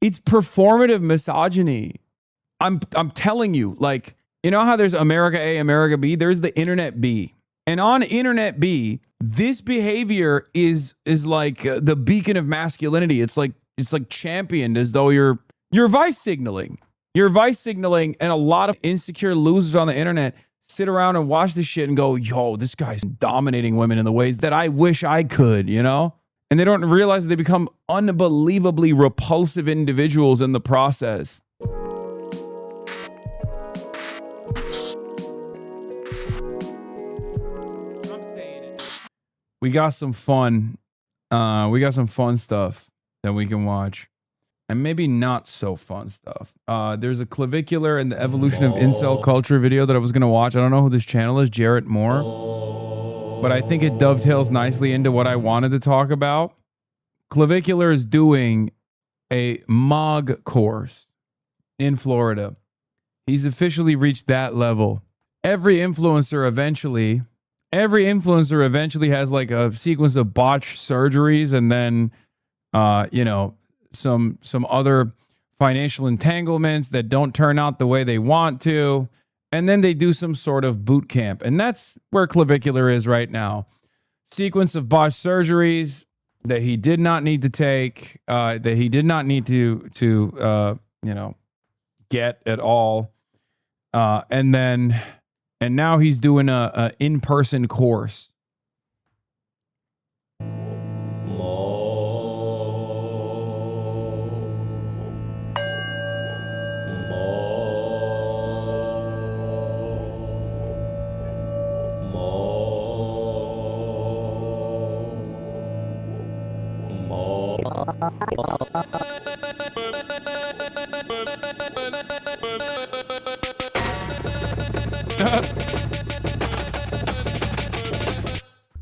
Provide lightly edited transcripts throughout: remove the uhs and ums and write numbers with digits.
It's performative misogyny. I'm telling you, like, you know how there's America A, America B? There's the Internet B. And on Internet B, this behavior is like the beacon of masculinity. It's like championed as though you're vice signaling. You're vice signaling, and a lot of insecure losers on the internet sit around and watch this shit and go, yo, this guy's dominating women in the ways that I wish I could, you know? And they don't realize that they become unbelievably repulsive individuals in the process. We got some fun. We got some fun stuff that we can watch. And maybe not so fun stuff. There's a Clavicular and the Evolution of Incel Culture video that I was going to watch. I don't know who this channel is, Jarrett Moore. But I think it dovetails nicely into what I wanted to talk about. Clavicular is doing a MOG course in Florida. He's officially reached that level. Every influencer eventually has like a sequence of botched surgeries and then, some other financial entanglements that don't turn out the way they want to. And then they do some sort of boot camp. And that's where Clavicular is right now. Sequence of botched surgeries that he did not need to take, that he did not need to get at all. And now he's doing a in-person course.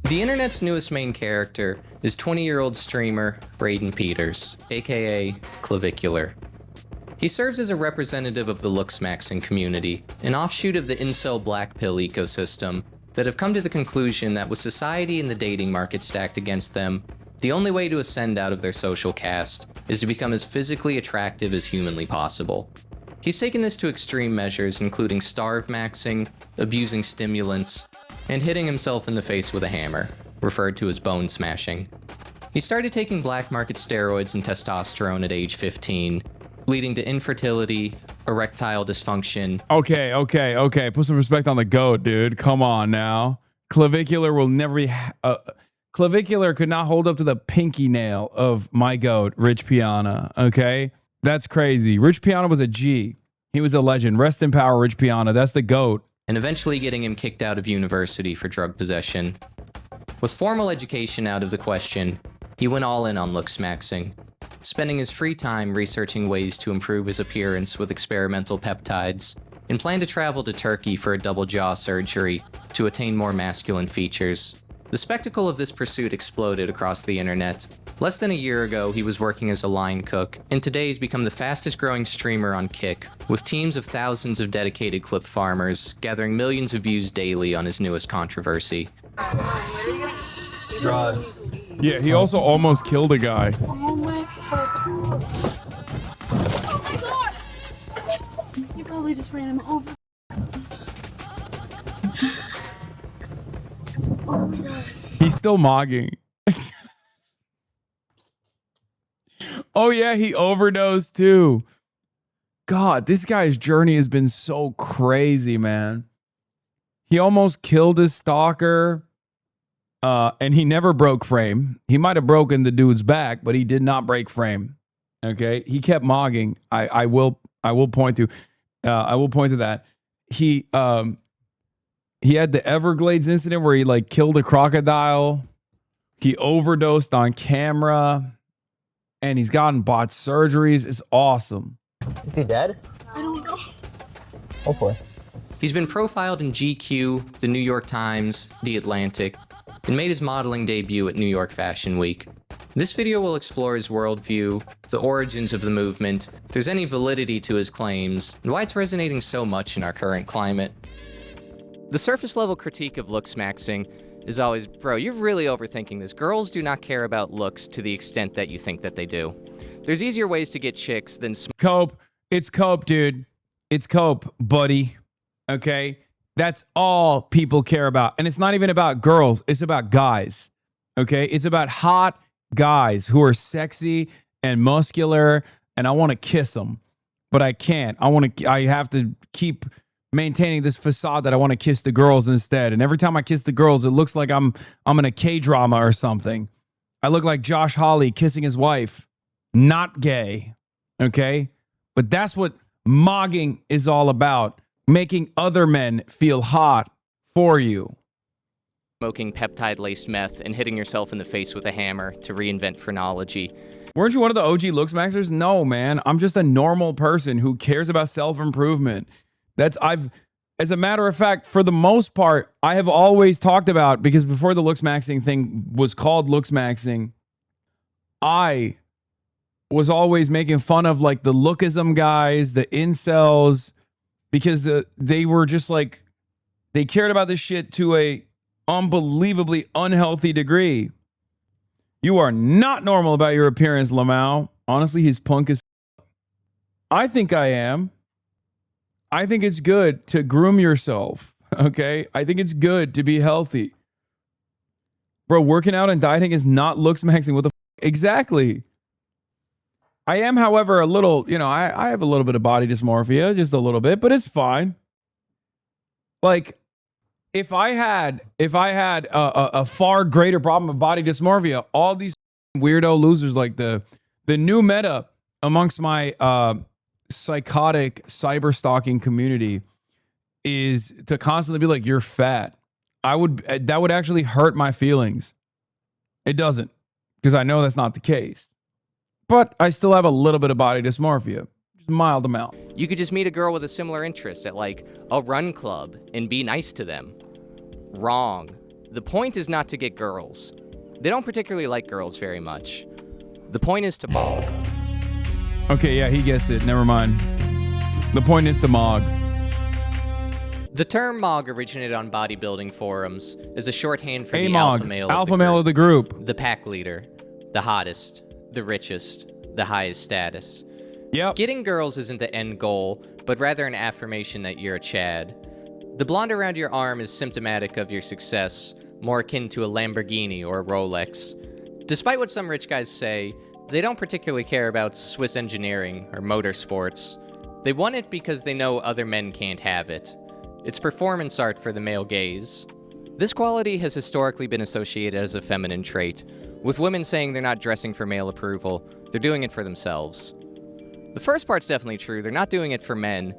The internet's newest main character is 20-year-old streamer Braden Peters, aka Clavicular. He serves as a representative of the looksmaxing community, an offshoot of the incel black pill ecosystem that have come to the conclusion that with society and the dating market stacked against them, the only way to ascend out of their social caste is to become as physically attractive as humanly possible. He's taken this to extreme measures, including starve maxing, abusing stimulants, and hitting himself in the face with a hammer, referred to as bone smashing. He started taking black market steroids and testosterone at age 15, leading to infertility, erectile dysfunction. Okay. Put some respect on the GOAT, dude. Come on now. Clavicular will never be... Clavicular could not hold up to the pinky nail of my GOAT, Rich Piana, okay? That's crazy. Rich Piana was a G. He was a legend. Rest in power, Rich Piana. That's the GOAT. And eventually getting him kicked out of university for drug possession. With formal education out of the question, he went all in on looksmaxing, spending his free time researching ways to improve his appearance with experimental peptides, and planned to travel to Turkey for a double jaw surgery to attain more masculine features. The spectacle of this pursuit exploded across the internet. Less than a year ago, he was working as a line cook, and today he's become the fastest growing streamer on Kick, with teams of thousands of dedicated clip farmers, gathering millions of views daily on his newest controversy. Drive. Yeah, he also almost killed a guy. Oh my god! You probably just ran him over. Oh my god. He's still mogging. Oh yeah, he overdosed too. God, this guy's journey has been so crazy, man. He almost killed his stalker. And he never broke frame. He might have broken the dude's back, but he did not break frame. Okay, he kept mogging. I will point to that. He had the Everglades incident where he like killed a crocodile. He overdosed on camera, and he's gotten botched surgeries. It's awesome. Is he dead? I don't know. Hopefully. He's been profiled in GQ, the New York Times, The Atlantic, and made his modeling debut at New York Fashion Week. This video will explore his worldview, the origins of the movement, if there's any validity to his claims, and why it's resonating so much in our current climate. The surface level critique of looksmaxing is always, bro, you're really overthinking this. Girls do not care about looks to the extent that you think that they do. There's easier ways to get chicks than Cope. It's cope, dude. It's cope, buddy. Okay? That's all people care about. And it's not even about girls. It's about guys. Okay? It's about hot guys who are sexy and muscular, and I want to kiss them, but I can't. I have to keep maintaining this facade that I want to kiss the girls instead. And every time I kiss the girls, it looks like I'm in a K-drama or something. I look like Josh Hawley kissing his wife. Not gay. Okay? But that's what mogging is all about. Making other men feel hot for you. smoking peptide-laced meth and hitting yourself in the face with a hammer to reinvent phrenology. Weren't you one of the OG looks maxers? No, man. I'm just a normal person who cares about self-improvement. As a matter of fact, for the most part, I have always talked about, because before the looks maxing thing was called looks maxing, I was always making fun of like the lookism guys, the incels, because they were just like, they cared about this shit to a unbelievably unhealthy degree. You are not normal about your appearance, Lamau. Honestly, he's punk as I think I am. I think it's good to groom yourself, okay? I think it's good to be healthy. Bro, working out and dieting is not looks maxing. What the exactly? I am, however, a little, I have a little bit of body dysmorphia, just a little bit, but it's fine. Like, if I had a far greater problem of body dysmorphia, all these weirdo losers, like the new meta amongst my psychotic cyber stalking community is to constantly be like, you're fat. That would actually hurt my feelings. It doesn't, because I know that's not the case. But I still have a little bit of body dysmorphia, just mild amount. You could just meet a girl with a similar interest at like a run club and be nice to them. Wrong. The point is not to get girls. They don't particularly like girls very much. The point is to mog. Okay, yeah, he gets it. Never mind. The point is to mog. The term mog originated on bodybuilding forums as a shorthand for the A-mog, alpha male of the group. The pack leader, the hottest, the richest, the highest status. Yep. Getting girls isn't the end goal, but rather an affirmation that you're a Chad. The blonde around your arm is symptomatic of your success, more akin to a Lamborghini or a Rolex. Despite what some rich guys say, they don't particularly care about Swiss engineering or motorsports. They want it because they know other men can't have it. It's performance art for the male gaze. This quality has historically been associated as a feminine trait, with women saying they're not dressing for male approval, they're doing it for themselves. The first part's definitely true, they're not doing it for men,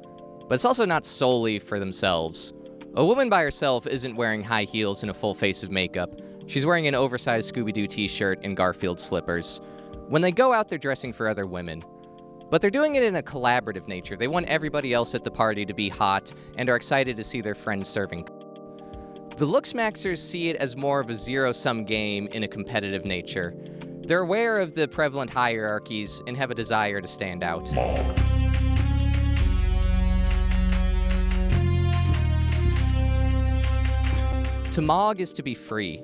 but it's also not solely for themselves. A woman by herself isn't wearing high heels and a full face of makeup. She's wearing an oversized Scooby-Doo t-shirt and Garfield slippers. When they go out, they're dressing for other women. But they're doing it in a collaborative nature. They want everybody else at the party to be hot and are excited to see their friends serving. The looks maxers see it as more of a zero-sum game in a competitive nature. They're aware of the prevalent hierarchies and have a desire to stand out. To mog is to be free.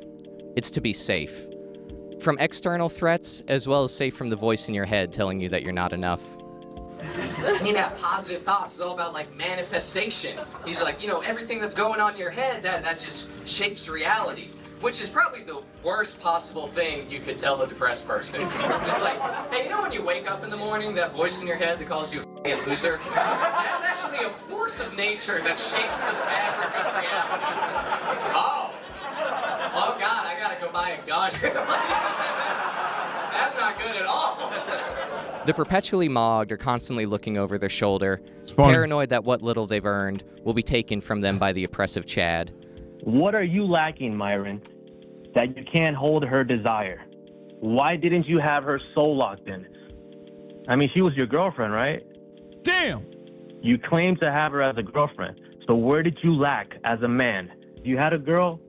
It's to be safe. From external threats, as well as safe from the voice in your head telling you that you're not enough. I mean, that positive thoughts is all about, like, manifestation. He's like, everything that's going on in your head, that just shapes reality. Which is probably the worst possible thing you could tell a depressed person. Just like, hey, when you wake up in the morning, that voice in your head that calls you a loser? That's actually a force of nature that shapes the fabric of reality. Oh God, I gotta go buy a gun. That's not good at all. The perpetually mogged are constantly looking over their shoulder, paranoid that what little they've earned will be taken from them by the oppressive Chad. What are you lacking, Myron, that you can't hold her desire? Why didn't you have her soul locked in? I mean, she was your girlfriend, right? Damn! You claimed to have her as a girlfriend. So where did you lack as a man? You had a girl?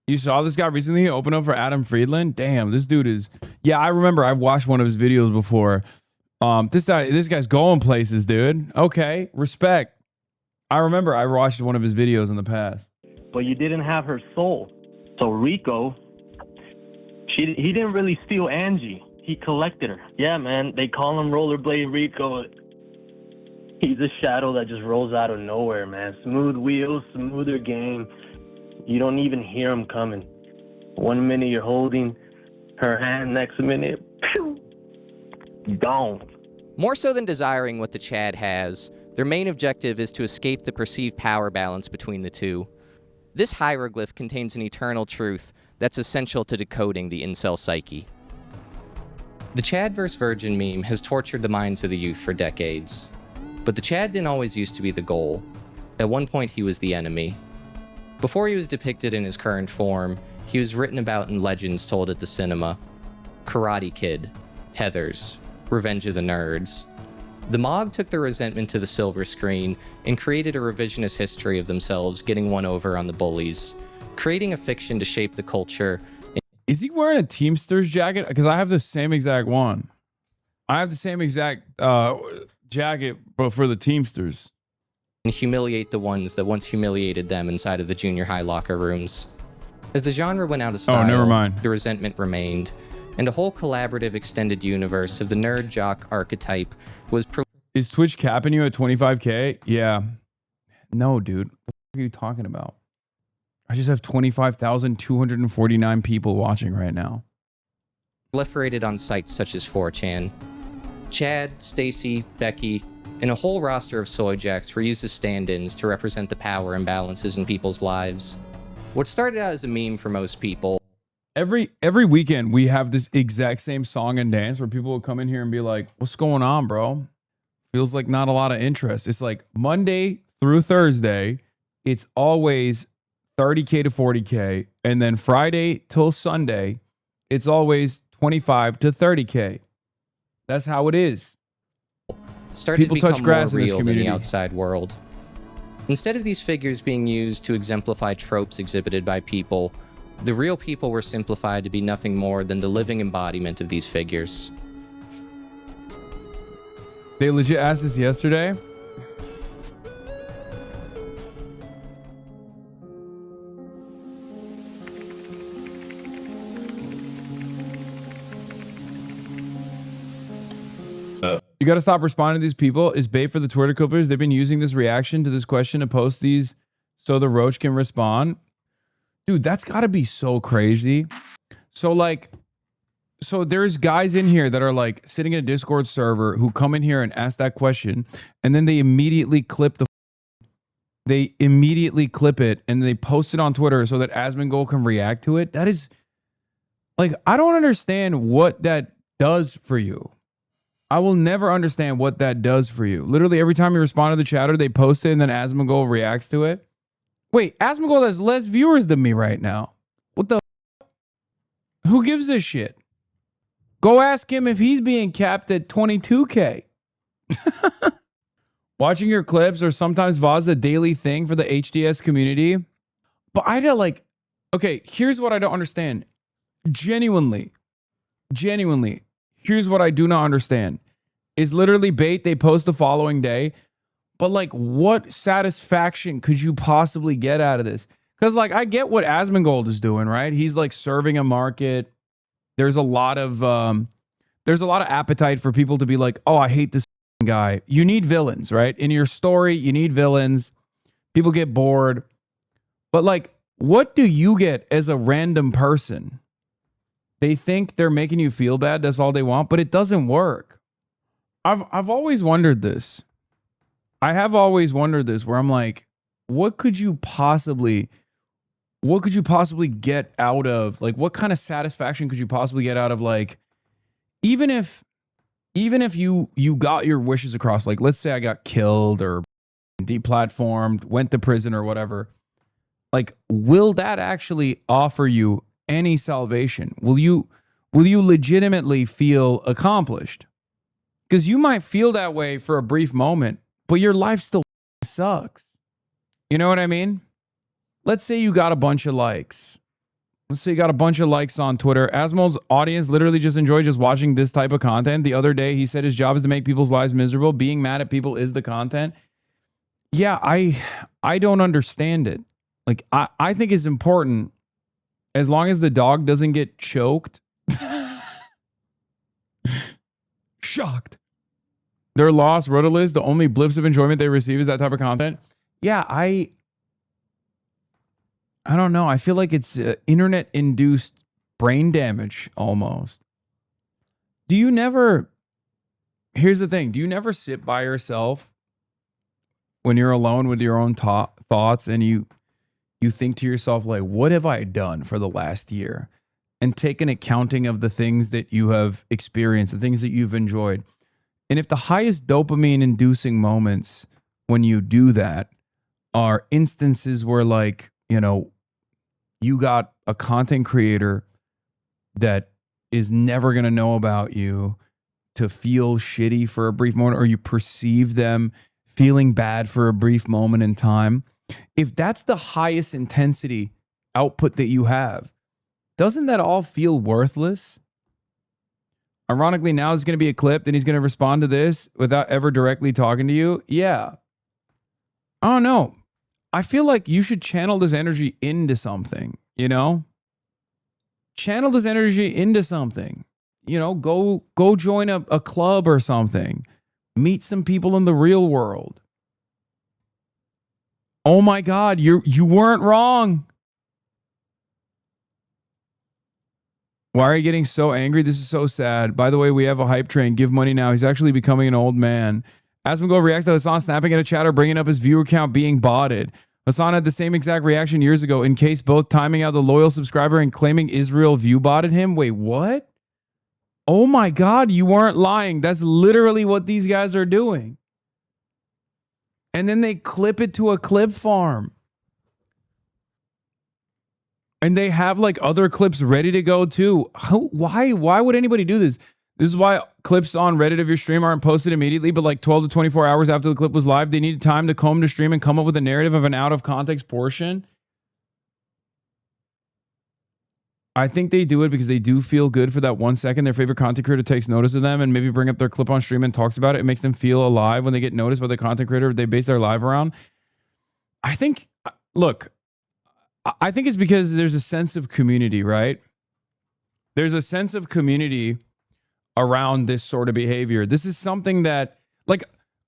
You saw this guy recently open up for Adam Friedland? Damn, this dude is... Yeah, I remember I've watched one of his videos before. This guy's going places, dude. Okay, respect. I remember I watched one of his videos in the past. But you didn't have her soul. So Rico, he didn't really steal Angie. he collected her. Yeah, man. They call him Rollerblade Rico. He's a shadow that just rolls out of nowhere, man. Smooth wheels, smoother game. You don't even hear him coming. 1 minute you're holding her hand, next minute, pew, gone. More so than desiring what the Chad has, their main objective is to escape the perceived power balance between the two. This hieroglyph contains an eternal truth that's essential to decoding the incel psyche. The Chad vs. Virgin meme has tortured the minds of the youth for decades. But the Chad didn't always used to be the goal. At one point, he was the enemy. Before he was depicted in his current form, he was written about in legends told at the cinema. Karate Kid, Heathers, Revenge of the Nerds. The mob took their resentment to the silver screen and created a revisionist history of themselves getting one over on the bullies, creating a fiction to shape the culture. Is he wearing a Teamsters jacket? Because I have the same exact one. I have the same exact jacket, but for the Teamsters. And humiliate the ones that once humiliated them inside of the junior high locker rooms. As the genre went out of style, never mind. The resentment remained, and a whole collaborative extended universe of the nerd jock archetype was... Is Twitch capping you at 25K? Yeah. No, dude. What the fuck are you talking about? I just have 25,249 people watching right now. Proliferated on sites such as 4chan. Chad, Stacy, Becky, and a whole roster of soy jacks were used as stand-ins to represent the power imbalances in people's lives. What started out as a meme for most people. Every weekend we have this exact same song and dance where people will come in here and be like, what's going on, bro? Feels like not a lot of interest. It's like Monday through Thursday, it's always 30K to 40K. And then Friday till Sunday, it's always 25 to 30K. That's how it is. Started People to become touch grass more in this real than the community. outside world. Instead of these figures being used to exemplify tropes exhibited by people, the real people were simplified to be nothing more than the living embodiment of these figures. They legit asked this yesterday. You got to stop responding to these people. Is bait for the Twitter clippers. They've been using this reaction to this question to post these so the roach can respond. Dude, that's got to be so crazy. So there's guys in here that are like sitting in a Discord server who come in here and ask that question, and then they immediately clip it and they post it on Twitter so that Asmongold can react to it. That is like, I don't understand what that does for you. I will never understand what that does for you. Literally every time you respond to the chatter, they post it and then Asmongold reacts to it. Wait, Asmongold has less viewers than me right now. What the? Who gives a shit? Go ask him if he's being capped at 22K. Watching your clips or sometimes VODs a daily thing for the HDS community. But I don't like, okay, here's what I don't understand. Genuinely, here's what I do not understand. Is literally bait they post the following day. But like, what satisfaction could you possibly get out of this? Because like, I get what Asmongold is doing, right? He's like serving a market. There's a lot of appetite for people to be like, oh, I hate this guy. You need villains, right? In your story, you need villains. People get bored. But like, what do you get as a random person? They think they're making you feel bad. That's all they want, but it doesn't work. I've always wondered this. I have always wondered this where I'm like, what could you possibly get out of, like, what kind of satisfaction could you possibly get out of, like, even if you got your wishes across, like, let's say I got killed or deplatformed, went to prison or whatever, like, will that actually offer you any salvation? Will you legitimately feel accomplished? Because you might feel that way for a brief moment, but your life still sucks. You know what I mean? Let's say you got a bunch of likes. Let's say you got a bunch of likes on Twitter. Asmo's audience literally just enjoys just watching this type of content. The other day, he said his job is to make people's lives miserable. Being mad at people is the content. Yeah, I don't understand it. Like, I think it's important, as long as the dog doesn't get choked. Shocked. They're lost, rudderless. The only blips of enjoyment they receive is that type of content. Yeah, I don't know. I feel like it's internet-induced brain damage almost. Do you never... Here's the thing. Do you never sit by yourself when you're alone with your own thoughts and you think to yourself, like, what have I done for the last year? And take an accounting of the things that you have experienced, the things that you've enjoyed. And if the highest dopamine-inducing moments when you do that are instances where, like, you know, you got a content creator that is never going to know about you to feel shitty for a brief moment, or you perceive them feeling bad for a brief moment in time, if that's the highest intensity output that you have, doesn't that all feel worthless? Ironically, now it's going to be a clip, then he's going to respond to this without ever directly talking to you. Yeah. I don't know. I feel like you should channel this energy into something, you know? Channel this energy into something. You know, go join a club or something. Meet some people in the real world. Oh my God, you weren't wrong. Why are you getting so angry? This is so sad. By the way, we have a hype train. Give money now. He's actually becoming an old man. Asmongold reacts to Hasan snapping at a chatter, bringing up his viewer count being botted. Hasan had the same exact reaction years ago in case both timing out the loyal subscriber and claiming Israel view botted him. Wait, what? Oh my God, you weren't lying. That's literally what these guys are doing. And then they clip it to a clip farm. And they have like other clips ready to go too. Why would anybody do this? This is why clips on Reddit of your stream aren't posted immediately, but like 12 to 24 hours after the clip was live. They needed time to comb the stream and come up with a narrative of an out of context portion. I think they do it because they do feel good for that 1 second. Their favorite content creator takes notice of them and maybe bring up their clip on stream and talks about it. It makes them feel alive when they get noticed by the content creator they base their live around. I think, look, I think it's because there's a sense of community, right? There's a sense of community around this sort of behavior. This is something that, like,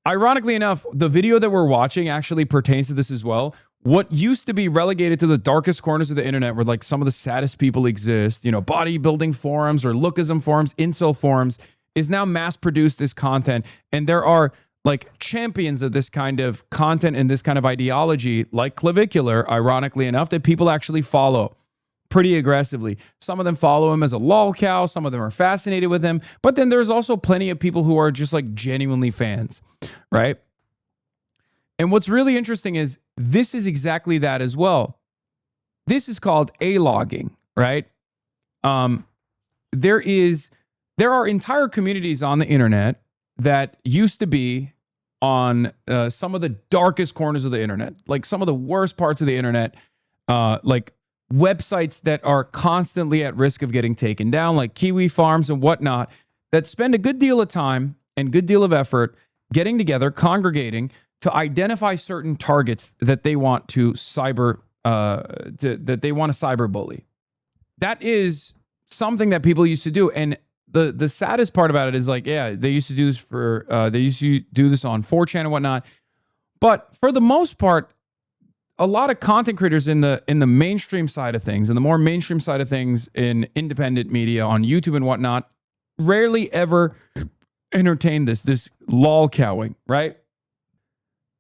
ironically enough, the video that we're watching actually pertains to this as well. What used to be relegated to the darkest corners of the internet where like some of the saddest people exist, you know, bodybuilding forums or lookism forums, incel forums, is now mass produced this content. And there are like champions of this kind of content and this kind of ideology, like Clavicular, ironically enough, that people actually follow pretty aggressively. Some of them follow him as a lol cow. Some of them are fascinated with him. But then there's also plenty of people who are just like genuinely fans, right? And what's really interesting is this is exactly that as well. This is called A-logging, right? There are entire communities on the internet that used to be on some of the darkest corners of the internet, like some of the worst parts of the internet, like websites that are constantly at risk of getting taken down, like Kiwi Farms and whatnot, that spend a good deal of time and good deal of effort getting together, congregating to identify certain targets that they want to cyberbully. That is something that people used to do, and the saddest part about it is like, yeah, they used to do this on 4chan and whatnot, but for the most part, a lot of content creators in the mainstream side of things, and the more mainstream side of things in independent media on YouTube and whatnot, rarely ever entertain this lol cowing, right?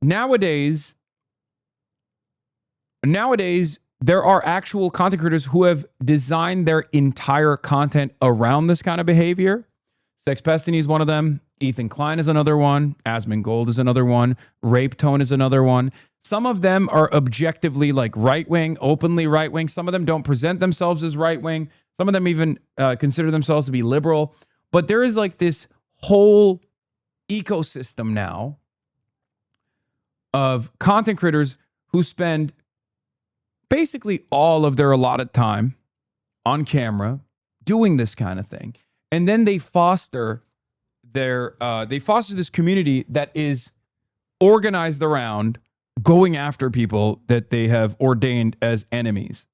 Nowadays, there are actual content creators who have designed their entire content around this kind of behavior. Sex Pestiny is one of them. Ethan Klein is another one. Asmongold is another one. Rape Tone is another one. Some of them are objectively like right-wing, openly right-wing. Some of them don't present themselves as right-wing. Some of them even consider themselves to be liberal. But there is like this whole ecosystem now of content creators who spend basically all of their allotted time on camera doing this kind of thing. And then they foster this community that is organized around going after people that they have ordained as enemies.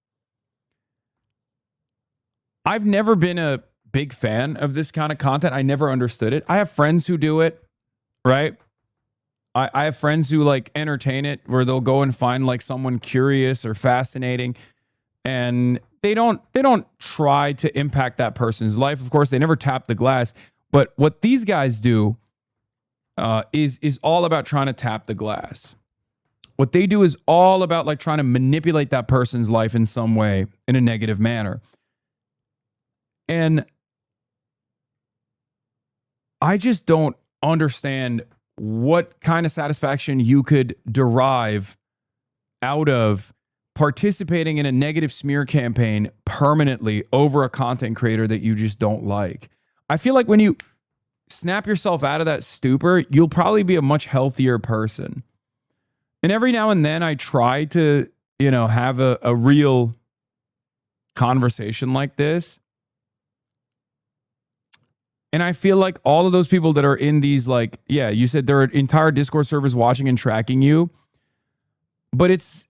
I've never been a big fan of this kind of content. I never understood it. I have friends who do it, right? I have friends who like entertain it, where they'll go and find like someone curious or fascinating, and they don't try to impact that person's life. Of course, they never tap the glass. But what these guys do is all about trying to tap the glass. What they do is all about like trying to manipulate that person's life in some way in a negative manner. And I just don't understand what kind of satisfaction you could derive out of participating in a negative smear campaign permanently over a content creator that you just don't like. I feel like when you snap yourself out of that stupor, you'll probably be a much healthier person. And every now and then I try to, have a real conversation like this. And I feel like all of those people that are in these, like, yeah, you said there are entire Discord servers watching and tracking you, but it's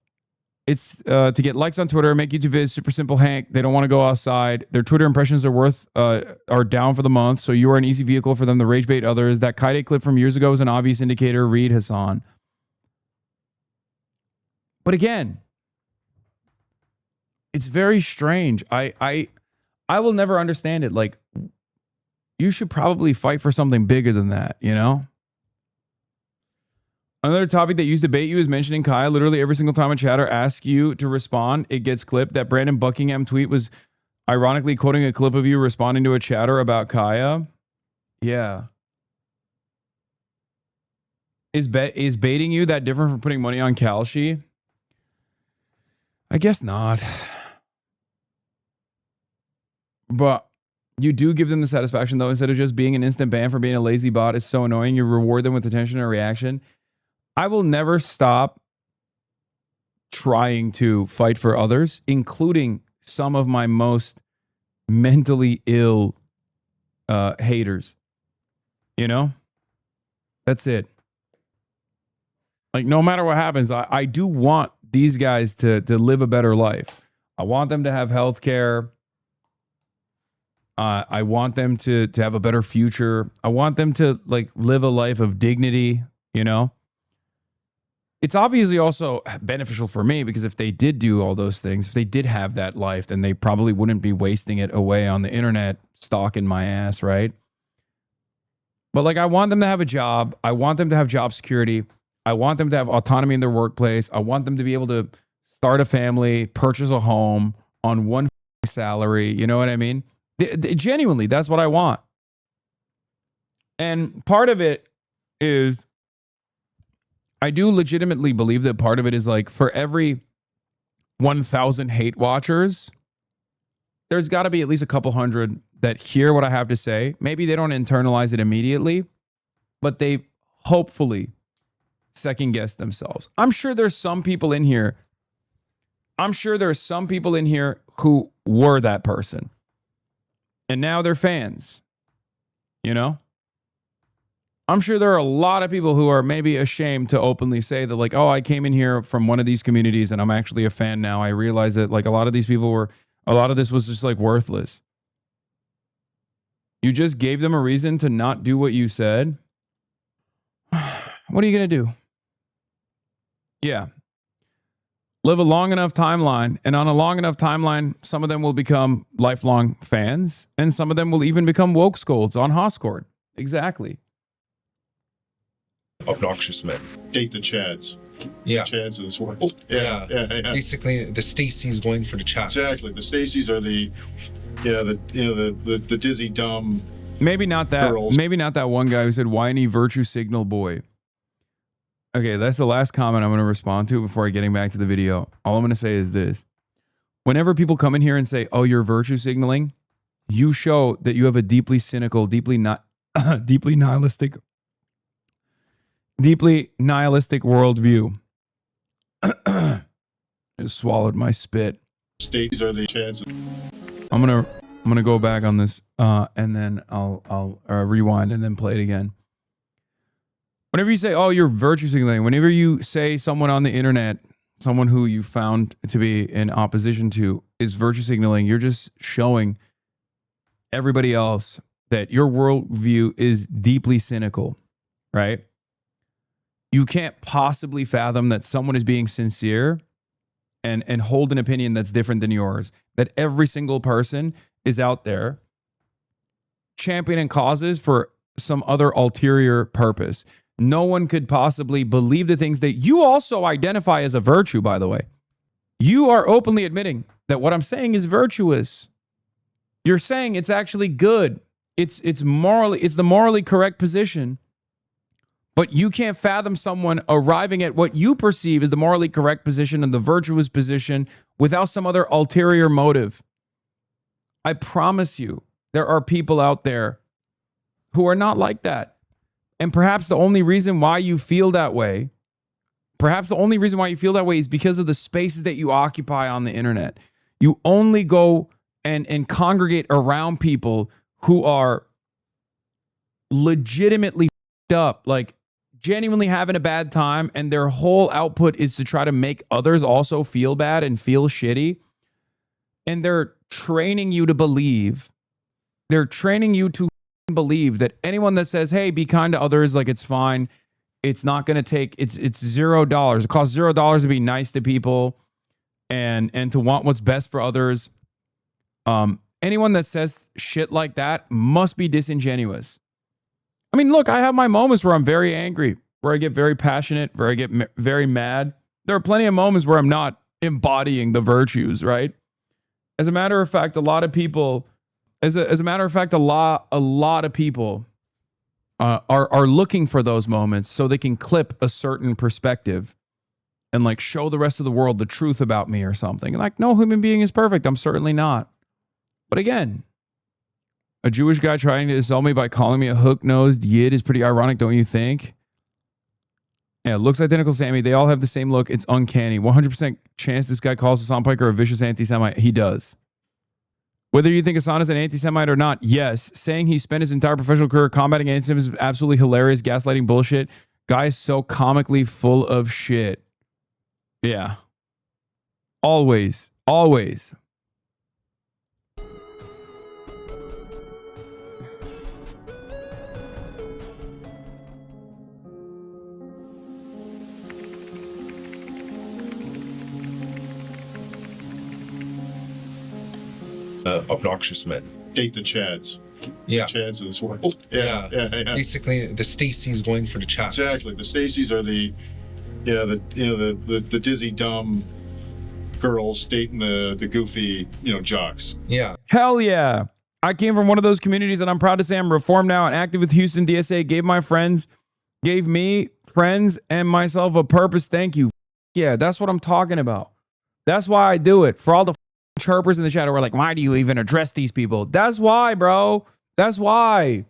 to get likes on Twitter, make YouTube vids, super simple Hank. They don't want to go outside. Their Twitter impressions are down for the month, so you are an easy vehicle for them to rage bait others. That Kaide clip from years ago is an obvious indicator. Read Hasan. But again, it's very strange. I will never understand it. Like, you should probably fight for something bigger than that, Another topic that used to bait you is mentioning Kaya. Literally every single time a chatter asks you to respond, it gets clipped. That Brandon Buckingham tweet was ironically quoting a clip of you responding to a chatter about Kaya. Yeah. Is baiting you that different from putting money on Kalshi? I guess not. But you do give them the satisfaction, though. Instead of just being an instant ban for being a lazy bot, it's so annoying. You reward them with attention or reaction. I will never stop trying to fight for others, including some of my most mentally ill haters. That's it. Like, no matter what happens, I do want these guys to live a better life. I want them to have health care. I want them to have a better future. I want them to like live a life of dignity, It's obviously also beneficial for me because if they did do all those things, if they did have that life, then they probably wouldn't be wasting it away on the internet stalking my ass, right? But like, I want them to have a job. I want them to have job security. I want them to have autonomy in their workplace. I want them to be able to start a family, purchase a home on one salary. You know what I mean? Genuinely, that's what I want. And part of it is, I do legitimately believe that part of it is like, for every 1,000 hate watchers, there's got to be at least a couple hundred that hear what I have to say. Maybe they don't internalize it immediately, but they hopefully second guess themselves. I'm sure there's some people in here. I'm sure there's some people in here who were that person. And now they're fans. I'm sure there are a lot of people who are maybe ashamed to openly say that, like, oh, I came in here from one of these communities and I'm actually a fan now. I realize that like a lot of these people a lot of this was just like worthless. You just gave them a reason to not do what you said. What are you going to do? Yeah. Live a long enough timeline, and on a long enough timeline, some of them will become lifelong fans, and some of them will even become woke scolds on Hoscord. Exactly. Obnoxious men. Date the Chads. Yeah. Chads of this world. Yeah. Basically, the Stacy's going for the Chads. Exactly. The Stacys are the dizzy, dumb. Maybe not that. Girls. Maybe not that one guy who said whiny virtue signal boy. Okay, that's the last comment I'm going to respond to before getting back to the video. All I'm going to say is this. Whenever people come in here and say, oh, you're virtue signaling, you show that you have a deeply cynical, deeply nihilistic worldview. Just swallowed my spit. Stacys are the Chads. I'm gonna go back on this and then I'll rewind and then play it again. Whenever you say, oh, you're virtue signaling, whenever you say someone on the internet, someone who you found to be in opposition to is virtue signaling, you're just showing everybody else that your worldview is deeply cynical, right? You can't possibly fathom that someone is being sincere and hold an opinion that's different than yours. That every single person is out there championing causes for some other ulterior purpose. No one could possibly believe the things that you also identify as a virtue, by the way. You are openly admitting that what I'm saying is virtuous. You're saying it's actually good. It's the morally correct position. But you can't fathom someone arriving at what you perceive as the morally correct position and the virtuous position without some other ulterior motive. I promise you, there are people out there who are not like that. And perhaps the only reason why you feel that way, is because of the spaces that you occupy on the internet. You only go and congregate around people who are legitimately f***ed up, like genuinely having a bad time, and their whole output is to try to make others also feel bad and feel shitty. And they're training you to believe that anyone that says, hey, be kind to others, like it's fine, it's not going to take, it's $0. It costs $0 to be nice to people and to want what's best for others. Anyone that says shit like that must be disingenuous. I mean, look, I have my moments where I'm very angry, where I get very passionate, where I get very mad. There are plenty of moments where I'm not embodying the virtues, right? As a matter of fact, a lot of people are looking for those moments so they can clip a certain perspective and like show the rest of the world the truth about me or something. Like, no human being is perfect. I'm certainly not. But again, a Jewish guy trying to insult me by calling me a hook-nosed yid is pretty ironic, don't you think? Yeah, looks identical, Sammy. They all have the same look. It's uncanny. 100% chance this guy calls Hasan Piker a vicious anti-Semite. He does. Whether you think Hasan is an anti-Semite or not, yes. Saying he spent his entire professional career combating anti-Semitism is absolutely hilarious, gaslighting bullshit. Guy is so comically full of shit. Yeah. Always. Always. Obnoxious men. Date the Chads. Yeah. Chads of this world. Yeah. Basically, the Stacy's going for the Chads. Exactly. The Stacys are the dizzy, dumb girls dating the goofy, jocks. Yeah. Hell yeah. I came from one of those communities and I'm proud to say I'm reformed now and active with Houston DSA. Gave me, friends, and myself a purpose. Thank you. Yeah, that's what I'm talking about. That's why I do it. For all the chirpers in the chat who are like, why do you even address these people? That's why, bro. That's why.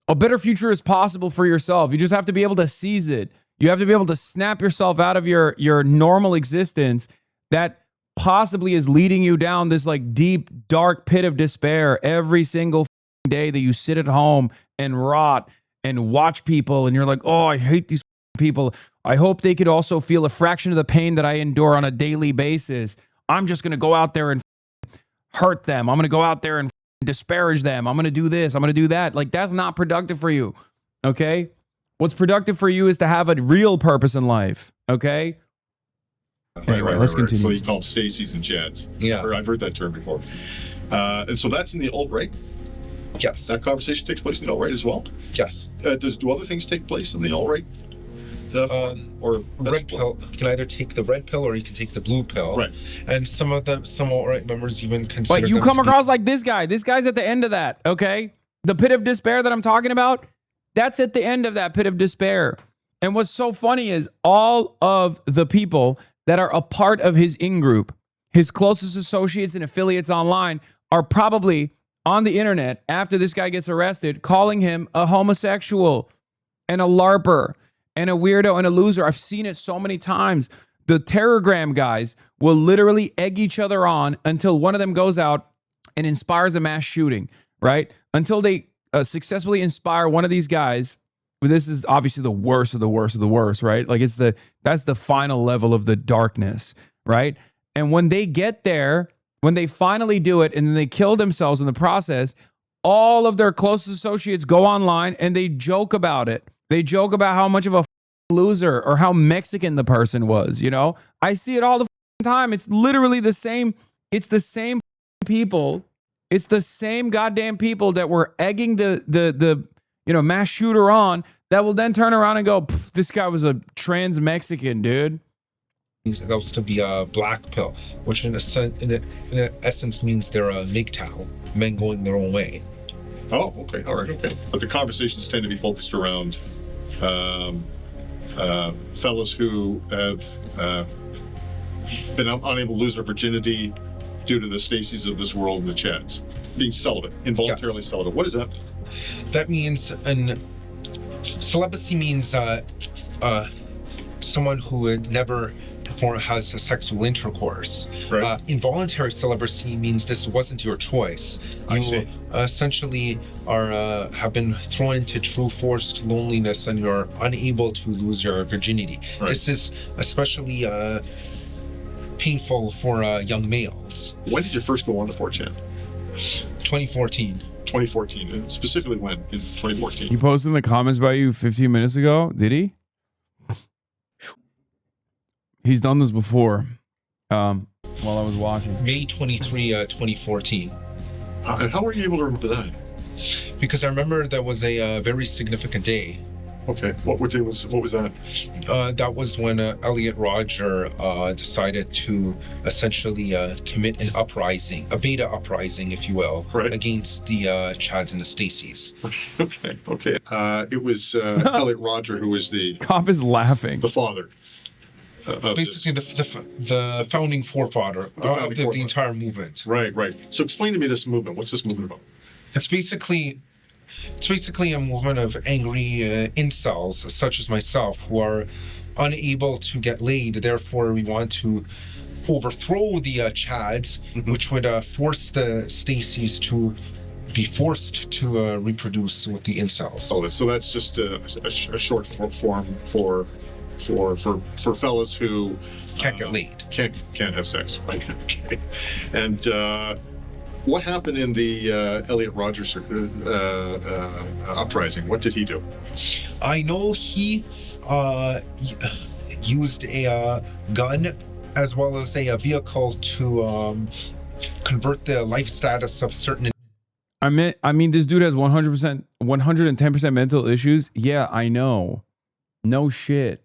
A better future is possible for yourself. You just have to be able to seize it. You have to be able to snap yourself out of your normal existence that possibly is leading you down this like deep, dark pit of despair every single day that you sit at home and rot and watch people and you're like, oh, I hate these people. I hope they could also feel a fraction of the pain that I endure on a daily basis. I'm just going to go out there and hurt them. I'm going to go out there and disparage them. I'm going to do this. I'm going to do that. Like, that's not productive for you. Okay? What's productive for you is to have a real purpose in life. Okay? Anyway, let's continue. So you call them Stacys and Chads. Yeah. I've heard that term before. And so that's in the alt-right? Yes. That conversation takes place in the alt-right as well? Yes. Do other things take place in the alt-right? Or red pill. You can either take the red pill or you can take the blue pill. Right. And some alt-right members even consider. But you come across like this guy. This guy's at the end of that. Okay, the pit of despair that I'm talking about. That's at the end of that pit of despair. And what's so funny is all of the people that are a part of his in-group, his closest associates and affiliates online, are probably on the internet after this guy gets arrested, calling him a homosexual and a LARPer and a weirdo and a loser. I've seen it so many times. The Terrorgram guys will literally egg each other on until one of them goes out and inspires a mass shooting, right? Until they successfully inspire one of these guys. This is obviously the worst of the worst of the worst, right? Like that's the final level of the darkness, right? And when they get there, when they finally do it and then they kill themselves in the process, all of their closest associates go online and they joke about it. They joke about how much of a loser or how Mexican the person was, you know? I see it all the time. It's literally the same. It's the same people. It's the same goddamn people that were egging the mass shooter on that will then turn around and go, this guy was a trans Mexican, dude. That was to be a black pill, which in essence means they're a MGTOW, men going their own way. Oh, okay, all right, okay. But the conversations tend to be focused around fellas who have been unable to lose their virginity due to the Stacys of this world and the Chads being celibate, involuntarily celibate. What is that? That means celibacy means someone who would never has a sexual intercourse. Right. Involuntary celibacy means this wasn't your choice. You essentially have been thrown into true forced loneliness and you're unable to lose your virginity. Right. This is especially painful for young males. When did you first go on to 4chan? 2014. 2014, and specifically when in 2014? He posted in the comments about you 15 minutes ago. Did he? He's done this before while I was watching. May 23, 2014. And how were you able to remember that? Because I remember that was a very significant day. Okay, what was that? That was when Elliot Rodger decided to essentially commit an uprising, a beta uprising, if you will, right, against the Chads and the Stacys. Okay. It was Elliot Rodger who was the cop is laughing. The father. Basically, the founding forefather of the entire movement. Right. So explain to me this movement. What's this movement about? It's basically a movement of angry incels, such as myself, who are unable to get laid. Therefore, we want to overthrow the Chads, which would force the Stacys to be forced to reproduce with the incels. Oh, so that's just a short form for fellas who can't get laid, can't have sex, right? Okay. And what happened in the Elliot Rodgers uprising? What did he do? I know he used a gun as well as a vehicle to convert the life status of certain. I mean, this dude has 100%, 110% mental issues. Yeah, I know. No shit.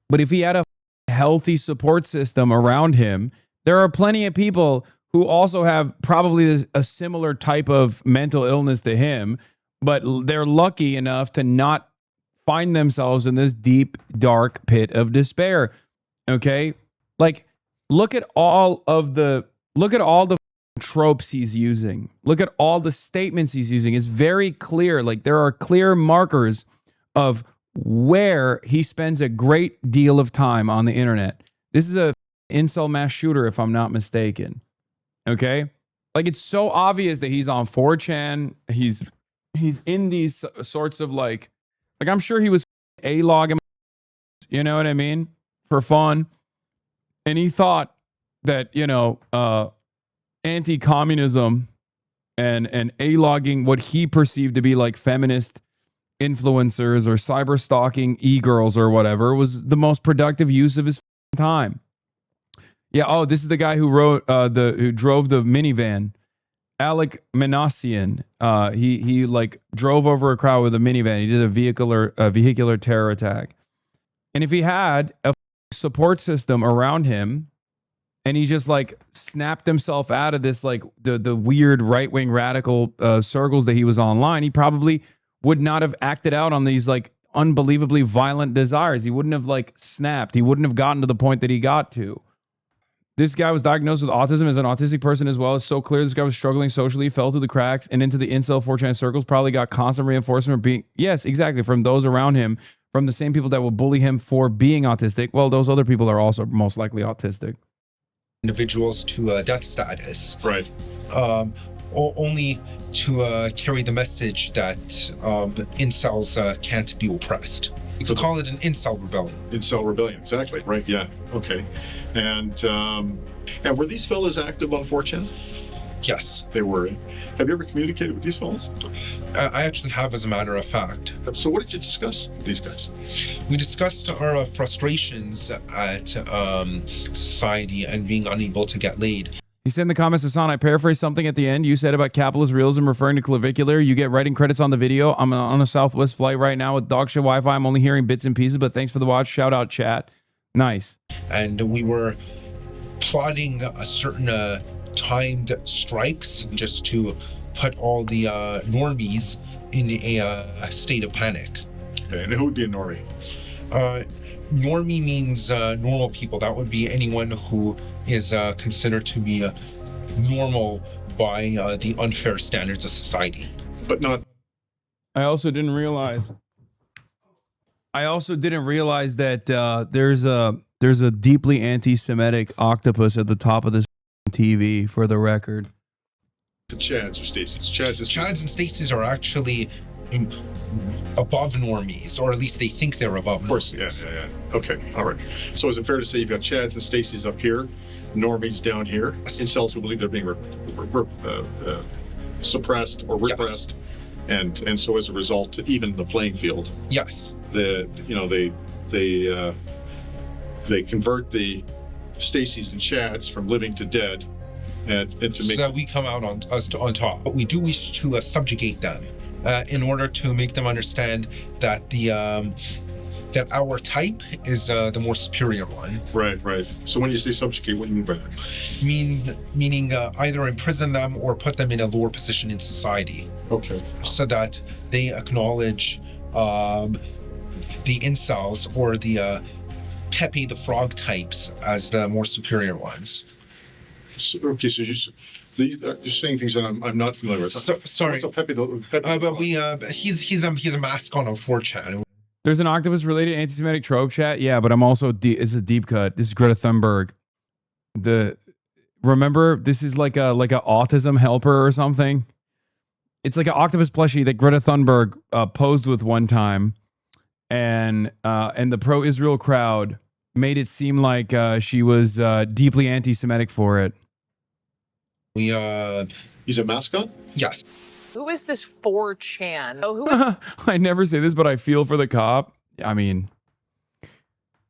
But if he had a healthy support system around him, there are plenty of people who also have probably a similar type of mental illness to him, but they're lucky enough to not find themselves in this deep, dark pit of despair. Okay? Like, look at all the tropes he's using. Look at all the statements he's using. It's very clear. Like, there are clear markers of where he spends a great deal of time on the internet. This is a incel mass shooter, if I'm not mistaken. Okay? Like, it's so obvious that he's on 4chan. He's in these sorts of like I'm sure he was A-logging, you know what I mean? For fun. And he thought that, anti-communism and A-logging what he perceived to be like feminist influencers or cyber stalking e-girls or whatever was the most productive use of his time. Yeah. Oh, this is the guy who who drove the minivan, Alec Manassian. He like drove over a crowd with a minivan. He did a vehicular terror attack. And if he had a support system around him, and he just like snapped himself out of this like the weird right-wing radical circles that he was online, he probably would not have acted out on these like unbelievably violent desires. He wouldn't have like snapped. He wouldn't have gotten to the point that he got to. This guy was diagnosed with autism as an autistic person as well. It's so clear this guy was struggling socially, fell through the cracks and into the incel 4chan circles, probably got constant reinforcement yes, exactly, from those around him, from the same people that will bully him for being autistic. Well, those other people are also most likely autistic. Individuals to death status. Right. Only to carry the message that incels can't be oppressed. You could call it an incel rebellion. Incel rebellion, exactly. Right. Yeah. Okay. And were these fellas active on 4chan? Yes. They were. Have you ever communicated with these fellows? I actually have, as a matter of fact. So what did you discuss with these guys? We discussed our frustrations at society and being unable to get laid. He said in the comments, Hasan, I paraphrased something at the end you said about capitalist realism referring to Clavicular. You get writing credits on the video. I'm on a Southwest flight right now with dog shit Wi-Fi. I'm only hearing bits and pieces, but thanks for the watch. Shout out, chat. Nice. And we were plotting a certain timed strikes just to put all the normies in a state of panic. Okay, and who would be a normie? Normie means normal people. That would be anyone who is considered to be normal by the unfair standards of society. But not. I also didn't realize that there's a deeply anti-Semitic octopus at the top of this TV, for the record. The Chads or Stacy's. Chads and Stacy's are actually above normies, or at least they think they're above normies. Of course, yeah. Okay, all right. So is it fair to say you've got Chads and Stacy's up here, normies down here, incels who believe they're being suppressed or repressed, yes. and so as a result, to even the playing field. Yes. They convert the Stacy's and Chads from living to dead, and to so make that we come out on top. But we do wish to subjugate them in order to make them understand that that our type is the more superior one. Right. So when you say subjugate, what do you mean by that? Meaning either imprison them or put them in a lower position in society. Okay. So that they acknowledge the incels or the Pepe the Frog types as the more superior ones. So you're saying things that I'm not familiar with. Sorry. What's a Pepe the but he's a mascot on 4chan. There's an octopus related anti-Semitic trope, chat. Yeah, but I'm also it's a deep cut. This is Greta Thunberg. Remember, this is like a autism helper or something. It's like an octopus plushie that Greta Thunberg posed with one time, and the pro-Israel crowd made it seem like she was deeply anti-Semitic for it. He's a mascot? Yes. Who is this 4chan? Oh, who? I never say this, but I feel for the cop. I mean,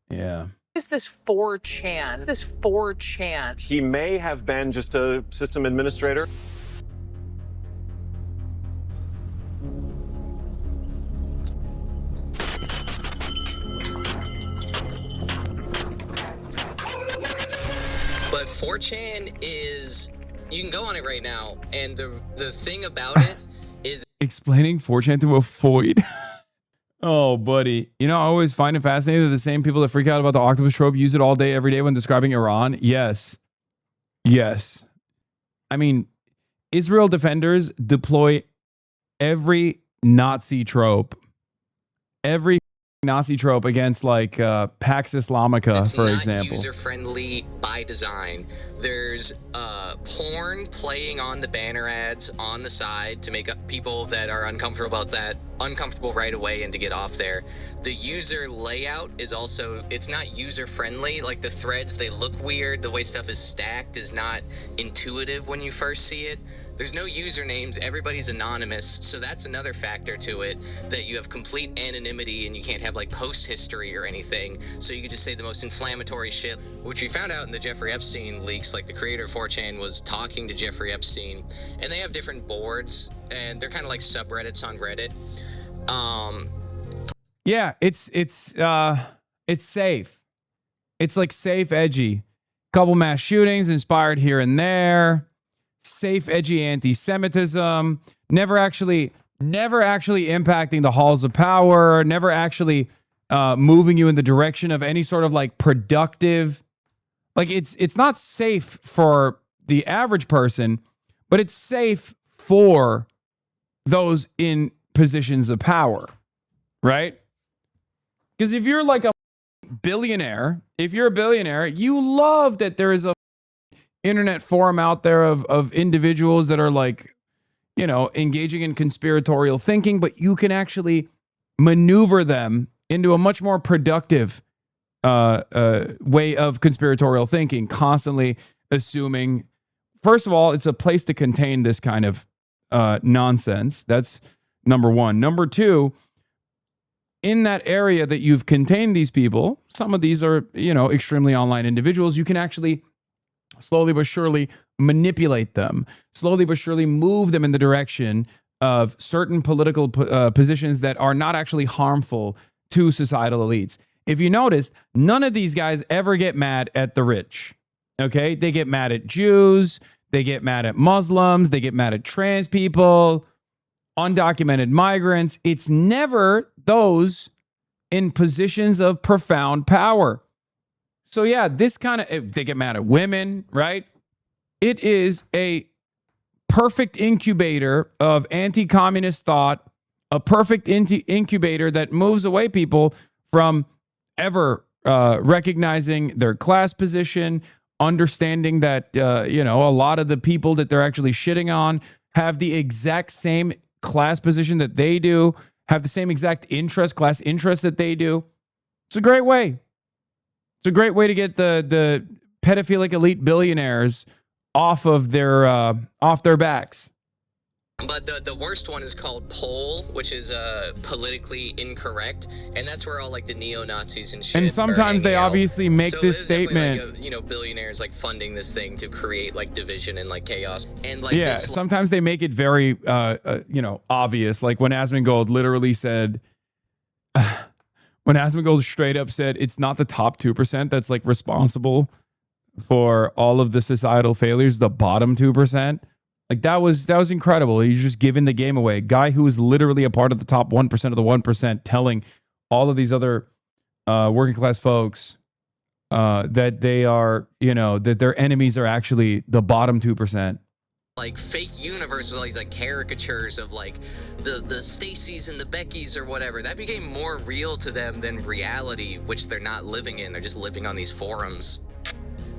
yeah. Is this 4chan? This 4chan. He may have been just a system administrator. But 4chan is, you can go on it right now, and the thing about it is explaining 4chan to a void. Oh, buddy. You know, I always find it fascinating that the same people that freak out about the octopus trope use it all day, every day when describing Iran. Yes. I mean, Israel defenders deploy every Nazi trope. Every Nazi trope against like Pax Islamica, for example. It's not user-friendly by design. There's porn playing on the banner ads on the side to make people that are uncomfortable about that uncomfortable right away and to get off there. The user layout is also, it's not user-friendly. Like the threads, they look weird. The way stuff is stacked is not intuitive when you first see it. There's no usernames, everybody's anonymous, so that's another factor to it, that you have complete anonymity and you can't have like post history or anything, so you could just say the most inflammatory shit, which we found out in the Jeffrey Epstein leaks. Like the creator of 4chan was talking to Jeffrey Epstein, and they have different boards, and they're kind of like subreddits on Reddit. Yeah, it's safe. It's like safe, edgy. Couple mass shootings inspired here and there. Safe, edgy anti-Semitism, never actually impacting the halls of power, never actually moving you in the direction of any sort of like productive, like it's not safe for the average person, but it's safe for those in positions of power, right? Because if you're like a billionaire, if you're a billionaire, you love that there is a internet forum out there of individuals that are like, you know, engaging in conspiratorial thinking, but you can actually maneuver them into a much more productive way of conspiratorial thinking, constantly assuming first of all, it's a place to contain this kind of nonsense. That's number one. Number two, in that area that you've contained these people, some of these are, extremely online individuals. You can actually slowly but surely manipulate them, slowly but surely move them in the direction of certain political positions that are not actually harmful to societal elites. If you notice, none of these guys ever get mad at the rich. Okay? They get mad at Jews. They get mad at Muslims. They get mad at trans people, undocumented migrants. It's never those in positions of profound power. So yeah, this kind of, they get mad at women, right? It is a perfect incubator of anti-communist thought, a perfect incubator that moves away people from ever recognizing their class position, understanding that, a lot of the people that they're actually shitting on have the exact same class position that they do, have the same exact class interest that they do. It's a great way. It's a great way to get the pedophilic elite billionaires off their backs. But the worst one is called Pol, which is politically incorrect, and that's where all like the neo-Nazis and shit. And sometimes they obviously make this statement. Like billionaires like funding this thing to create like division and like chaos. And like sometimes they make it very obvious. Like when Asmongold literally said, when Asmongold straight up said, it's not the top 2% that's like responsible for all of the societal failures, the bottom 2%. Like that was incredible. He's just giving the game away. A guy who is literally a part of the top 1% of the 1% telling all of these other working class folks that they are, that their enemies are actually the bottom 2%. Like fake universe with all these like caricatures of like the Stacys and the Beckys or whatever. That became more real to them than reality, which they're not living in. They're just living on these forums.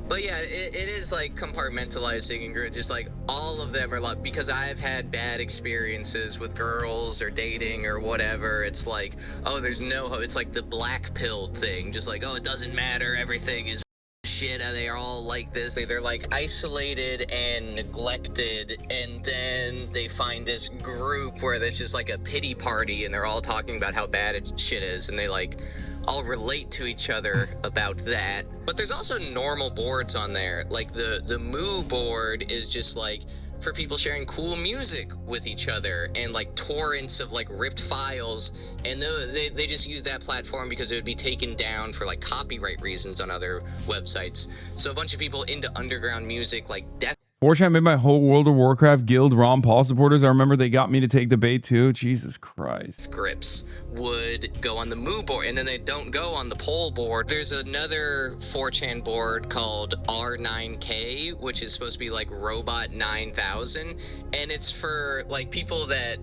But yeah, it is like compartmentalizing and just like all of them are like, because I've had bad experiences with girls or dating or whatever. It's like, oh, there's no hope. It's like the black pilled thing. Just like, oh, it doesn't matter. Everything is shit. They're all like this. They're like isolated and neglected. And then they find this group where there's just like a pity party and they're all talking about how bad shit is. And they like all relate to each other about that. But there's also normal boards on there. Like the Moo board is just like for people sharing cool music with each other and like torrents of like ripped files. And they just use that platform because it would be taken down for like copyright reasons on other websites. So a bunch of people into underground music like death. Fortunately, I made my whole World of Warcraft guild Ron Paul supporters. I remember they got me to take the bait too. Jesus Christ. Scripts would go on the Moo board, and then they don't go on the Pol board. There's another 4chan board called R9K, which is supposed to be like Robot 9000, and it's for like people that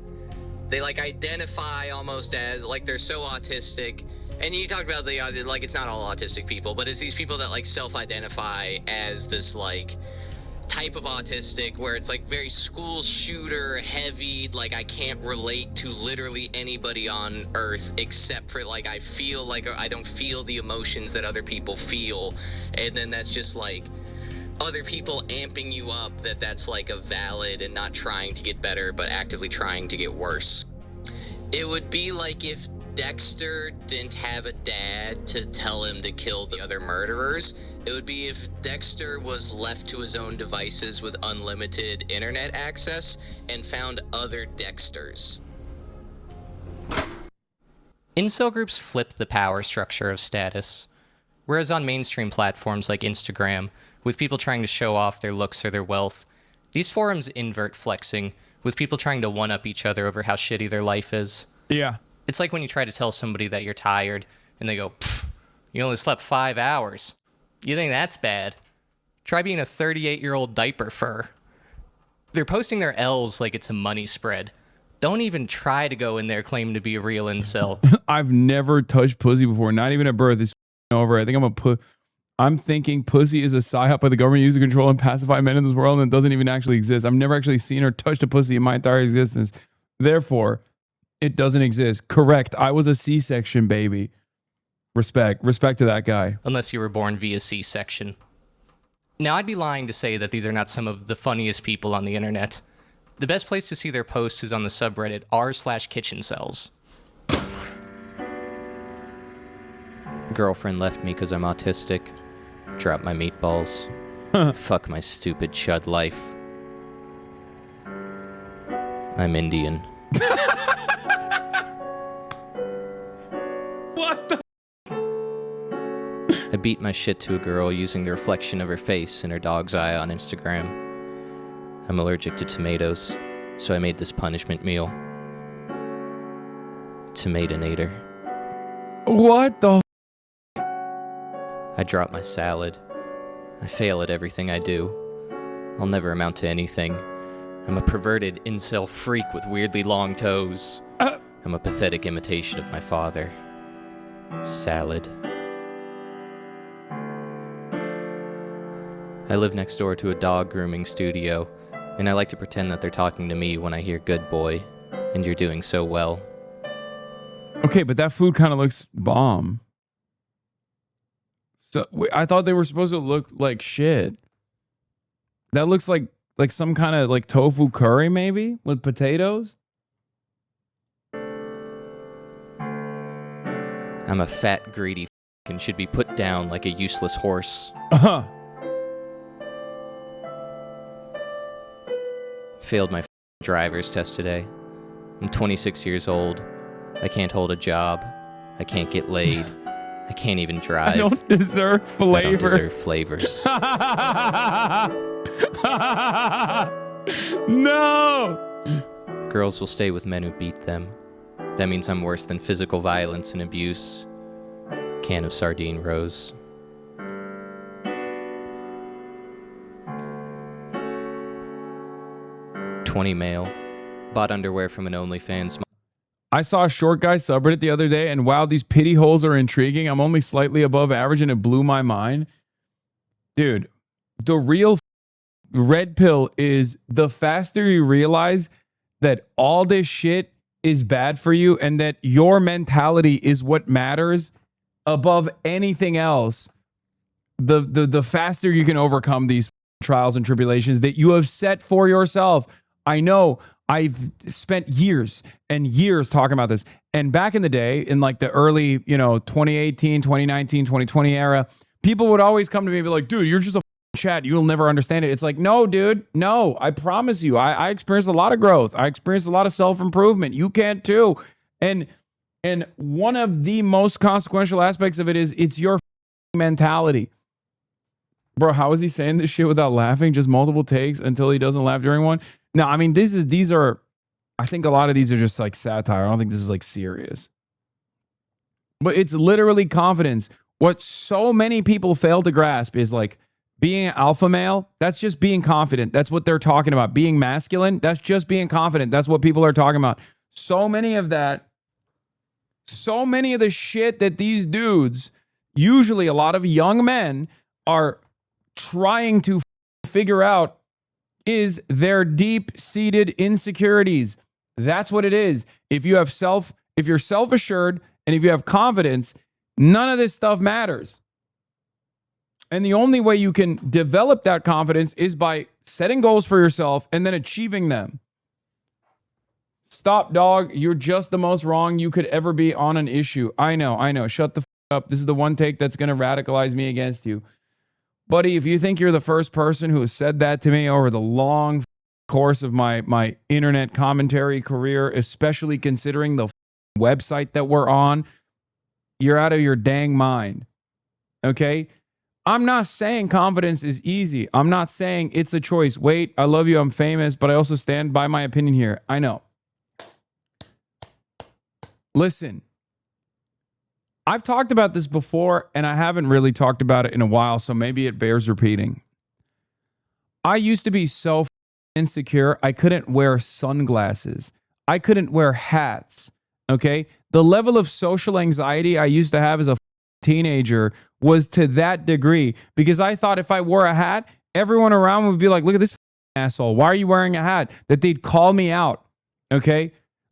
they like identify almost as like they're so autistic. And you talked about like it's not all autistic people, but it's these people that like self-identify as this like type of autistic where it's like very school shooter heavy, like I can't relate to literally anybody on earth except for like I feel like I don't feel the emotions that other people feel, and then that's just like other people amping you up that's like a valid and not trying to get better but actively trying to get worse. It would be like if Dexter didn't have a dad to tell him to kill the other murderers. It would be if Dexter was left to his own devices with unlimited internet access and found other Dexters. Incel groups flip the power structure of status. Whereas on mainstream platforms like Instagram, with people trying to show off their looks or their wealth, these forums invert flexing, with people trying to one-up each other over how shitty their life is. Yeah. It's like when you try to tell somebody that you're tired, and they go, you only slept 5 hours. You think that's bad? Try being a 38-year-old diaper fur. They're posting their L's like it's a money spread. Don't even try to go in there claiming to be a real incel. I've never touched pussy before, not even at birth. It's over. I think I'm thinking pussy is a psyop by the government used to control and pacify men in this world and it doesn't even actually exist. I've never actually seen or touched a pussy in my entire existence. Therefore, it doesn't exist. Correct. I was a C-section baby. Respect to that guy. Unless you were born via C-section. Now, I'd be lying to say that these are not some of the funniest people on the internet. The best place to see their posts is on the subreddit r/kitchen cells. Girlfriend left me because I'm autistic. Drop my meatballs. Fuck my stupid chud life. I'm Indian. What the? I beat my shit to a girl using the reflection of her face in her dog's eye on Instagram. I'm allergic to tomatoes, so I made this punishment meal. Tomatonator. What the? I drop my salad. I fail at everything I do. I'll never amount to anything. I'm a perverted incel freak with weirdly long toes. I'm a pathetic imitation of my father. Salad. I live next door to a dog grooming studio, and I like to pretend that they're talking to me when I hear "good boy," and you're doing so well. Okay, but that food kind of looks bomb. So I thought they were supposed to look like shit. That looks like some kind of like tofu curry maybe with potatoes. I'm a fat, greedy and should be put down like a useless horse. Failed my driver's test today. I'm 26 years old. I can't hold a job. I can't get laid. I can't even drive. I don't deserve flavor. I don't deserve flavors. No! Girls will stay with men who beat them. That means I'm worse than physical violence and abuse. Can of sardine rose. $20 male. Bought underwear from an OnlyFans. I saw a short guy subreddit the other day, and wow, these pity holes are intriguing. I'm only slightly above average, and it blew my mind. Dude, the real red pill is the faster you realize that all this shit is bad for you and that your mentality is what matters above anything else, the faster you can overcome these trials and tribulations that you have set for yourself. I know I've spent years and years talking about this. And back in the day, in like the early, 2018, 2019, 2020 era, people would always come to me and be like, dude, you're just a chat. You'll never understand it. It's like, no, dude, no, I promise you. I experienced a lot of growth. I experienced a lot of self-improvement. You can too. And one of the most consequential aspects of it is it's your mentality. Bro, how is he saying this shit without laughing? Just multiple takes until he doesn't laugh during one? No, I mean, these are, I think a lot of these are just like satire. I don't think this is like serious. But it's literally confidence. What so many people fail to grasp is like being an alpha male. That's just being confident. That's what they're talking about. Being masculine. That's just being confident. That's what people are talking about. So many of the shit that these dudes, usually a lot of young men, are trying to figure out is their deep-seated insecurities. That's what it is. If you're self-assured and if you have confidence, none of this stuff matters. And the only way you can develop that confidence is by setting goals for yourself and then achieving them. Stop, dog. You're just the most wrong you could ever be on an issue. I know. Shut the up. This is the one take that's going to radicalize me against you. Buddy, if you think you're the first person who has said that to me over the long course of my internet commentary career, especially considering the website that we're on, you're out of your dang mind. Okay? I'm not saying confidence is easy. I'm not saying it's a choice. Wait, I love you. I'm famous, but I also stand by my opinion here. I know. Listen. I've talked about this before, and I haven't really talked about it in a while, so maybe it bears repeating. I used to be so insecure, I couldn't wear sunglasses. I couldn't wear hats, okay? The level of social anxiety I used to have as a teenager was to that degree because I thought if I wore a hat, everyone around would be like, look at this asshole. Why are you wearing a hat? That they'd call me out, okay?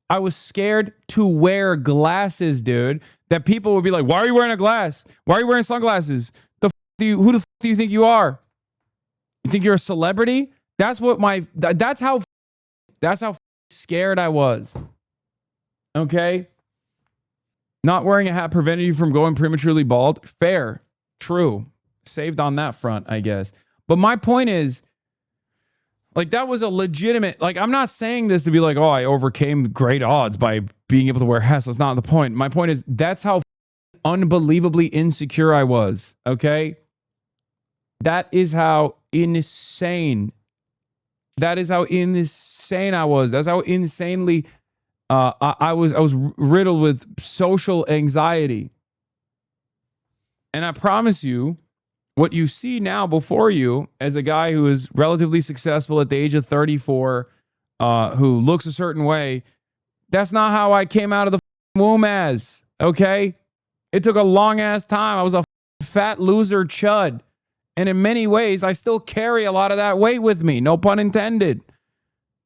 I was scared to wear glasses, dude. That people would be like, why are you wearing a glass? Why are you wearing sunglasses? Who the f do you think you are? You think you're a celebrity? That's what that's how scared I was. Okay? Not wearing a hat prevented you from going prematurely bald? Fair. True. Saved on that front, I guess. But my point is, like, that was a legitimate, like, I'm not saying this to be like, oh, I overcame great odds by being able to wear hats. That's not the point. My point is, that's how unbelievably insecure I was. Okay? That is how insane. That is how insane I was. That's how insanely I was riddled with social anxiety. And I promise you, what you see now before you as a guy who is relatively successful at the age of 34, who looks a certain way, that's not how I came out of the womb as, okay? It took a long ass time. I was a fat loser chud. And in many ways, I still carry a lot of that weight with me. No pun intended.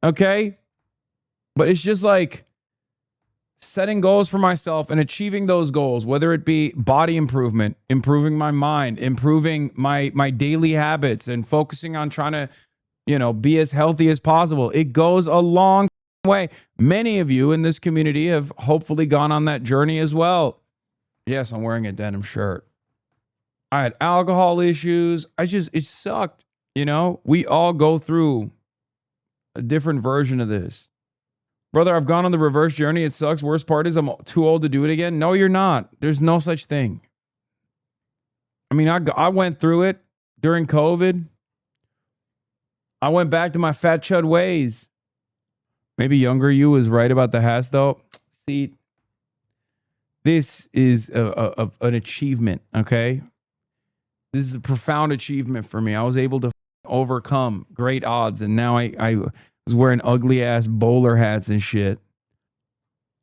Okay? But it's just like setting goals for myself and achieving those goals, whether it be body improvement, improving my mind, improving my daily habits, and focusing on trying to, you know, be as healthy as possible. It goes a long way. Many of you in this community have hopefully gone on that journey as well. Yes, I'm wearing a denim shirt. I had alcohol issues. It sucked. You know, we all go through a different version of this. Brother, I've gone on the reverse journey. It sucks. Worst part is I'm too old to do it again. No, you're not. There's no such thing. I mean, I went through it during COVID. I went back to my fat chud ways. Maybe younger you was right about the hats, though. See, this is an achievement, okay? This is a profound achievement for me. I was able to overcome great odds, and now I was wearing ugly ass bowler hats and shit.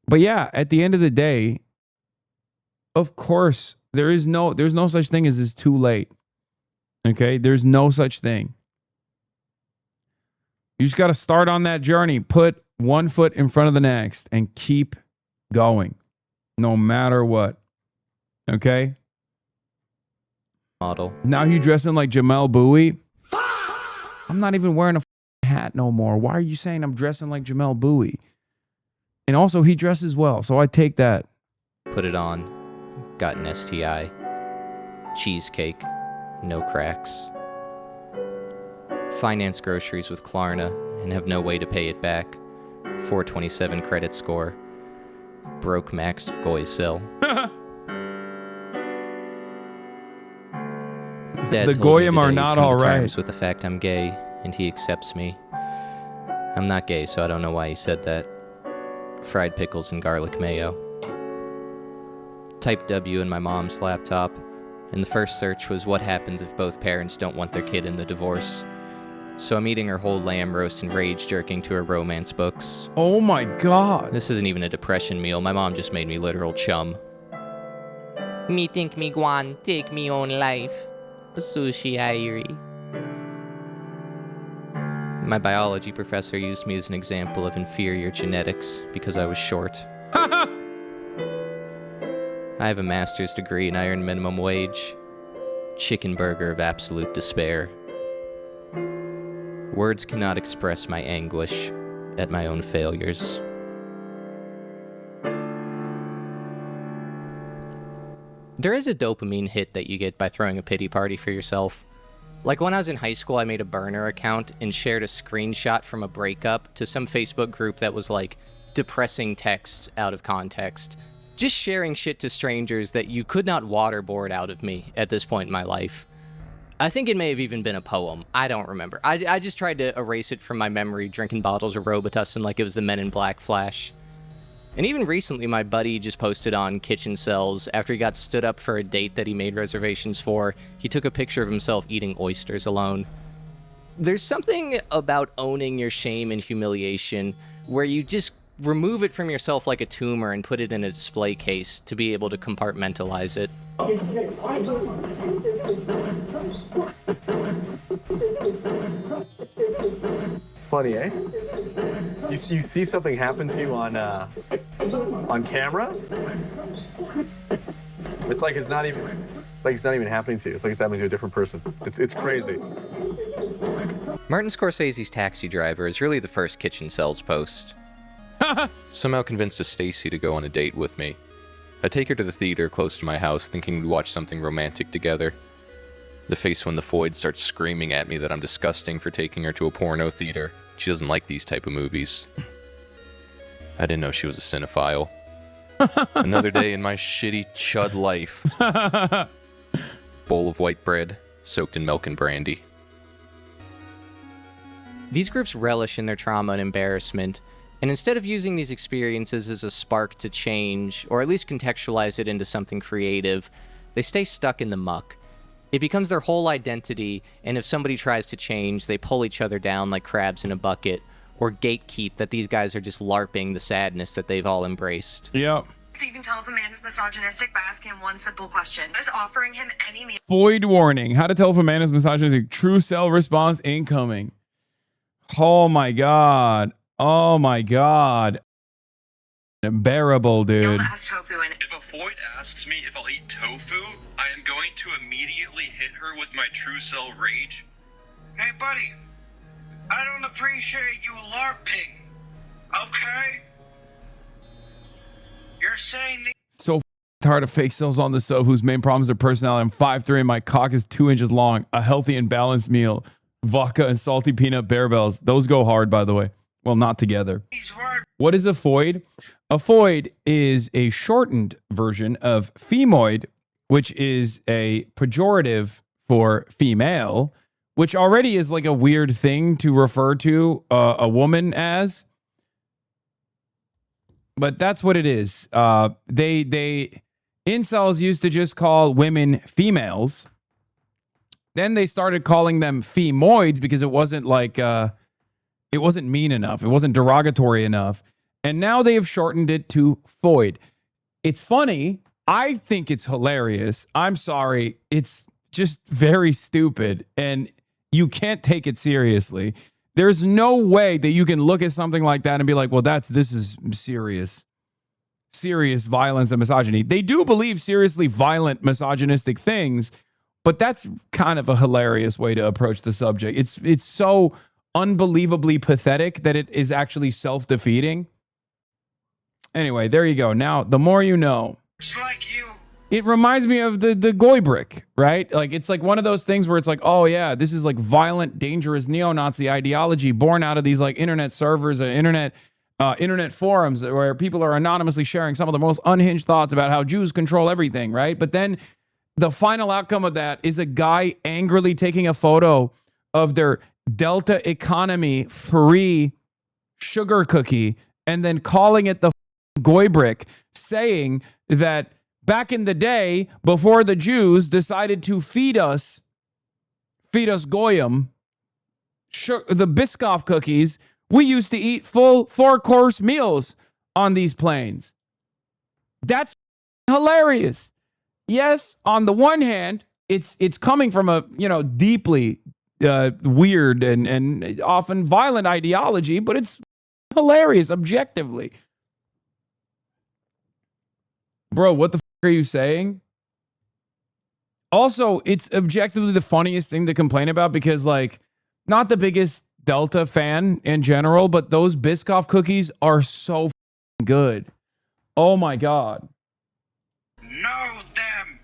But yeah, at the end of the day, of course, there's no such thing as it's too late. Okay? There's no such thing. You just got to start on that journey. Put one foot in front of the next and keep going, no matter what. Okay? Model. Now you dressing like Jamel Bowie? I'm not even wearing a hat no more. Why are you saying I'm dressing like Jamel Bowie? And also, he dresses well, so I take that. Put it on. Got an STI. Cheesecake. No cracks. Finance groceries with Klarna and have no way to pay it back. 427 credit score. Broke maxed Goysil. Dad The told me Goyim are today he's not come to all right. terms with the fact I'm gay, and he accepts me. I'm not gay, so I don't know why he said that. Fried pickles and garlic mayo. Type W in my mom's laptop, and the first search was what happens if both parents don't want their kid in the divorce. So I'm eating her whole lamb roast and rage jerking to her romance books. Oh my God. This isn't even a depression meal. My mom just made me literal chum. Me think me guan take me own life. Sushi Irie. My biology professor used me as an example of inferior genetics because I was short. I have a master's degree and I earn minimum wage. Chicken burger of absolute despair. Words cannot express my anguish at my own failures. There is a dopamine hit that you get by throwing a pity party for yourself. Like when I was in high school, I made a burner account and shared a screenshot from a breakup to some Facebook group that was like depressing text out of context. Just sharing shit to strangers that you could not waterboard out of me at this point in my life. I think it may have even been a poem. I don't remember. I just tried to erase it from my memory, drinking bottles of Robitussin like it was the Men in Black Flash. And even recently, my buddy just posted on Kitchen Cells, after he got stood up for a date that he made reservations for, he took a picture of himself eating oysters alone. There's something about owning your shame and humiliation where you just remove it from yourself like a tumor and put it in a display case to be able to compartmentalize it. It's funny, eh? You see something happen to you on camera? It's like it's not even happening to you. It's like it's happening to a different person. It's crazy. Martin Scorsese's Taxi Driver is really the first kitchen sales post. Somehow convinced a Stacy to go on a date with me. I take her to the theater close to my house, thinking we'd watch something romantic together. The face when the Foyd starts screaming at me that I'm disgusting for taking her to a porno theater. She doesn't like these type of movies. I didn't know she was a cinephile. Another day in my shitty chud life. Bowl of white bread, soaked in milk and brandy. These groups relish in their trauma and embarrassment, and instead of using these experiences as a spark to change, or at least contextualize it into something creative, they stay stuck in the muck. It becomes their whole identity, and if somebody tries to change, they pull each other down like crabs in a bucket, or gatekeep that these guys are just LARPing the sadness that they've all embraced. Yep. You can tell if a man is misogynistic by asking him one simple question. Is offering him any meal. Foyd warning. How to tell if a man is misogynistic. True cell response incoming. Oh my god. Oh my god. Unbearable, dude. Has tofu in it. If a Foyd asks me if I'll eat tofu, I am going to immediately hit her with my true cell rage. Hey, buddy. I don't appreciate you LARPing. Okay? You're saying So tired of fake cells on the sub whose main problems are personality. I'm 5'3" and my cock is 2 inches long. A healthy and balanced meal. Vodka and salty peanut bear bells. Those go hard, by the way. Well, not together. What is a Foyd? A Foyd is a shortened version of femoid, which is a pejorative for female, which already is like a weird thing to refer to a woman as. But that's what it is. Incels used to just call women females. Then they started calling them femoids because it wasn't like it wasn't mean enough. It wasn't derogatory enough. And now they have shortened it to Foyd. It's funny. I think it's hilarious. I'm sorry. It's just very stupid. And you can't take it seriously. There's no way that you can look at something like that and be like, well, this is serious violence and misogyny. They do believe seriously violent misogynistic things, but that's kind of a hilarious way to approach the subject. It's so unbelievably pathetic that it is actually self-defeating. Anyway, there you go. Now, the more you know. It reminds me of the Goy brick, right? Like, it's like one of those things where it's like, oh yeah, this is like violent, dangerous neo-Nazi ideology born out of these like internet servers and internet forums where people are anonymously sharing some of the most unhinged thoughts about how Jews control everything, right? But then the final outcome of that is a guy angrily taking a photo of their Delta Economy free sugar cookie and then calling it the Goy brick, saying that back in the day, before the Jews decided to feed us Goyim, the Biscoff cookies, we used to eat full 4-course meals on these planes. That's hilarious. Yes, on the one hand, it's coming from a deeply weird and often violent ideology, but it's hilarious objectively. Bro, what the are you saying? Also, it's objectively the funniest thing to complain about because, like, not the biggest Delta fan in general, but those Biscoff cookies are so good. Oh my God. Know them.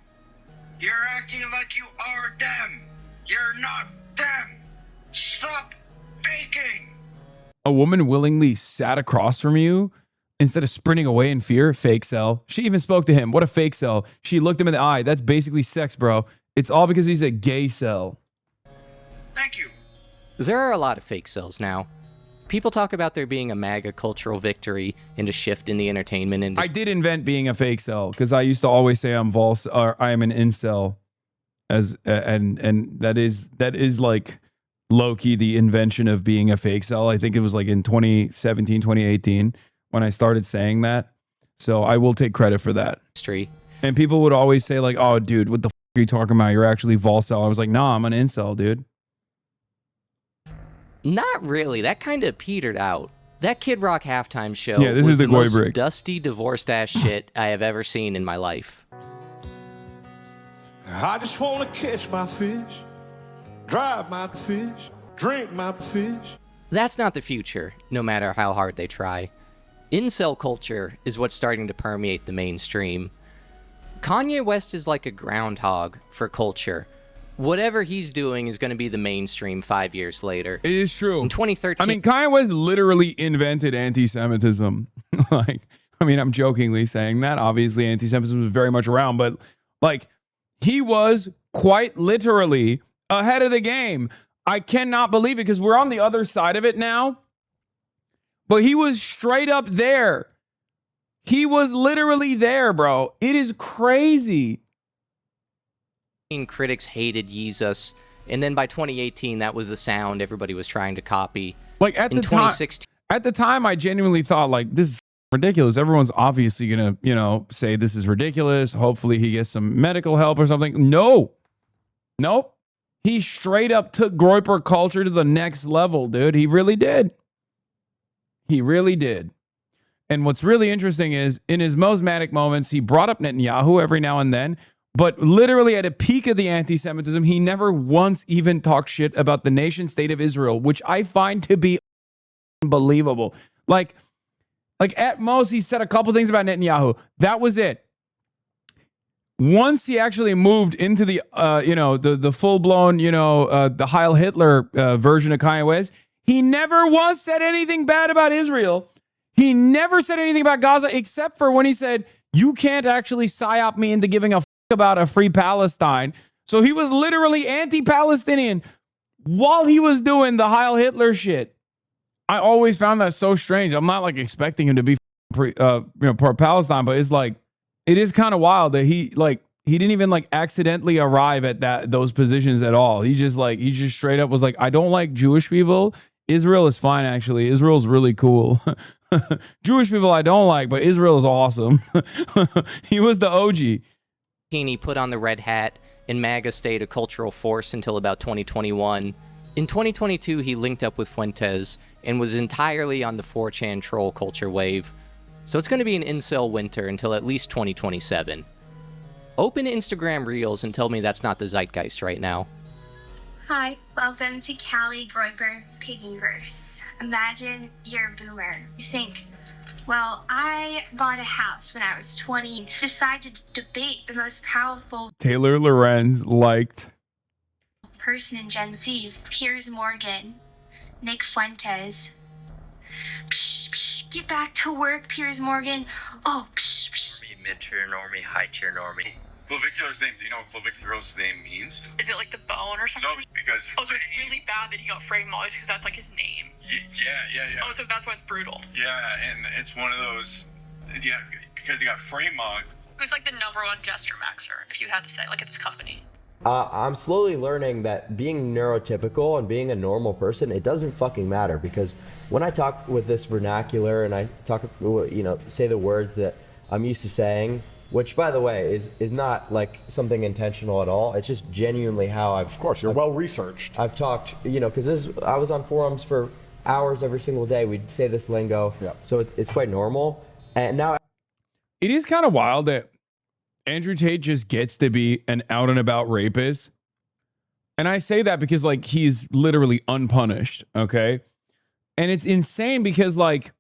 You're acting like you are them. You're not them. Stop faking. A woman willingly sat across from you instead of sprinting away in fear. Fake cell. She even spoke to him. What a fake cell. She looked him in the eye. That's basically sex, bro. It's all because he's a gay cell. Thank you. There are a lot of fake cells now. People talk about there being a MAGA cultural victory and a shift in the entertainment industry. I did invent being a fake cell because I used to always say I'm false or I am an incel, and that is like low-key the invention of being a fake cell. I think it was like in 2017, 2018 when I started saying that. So I will take credit for that. And people would always say like, oh, dude, what the f are you talking about? You're actually Volcel. I was like, nah, I'm an incel, dude. Not really. That kind of petered out. That Kid Rock halftime show this was is the most brick. dusty, divorced-ass shit I have ever seen in my life. I just want to catch my fish, drive my fish, drink my fish. That's not the future, no matter how hard they try. Incel culture is what's starting to permeate the mainstream. Kanye West is like a groundhog for culture. Whatever he's doing is going to be the mainstream 5 years later. It is true. In 2013... I mean, Kanye West literally invented anti-Semitism. Like, I mean, I'm jokingly saying that. Obviously, anti-Semitism was very much around, but like, he was quite literally ahead of the game. I cannot believe it because we're on the other side of it now. But he was straight up there. He was literally there, bro. It is crazy. Critics hated Yeezus, and then by 2018, that was the sound everybody was trying to copy. Like at the 2016, at the time, I genuinely thought like this is ridiculous. Everyone's obviously gonna, you know, say this is ridiculous. Hopefully, he gets some medical help or something. No, nope. He straight up took Groyper culture to the next level, dude. He really did. He really did. And what's really interesting is in his most manic moments, he brought up Netanyahu every now and then. But literally at a peak of the anti-Semitism, he never once even talked shit about the nation state of Israel, which I find to be unbelievable. Like at most, he said a couple things about Netanyahu. That was it. Once he actually moved into the, the full-blown, the Heil Hitler version of Kanye West, he never once said anything bad about Israel. He never said anything about Gaza, except for when he said, you can't actually psyop me into giving a about a free Palestine. So he was literally anti-Palestinian while he was doing the Heil Hitler shit. I always found that so strange. I'm not like expecting him to be pro-Palestine, but it's like, it is kind of wild that he didn't even like accidentally arrive at those positions at all. He just straight up was like, I don't like Jewish people. Israel is fine, actually. Israel's really cool. Jewish people I don't like, but Israel is awesome. He was the OG. He put on the red hat, and MAGA stayed a cultural force until about 2021. In 2022, he linked up with Fuentes and was entirely on the 4chan troll culture wave. So it's going to be an incel winter until at least 2027. Open Instagram Reels and tell me that's not the zeitgeist right now. Hi, welcome to Callie Groyper Piggyverse. Imagine you're a boomer. You think, well, I bought a house when I was 20, decided to debate the most powerful Taylor Lorenz liked person in Gen Z, Piers Morgan, Nick Fuentes. Psh, psh, get back to work, Piers Morgan. Oh, psh, psh. Mid-tier normie, high-tier normie. Clavicular's name, do you know what Clavicular's name means? Is it like the bone or something? No, because... Oh, so it's really bad that he got frame mocked because that's like his name. Yeah. Oh, so that's why it's brutal. Yeah, and it's one of those... Yeah, because he got frame mocked. Who's like the #1 gesture maxer, if you had to say, like at this company? I'm slowly learning that being neurotypical and being a normal person, it doesn't fucking matter, because when I talk with this vernacular and I talk, say the words that I'm used to saying, which, by the way, is not like something intentional at all. It's just genuinely how I've... Of course, you're well researched. I've talked, because I was on forums for hours every single day. We'd say this lingo. Yeah. So it's quite normal. And now... It is kind of wild that Andrew Tate just gets to be an out and about rapist. And I say that because like he's literally unpunished, okay? And it's insane because like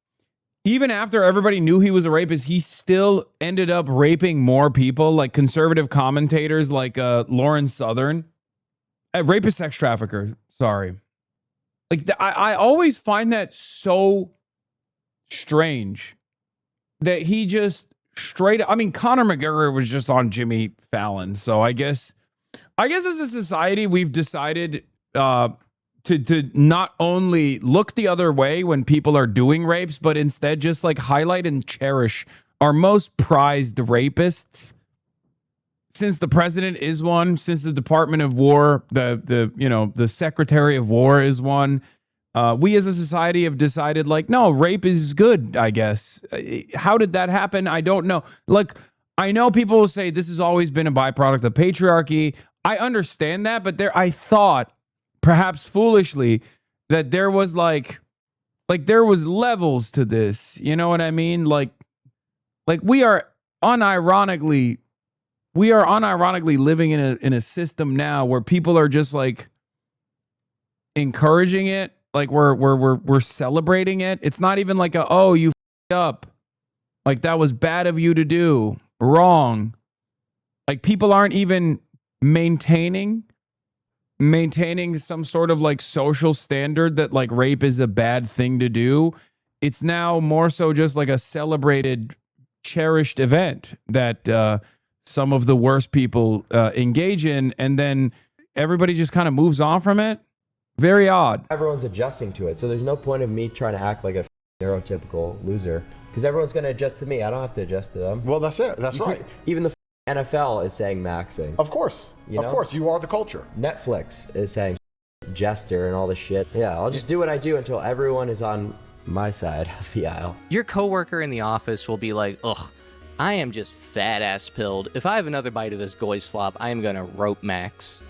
even after everybody knew he was a rapist, he still ended up raping more people, like conservative commentators like Lauren Southern, a rapist sex trafficker, sorry. Like I always find that so strange that he just straight up, I mean, Conor McGregor was just on Jimmy Fallon. So I guess as a society, we've decided to not only look the other way when people are doing rapes, but instead just like highlight and cherish our most prized rapists. Since the president is one, since the Department of War, the Secretary of War is one, we as a society have decided like, no, rape is good, I guess. How did that happen? I don't know. Like, I know people will say this has always been a byproduct of patriarchy. I understand that, but I thought, perhaps foolishly, that there was like there was levels to this. You know what I mean? Like we are unironically living in a system now where people are just like encouraging it. Like we're celebrating it. It's not even like oh, you f***ed up. Like that was bad of you to do. Wrong. Like people aren't even maintaining some sort of like social standard that like rape is a bad thing to do. It's now more so just like a celebrated, cherished event that some of the worst people engage in, and then everybody just kind of moves on from it. Very odd. Everyone's adjusting to it, so there's no point of me trying to act like a neurotypical loser, because everyone's going to adjust to me. I don't have to adjust to them. Well, that's it. That's right. Even the NFL is saying maxing. Of course. Of course, you are the culture. Netflix is saying jester and all this shit. Yeah, I'll just do what I do until everyone is on my side of the aisle. Your coworker in the office will be like, ugh, I am just fat-ass pilled. If I have another bite of this goy slop, I am gonna rope max.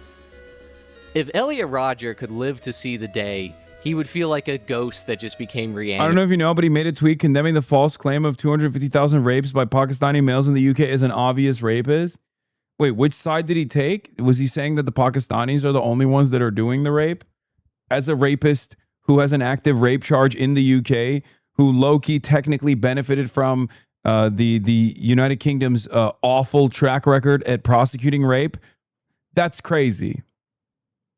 If Elliot Rodger could live to see the day, he would feel like a ghost that just became reanimated. I don't know if you know, but he made a tweet condemning the false claim of 250,000 rapes by Pakistani males in the UK as an obvious rapist. Wait, which side did he take? Was he saying that the Pakistanis are the only ones that are doing the rape? As a rapist who has an active rape charge in the UK, who low-key technically benefited from the United Kingdom's awful track record at prosecuting rape, that's crazy.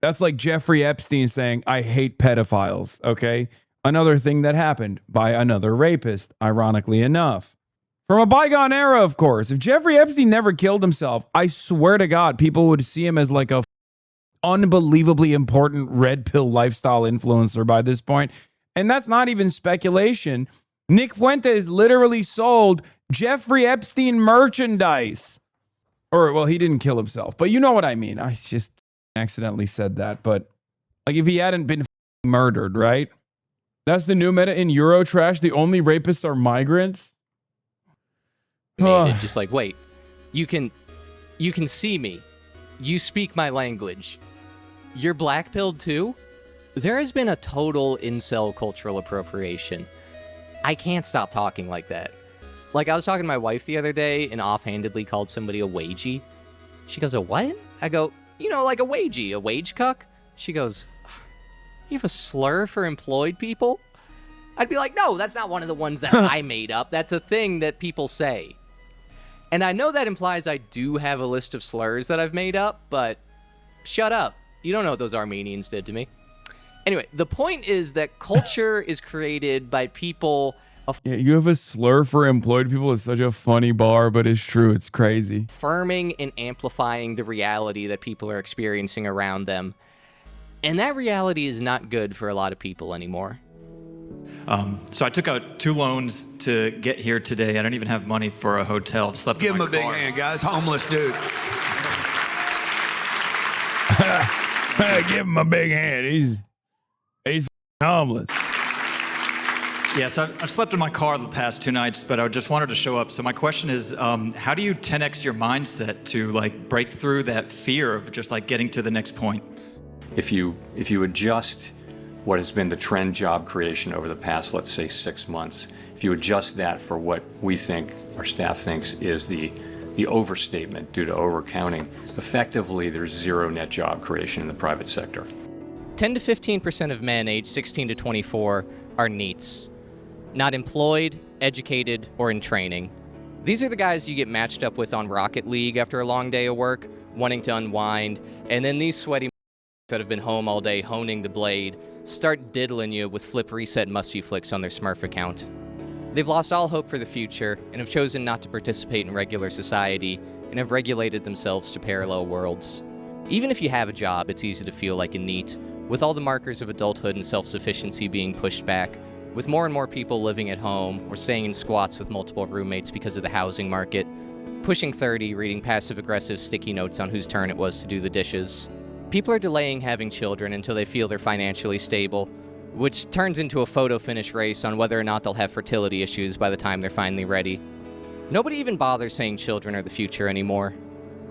That's like Jeffrey Epstein saying, I hate pedophiles, okay? Another thing that happened by another rapist, ironically enough. From a bygone era, of course. If Jeffrey Epstein never killed himself, I swear to God, people would see him as like a unbelievably important red pill lifestyle influencer by this point. And that's not even speculation. Nick Fuentes literally sold Jeffrey Epstein merchandise. Or, well, he didn't kill himself, but you know what I mean. I just accidentally said that, but like if he hadn't been murdered, right? That's the new meta in Eurotrash. The only rapists are migrants. Just like, wait, you can see me. You speak my language. You're black-pilled too? There has been a total incel cultural appropriation. I can't stop talking like that. Like, I was talking to my wife the other day and offhandedly called somebody a wagey. She goes, a what? I go, you know, like a wagey, a wage cuck. She goes, you have a slur for employed people? I'd be like, no, that's not one of the ones that I made up. That's a thing that people say. And I know that implies I do have a list of slurs that I've made up, but shut up. You don't know what those Armenians did to me. Anyway, the point is that culture is created by people... Yeah, you have a slur for employed people is such a funny bar, but it's true. It's crazy. Affirming and amplifying the reality that people are experiencing around them. And that reality is not good for a lot of people anymore. So I took out 2 loans to get here today. I don't even have money for a hotel. Slept Give in him my a car. big hand, guys. Homeless dude. Give him a big hand. He's homeless. Yes, I've slept in my car the past 2 nights, but I just wanted to show up. So my question is, how do you 10x your mindset to like break through that fear of just like getting to the next point? If you adjust what has been the trend job creation over the past, let's say 6 months, if you adjust that for what we think, our staff thinks, is the overstatement due to overcounting, effectively there's 0 net job creation in the private sector. 10 to 15% of men aged 16 to 24 are NEETs. Not employed, educated, or in training. These are the guys you get matched up with on Rocket League after a long day of work, wanting to unwind, and then these sweaty that have been home all day honing the blade start diddling you with flip reset musty flicks on their Smurf account. They've lost all hope for the future and have chosen not to participate in regular society and have regulated themselves to parallel worlds. Even if you have a job, it's easy to feel like a NEET, with all the markers of adulthood and self-sufficiency being pushed back, with more and more people living at home or staying in squats with multiple roommates because of the housing market, pushing 30, reading passive-aggressive sticky notes on whose turn it was to do the dishes. People are delaying having children until they feel they're financially stable, which turns into a photo finish race on whether or not they'll have fertility issues by the time they're finally ready. Nobody even bothers saying children are the future anymore.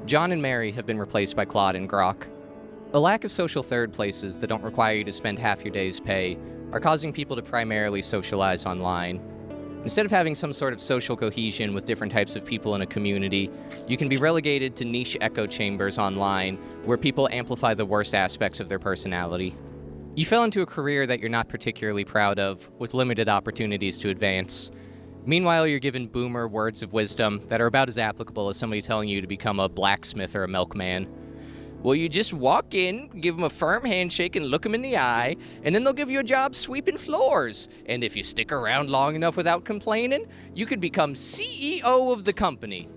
John and Mary have been replaced by Claude and Grok. A lack of social third places that don't require you to spend half your day's pay are causing people to primarily socialize online. Instead of having some sort of social cohesion with different types of people in a community, you can be relegated to niche echo chambers online where people amplify the worst aspects of their personality. You fell into a career that you're not particularly proud of, with limited opportunities to advance. Meanwhile, you're given boomer words of wisdom that are about as applicable as somebody telling you to become a blacksmith or a milkman. Well, you just walk in, give them a firm handshake and look them in the eye, and then they'll give you a job sweeping floors. And if you stick around long enough without complaining, you could become CEO of the company.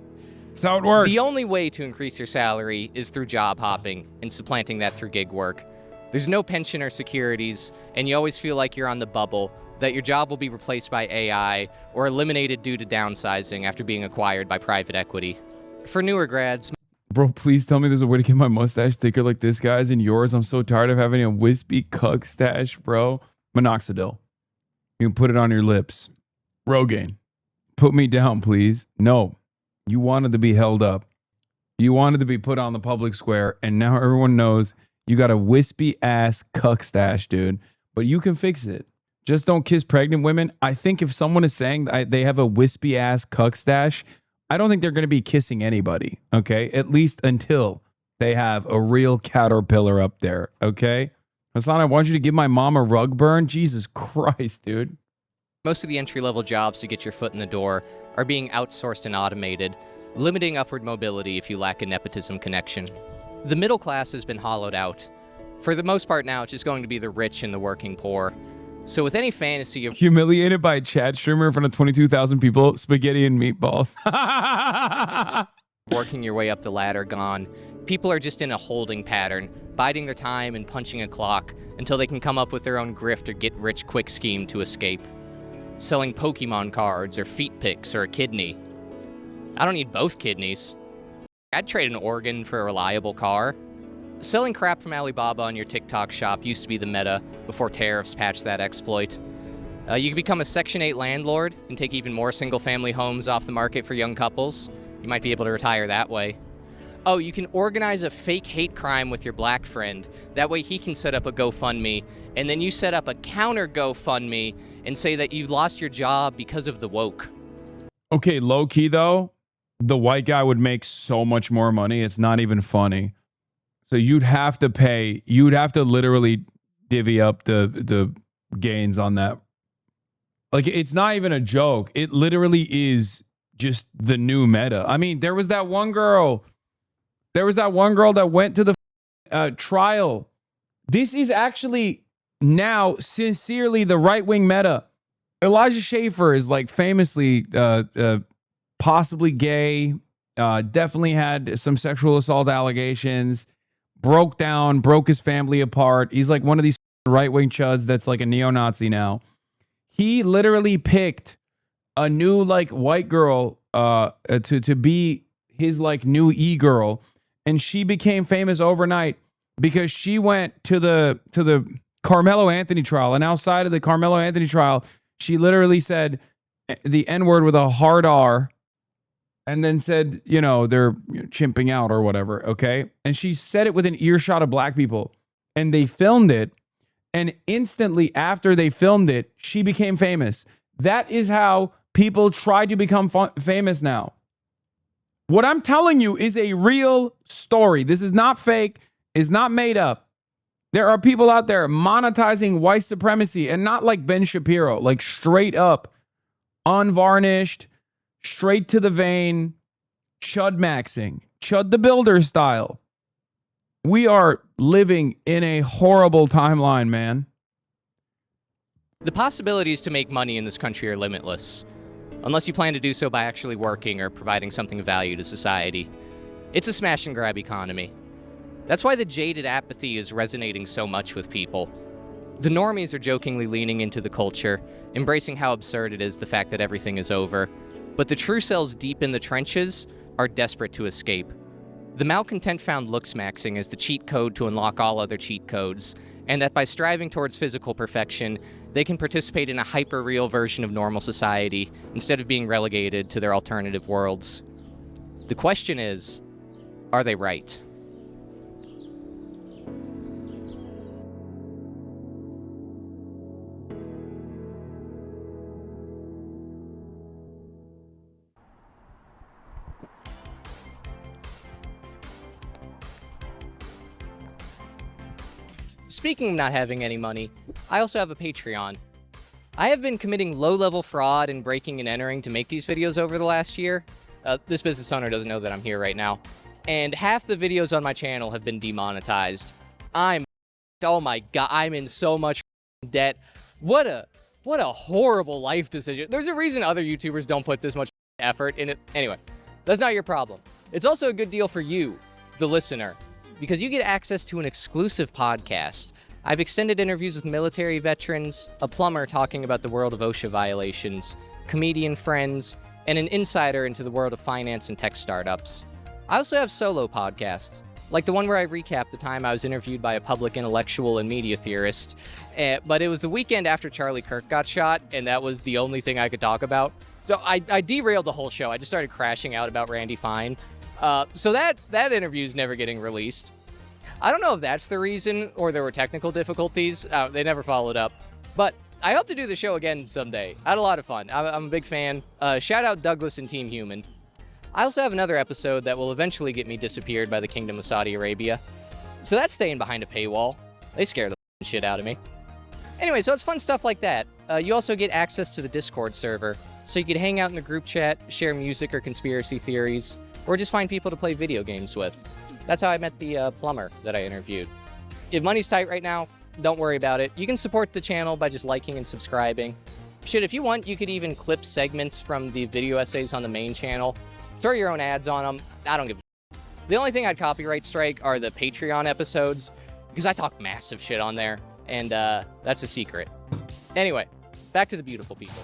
That's how it works. The only way to increase your salary is through job hopping and supplanting that through gig work. There's no pension or securities, and you always feel like you're on the bubble, that your job will be replaced by AI or eliminated due to downsizing after being acquired by private equity. For newer grads... Bro, please tell me there's a way to get my mustache thicker like this guy's and yours. I'm so tired of having a wispy cuck stash, bro. Minoxidil. You can put it on your lips. Rogaine. Put me down, please. No. You wanted to be held up. You wanted to be put on the public square, and now everyone knows you got a wispy ass cuck stash, dude. But you can fix it. Just don't kiss pregnant women. I think if someone is saying that they have a wispy ass cuck stash, I don't think they're going to be kissing anybody, okay? At least until they have a real caterpillar up there, okay? Hasan, I want you to give my mom a rug burn. Jesus Christ, dude. Most of the entry-level jobs to get your foot in the door are being outsourced and automated, limiting upward mobility if you lack a nepotism connection. The middle class has been hollowed out. For the most part now, it's just going to be the rich and the working poor. So with any fantasy of humiliated by a chat streamer in front of 22,000 people, spaghetti and meatballs. working your way up the ladder gone, people are just in a holding pattern, biding their time and punching a clock until they can come up with their own grift or get-rich-quick scheme to escape. Selling Pokemon cards or feet pics or a kidney. I don't need both kidneys. I'd trade an organ for a reliable car. Selling crap from Alibaba on your TikTok shop used to be the meta before tariffs patched that exploit. You can become a Section 8 landlord and take even more single-family homes off the market for young couples. You might be able to retire that way. Oh, you can organize a fake hate crime with your black friend. That way he can set up a GoFundMe, and then you set up a counter GoFundMe and say that you lost your job because of the woke. Okay, low-key, though, the white guy would make so much more money. It's not even funny. So you'd have to literally divvy up the gains on that. Like, it's not even a joke. It literally is just the new meta. I mean, there was that one girl that went to the trial. This is actually now sincerely the right-wing meta. Elijah Schaffer is like famously possibly gay, definitely had some sexual assault allegations, broke his family apart. He's like one of these right-wing chuds that's like a neo-Nazi now. He literally picked a new like white girl to be his like new e-girl, and she became famous overnight because she went to the Carmelo Anthony trial, and outside of the Carmelo Anthony trial, she literally said the N-word with a hard R, and then said, you know, they're chimping out or whatever, okay? And she said it within earshot of black people, and they filmed it, and instantly after they filmed it, she became famous. That is how people try to become famous now. What I'm telling you is a real story. This is not fake. It's not made up. There are people out there monetizing white supremacy, and not like Ben Shapiro, like straight up, unvarnished, straight to the vein, chud maxing, Chud the Builder style. We are living in a horrible timeline, man. The possibilities to make money in this country are limitless, unless you plan to do so by actually working or providing something of value to society. It's a smash and grab economy. That's why the jaded apathy is resonating so much with people. The normies are jokingly leaning into the culture, embracing how absurd it is the fact that everything is over. But the true cells deep in the trenches are desperate to escape. The malcontent found looks maxing as the cheat code to unlock all other cheat codes, and that by striving towards physical perfection, they can participate in a hyper-real version of normal society instead of being relegated to their alternative worlds. The question is, are they right? speaking of not having any money, I also have a Patreon. I have been committing low-level fraud and breaking and entering to make these videos over the last year. This business owner doesn't know that I'm here right now. And half the videos on my channel have been demonetized. Oh my god, I'm in so much debt. What a horrible life decision. There's a reason other YouTubers don't put this much effort in it. Anyway, that's not your problem. It's also a good deal for you, the listener, because you get access to an exclusive podcast. I've extended interviews with military veterans, a plumber talking about the world of OSHA violations, comedian friends, and an insider into the world of finance and tech startups. I also have solo podcasts, like the one where I recap the time I was interviewed by a public intellectual and media theorist, but it was the weekend after Charlie Kirk got shot, and that was the only thing I could talk about. So I derailed the whole show. I just started crashing out about Randy Fine. So that interview's never getting released. I don't know if that's the reason, or there were technical difficulties. They never followed up. But I hope to do the show again someday. I had a lot of fun. I'm a big fan. Shout out Douglas and Team Human. I also have another episode that will eventually get me disappeared by the Kingdom of Saudi Arabia. So that's staying behind a paywall. They scare the shit out of me. Anyway, so it's fun stuff like that. You also get access to the Discord server, so you can hang out in the group chat, share music or conspiracy theories, or just find people to play video games with. That's how I met the plumber that I interviewed. If money's tight right now, don't worry about it. You can support the channel by just liking and subscribing. Shit, if you want, you could even clip segments from the video essays on the main channel. Throw your own ads on them. I don't give a shit. The only thing I'd copyright strike are the Patreon episodes, because I talk massive shit on there, and that's a secret. Anyway, back to the beautiful people.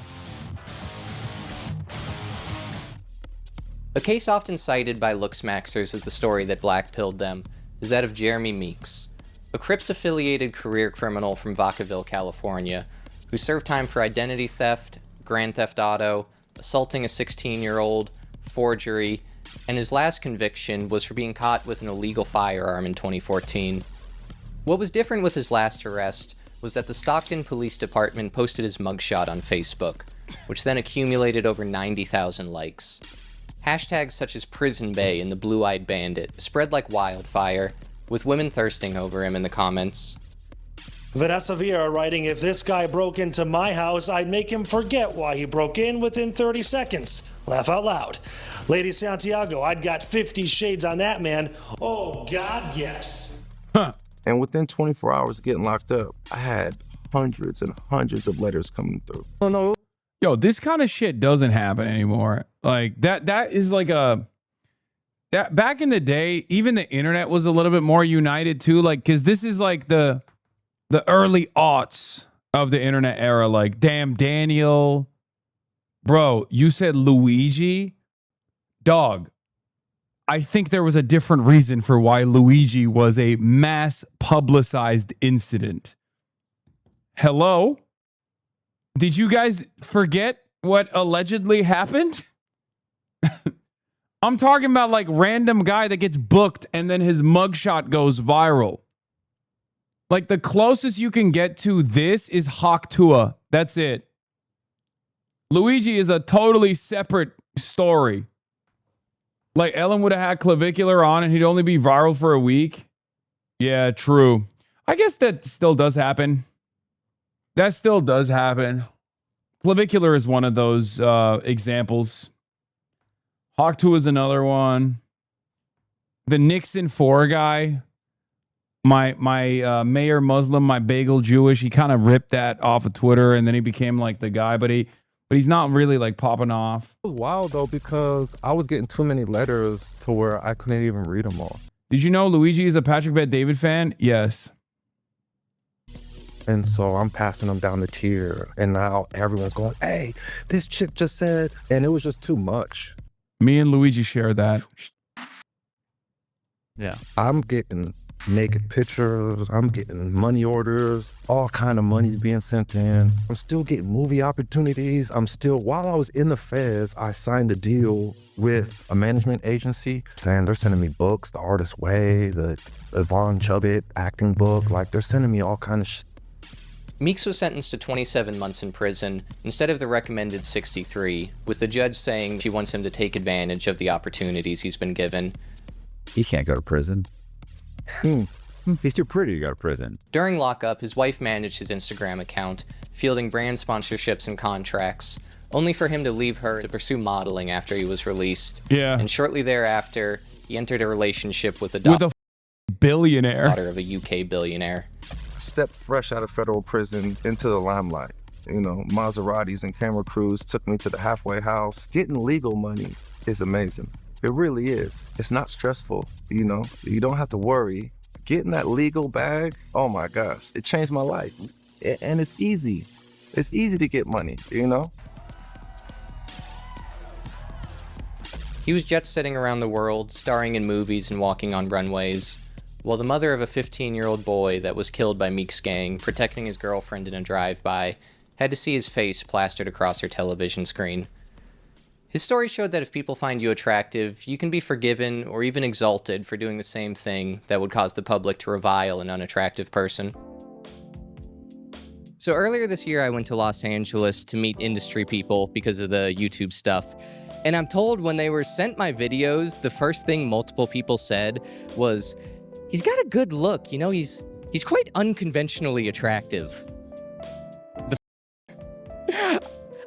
A case often cited by Looksmaxers as the story that blackpilled them is that of Jeremy Meeks, a Crips-affiliated career criminal from Vacaville, California, who served time for identity theft, grand theft auto, assaulting a 16-year-old, forgery, and his last conviction was for being caught with an illegal firearm in 2014. What was different with his last arrest was that the Stockton Police Department posted his mugshot on Facebook, which then accumulated over 90,000 likes. Hashtags such as Prison Bay and the Blue-Eyed Bandit spread like wildfire, with women thirsting over him in the comments. Vanessa Vieira writing, if this guy broke into my house, I'd make him forget why he broke in within 30 seconds. Laugh out loud. Lady Santiago, I'd got 50 shades on that man. Oh, God, yes. Huh. And within 24 hours of getting locked up, I had hundreds and hundreds of letters coming through. Oh, no. Yo, this kind of shit doesn't happen anymore. Like, that is like a... That back in the day, even the internet was a little bit more united too. Like, because this is like the early aughts of the internet era. Like, damn, Daniel. Bro, you said Luigi? Dog, I think there was a different reason for why Luigi was a mass publicized incident. Hello? Did you guys forget what allegedly happened? I'm talking about like random guy that gets booked and then his mugshot goes viral. Like the closest you can get to this is Hawktua. That's it. Luigi is a totally separate story. Like Ellen would have had Clavicular on and he'd only be viral for a week. Yeah, true. I guess that still does happen. That still does happen. Clavicular is one of those examples. Hawk2 is another one. The Nixon 4 guy. My Mayor Muslim, my bagel Jewish. He kind of ripped that off of Twitter and then he became like the guy, but he's not really like popping off. It was wild though because I was getting too many letters to where I couldn't even read them all. Did you know Luigi is a Patrick Bet-David fan? Yes. And so I'm passing them down the tier and now everyone's going, hey, this chick just said, and it was just too much. Me and Luigi share that. Yeah. I'm getting naked pictures. I'm getting money orders. All kind of money's being sent in. I'm still getting movie opportunities. While I was in the feds, I signed a deal with a management agency saying they're sending me books, The Artist's Way, the Yvonne Chubbett acting book. Like they're sending me all kind of shit. Meeks was sentenced to 27 months in prison instead of the recommended 63, with the judge saying she wants him to take advantage of the opportunities he's been given. He can't go to prison. He's too pretty to go to prison. During lockup, his wife managed his Instagram account, fielding brand sponsorships and contracts, only for him to leave her to pursue modeling after he was released. Yeah. And shortly thereafter, he entered a relationship with a billionaire. daughter of a UK billionaire. Stepped fresh out of federal prison into the limelight. You know, Maseratis and camera crews took me to the halfway house. Getting legal money is amazing. It really is. It's not stressful, you know? You don't have to worry. Getting that legal bag, oh my gosh, it changed my life. And it's easy. It's easy to get money, you know? He was jet-setting around the world, starring in movies and walking on runways, while the mother of a 15-year-old boy that was killed by Meek's gang, protecting his girlfriend in a drive-by, had to see his face plastered across her television screen. His story showed that if people find you attractive, you can be forgiven or even exalted for doing the same thing that would cause the public to revile an unattractive person. So earlier this year, I went to Los Angeles to meet industry people because of the YouTube stuff. And I'm told when they were sent my videos, the first thing multiple people said was, he's got a good look, you know, he's quite unconventionally attractive.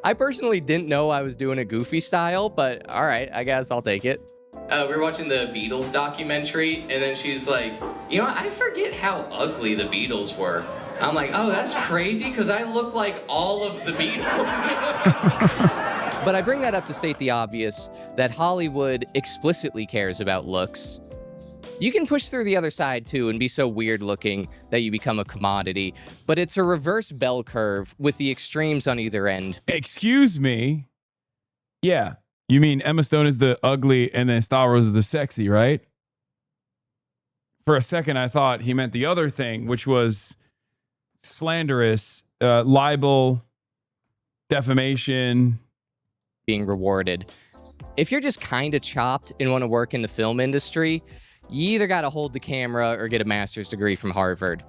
I personally didn't know I was doing a goofy style, but all right, I guess I'll take it. We were watching the Beatles documentary, and then she's like, you know, I forget how ugly the Beatles were. I'm like, oh, that's crazy, because I look like all of the Beatles. But I bring that up to state the obvious, that Hollywood explicitly cares about looks. You can push through the other side, too, and be so weird-looking that you become a commodity, but it's a reverse bell curve with the extremes on either end. Excuse me? Yeah. You mean Emma Stone is the ugly and then Star Wars is the sexy, right? For a second, I thought he meant the other thing, which was slanderous, libel, defamation. Being rewarded. If you're just kind of chopped and want to work in the film industry, you either got to hold the camera or get a master's degree from Harvard.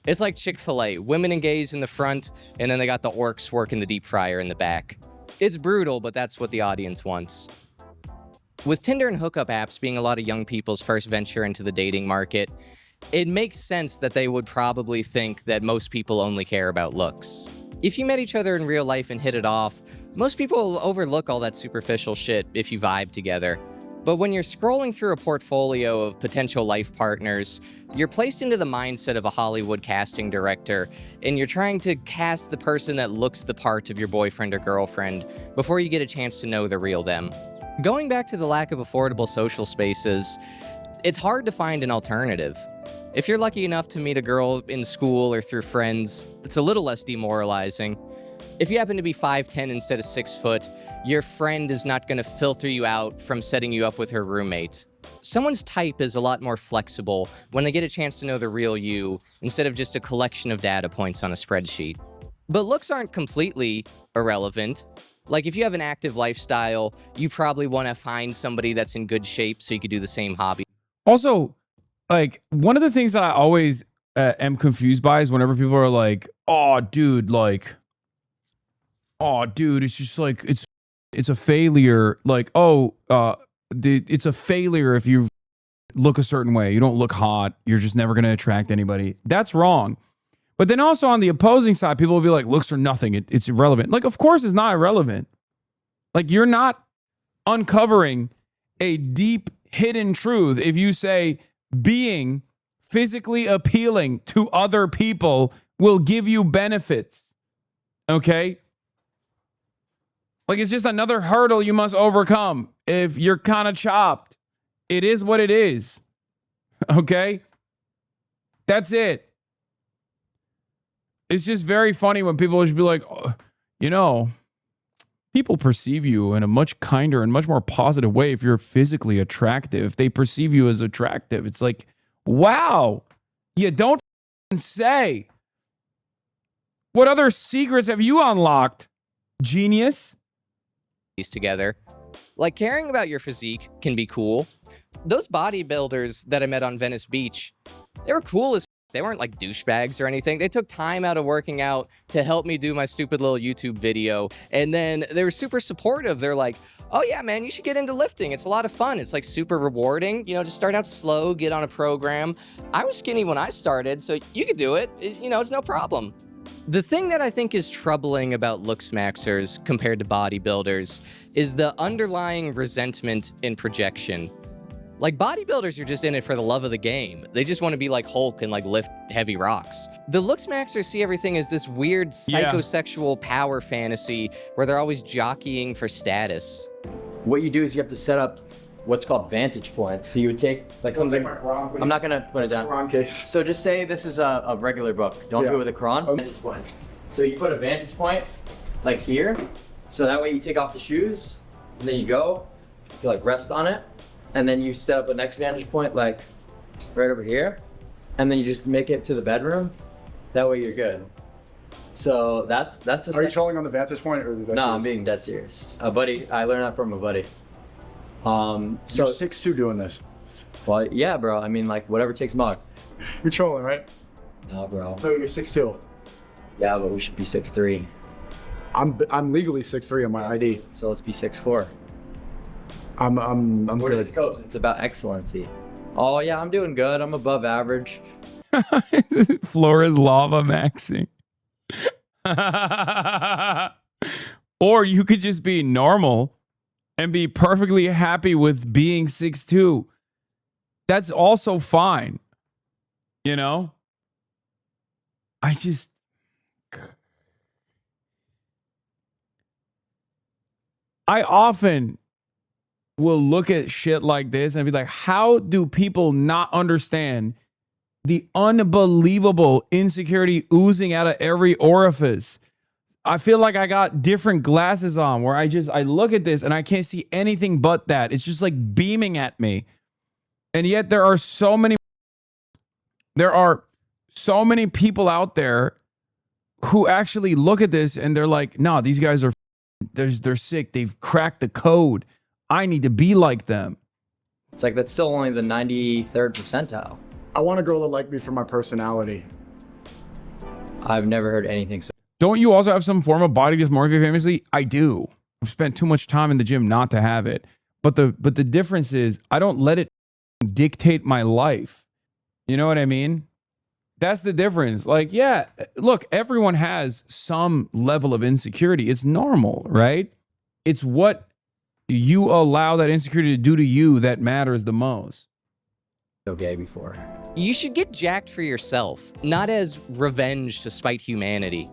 It's like Chick-fil-A, women and gays in the front, and then they got the orcs working the deep fryer in the back. It's brutal, but that's what the audience wants. With Tinder and hookup apps being a lot of young people's first venture into the dating market, it makes sense that they would probably think that most people only care about looks. If you met each other in real life and hit it off, most people will overlook all that superficial shit if you vibe together. But when you're scrolling through a portfolio of potential life partners, you're placed into the mindset of a Hollywood casting director, and you're trying to cast the person that looks the part of your boyfriend or girlfriend before you get a chance to know the real them. Going back to the lack of affordable social spaces, it's hard to find an alternative. If you're lucky enough to meet a girl in school or through friends, it's a little less demoralizing. If you happen to be 5'10" instead of 6 foot, your friend is not going to filter you out from setting you up with her roommate. Someone's type is a lot more flexible when they get a chance to know the real you instead of just a collection of data points on a spreadsheet. But looks aren't completely irrelevant. Like if you have an active lifestyle, you probably want to find somebody that's in good shape so you could do the same hobby. Also, like one of the things that I always am confused by is whenever people are like, oh, dude, like, oh, dude, it's just like, it's a failure. Like, oh, dude, it's a failure if you look a certain way. You don't look hot. You're just never going to attract anybody. That's wrong. But then also on the opposing side, people will be like, looks are nothing. It's irrelevant. Like, of course it's not irrelevant. Like, you're not uncovering a deep hidden truth if you say being physically appealing to other people will give you benefits. Okay? Like, it's just another hurdle you must overcome if you're kind of chopped. It is what it is. Okay? That's it. It's just very funny when people just be like, oh, you know, people perceive you in a much kinder and much more positive way if you're physically attractive. They perceive you as attractive. It's like, wow, you don't say. What other secrets have you unlocked, genius? Together. Like, caring about your physique can be cool. Those bodybuilders that I met on Venice Beach, they were cool as They weren't like douchebags or anything. They took time out of working out to help me do my stupid little YouTube video. And then they were super supportive. They're like, oh yeah, man, you should get into lifting. It's a lot of fun. It's like super rewarding. You know, just start out slow, get on a program. I was skinny when I started, so you could do it. You know, it's no problem. The thing that I think is troubling about looks maxers compared to bodybuilders is the underlying resentment and projection. Like, bodybuilders are just in it for the love of the game. They just want to be like Hulk and like lift heavy rocks. The looks maxers see everything as this weird psychosexual power fantasy where they're always jockeying for status. What you do is you have to set up what's called vantage points. So you would take like something. I'm not gonna put it down. Quran case. So just say this is a regular book. Don't do it with a Quran. Vantage points. So you put a vantage point like here. So that way you take off the shoes, and then you go, you like rest on it, and then you set up a next vantage point like right over here, and then you just make it to the bedroom. That way you're good. So that's the. Are you trolling on the vantage point or the? No, I'm being dead serious. A buddy, I learned that from a buddy. So you're 6'2" doing this. Well, yeah, bro. I mean, like whatever takes mug. You're trolling, right? No, bro. No, you're 6'2". Yeah, but we should be 6'3". I'm legally 6'3" on my ID. So let's be 6'4". I'm good. It's about excellency. Oh yeah, I'm doing good. I'm above average. Floor is lava maxing. Or you could just be normal and be perfectly happy with being 6'2". That's also fine. You know? I often will look at shit like this and be like, how do people not understand the unbelievable insecurity oozing out of every orifice? I feel like I got different glasses on where I look at this and I can't see anything but that. It's just like beaming at me. And yet there are so many people out there who actually look at this and they're like, no, these guys are, they're sick. They've cracked the code. I need to be like them. It's like, that's still only the 93rd percentile. I want a girl to like me for my personality. I've never heard anything so. Don't you also have some form of body dysmorphia famously? I do. I've spent too much time in the gym not to have it. But the difference is I don't let it dictate my life. You know what I mean? That's the difference. Like, yeah, look, everyone has some level of insecurity. It's normal, right? It's what you allow that insecurity to do to you that matters the most. Okay, before. You should get jacked for yourself, not as revenge to spite humanity.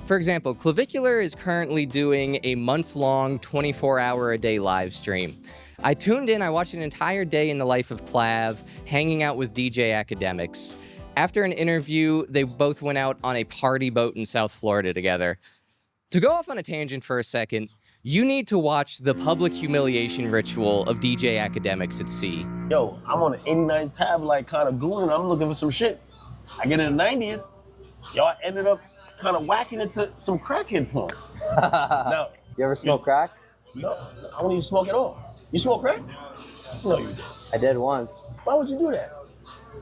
For example, Clavicular is currently doing a month-long, 24-hour-a-day live stream. I tuned in, I watched an entire day in the life of Clav, hanging out with DJ academics. After an interview, they both went out on a party boat in South Florida together. To go off on a tangent for a second, you need to watch the public humiliation ritual of DJ academics at sea. Yo, I'm on an 89 tab, like kind of gooning. I'm looking for some shit. I get in the 90th. Y'all ended up kind of whacking into some crackhead porn. Now, you ever smoke crack? No, I don't even smoke at all. You smoke crack? No, you did. I did once. Why would you do that?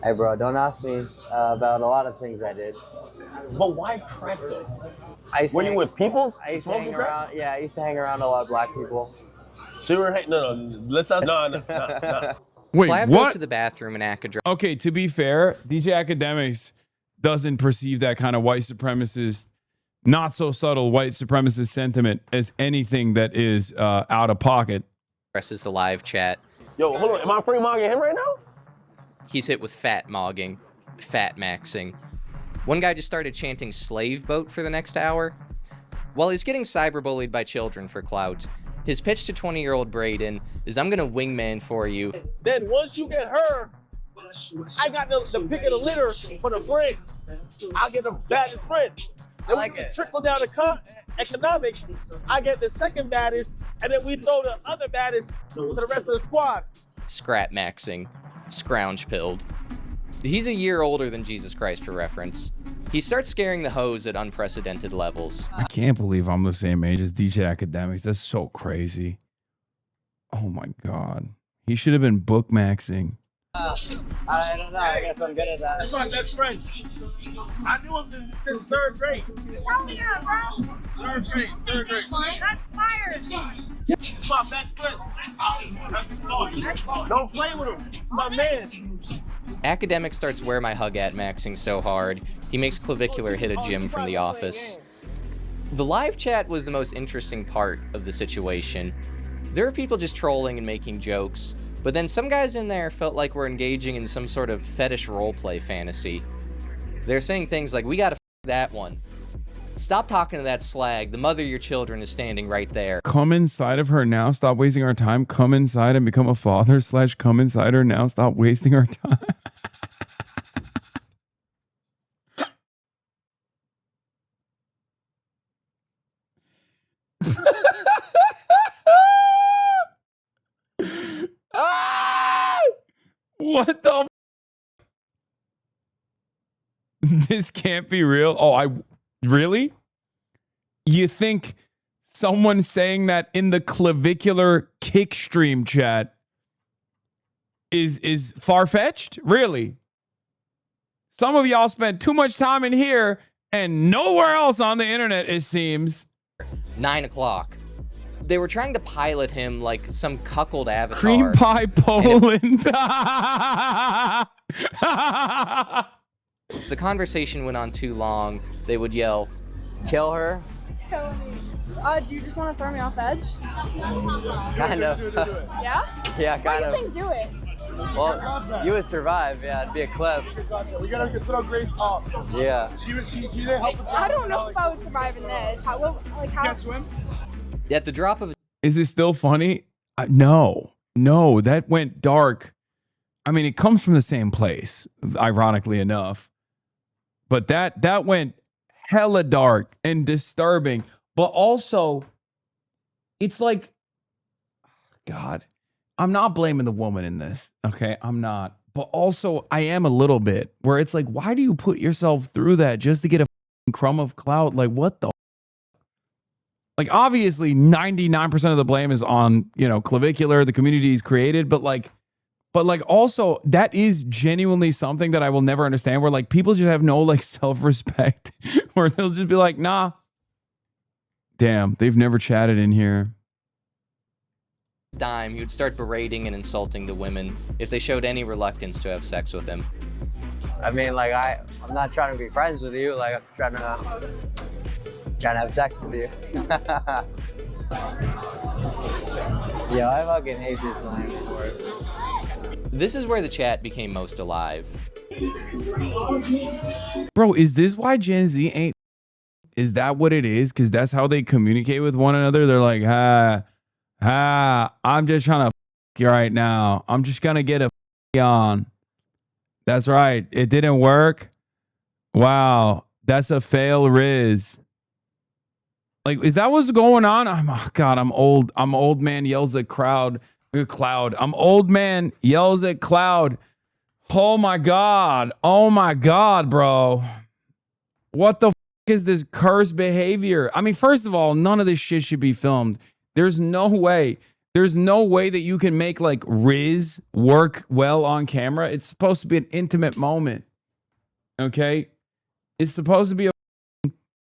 Hey, bro, don't ask me about a lot of things I did. But why crack though? Were you with people? I used to hang around. Yeah, I used to hang around a lot of black people. So you were no. Let's not. No. Wait, Clav what? goes to the bathroom in Academics. Okay, to be fair, DJ Academics doesn't perceive that kind of white supremacist, not so subtle white supremacist sentiment as anything that is out of pocket. Presses the live chat. Yo, hold on. Am I free mogging him right now? He's hit with fat mogging, fat maxing. One guy just started chanting slave boat for the next hour. While he's getting cyberbullied by children for clout, his pitch to 20-year-old Braden is, I'm gonna wingman for you. Then once you get her, I got the pick of the litter for the friend. I'll get the baddest friend. I like it. Trickle down the economics. I get the second baddest, and then we throw the other baddest to the rest of the squad. Scrap maxing, scrounge pilled. He's a year older than Jesus Christ for reference. He starts scaring the hoes at unprecedented levels. I can't believe I'm the same age as DJ Academics. That's so crazy. Oh my God. He should have been bookmaxing. I don't know. I guess I'm good at that. That's my best friend. I knew him since third grade. Help me out, bro. Third grade. That's fired. He's my best friend. Don't play with him. My man. Academic starts where my hug at maxing so hard, he makes Clavicular hit a gym from the office. The live chat was the most interesting part of the situation. There were people just trolling and making jokes, but then some guys in there felt like we're engaging in some sort of fetish roleplay fantasy. They're saying things like, we gotta f that one. Stop talking to that slag. The mother of your children is standing right there. Come inside of her now. Stop wasting our time. Come inside and become a father / come inside her now. Stop wasting our time. What the? This can't be real. Oh, really? You think someone saying that in the Clavicular kick stream chat is far-fetched? Really? Some of y'all spent too much time in here and nowhere else on the internet, it seems. 9 o'clock. They were trying to pilot him like some cuckold avatar. Cream pie Poland. If the conversation went on too long, they would yell, "Kill her." Kill me. Do you just want to throw me off the edge? Kind of. Yeah? Yeah, kind Why of. are you saying do it? Well, you would survive. Yeah, it'd be a clip. We gotta throw Grace off. Yeah. She didn't help us. I don't know if I would survive in this. How? Can't swim? At the drop of a Is it still funny? No, that went dark. I mean, it comes from the same place, ironically enough. But that went hella dark and disturbing. But also, it's like, God, I'm not blaming the woman in this. Okay, I'm not. But also, I am a little bit, where it's like, why do you put yourself through that just to get a crumb of clout? Like, what the? Like, obviously, 99% of the blame is on, Clavicular, the community he's created. But also, that is genuinely something that I will never understand, where, like, people just have no, self-respect, where they'll just be like, nah. Damn, they've never chatted in here. dime, he would start berating and insulting the women if they showed any reluctance to have sex with him. I mean, I'm not trying to be friends with you. I'm trying to have sex with you. Yo, I fucking hate this line, of course. This is where the chat became most alive. Bro, is this why Gen Z ain't? Is that what it is? Because that's how they communicate with one another. They're like, I'm just trying to f you right now. I'm just gonna get a f on. That's right. It didn't work. Wow, that's a fail, Riz. Like, is that what's going on? I'm old. I'm old man yells at cloud. I'm old man yells at cloud. Oh my God. Oh my God, bro. What the f is this cursed behavior? I mean, first of all, none of this shit should be filmed. There's no way. There's no way that you can make like Riz work well on camera. It's supposed to be an intimate moment. Okay? It's supposed to be a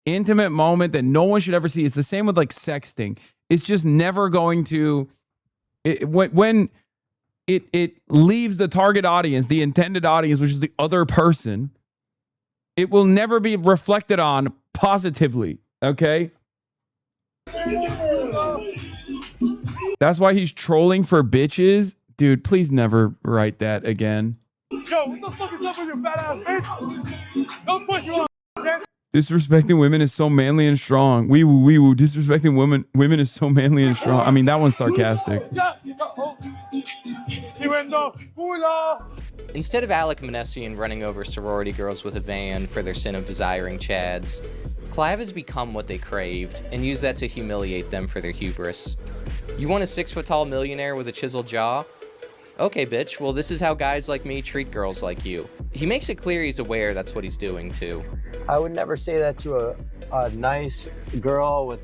intimate moment that no one should ever see. It's the same with like sexting. It's just never going to when it leaves the target audience, the intended audience, which is the other person, it will never be reflected on positively. Okay? That's why he's trolling for bitches. Dude, please never write that again. Yo, what the fuck is up with your fat ass bitch? Don't push you on, okay? Disrespecting women is so manly and strong. Wee woo. Disrespecting women is so manly and strong. I mean, that one's sarcastic. Instead of Alec Manessian running over sorority girls with a van for their sin of desiring chads, Clav has become what they craved and used that to humiliate them for their hubris. You want a 6-foot-tall millionaire with a chiseled jaw? Okay, bitch, well this is how guys like me treat girls like you. He makes it clear he's aware that's what he's doing too. I would never say that to a nice girl with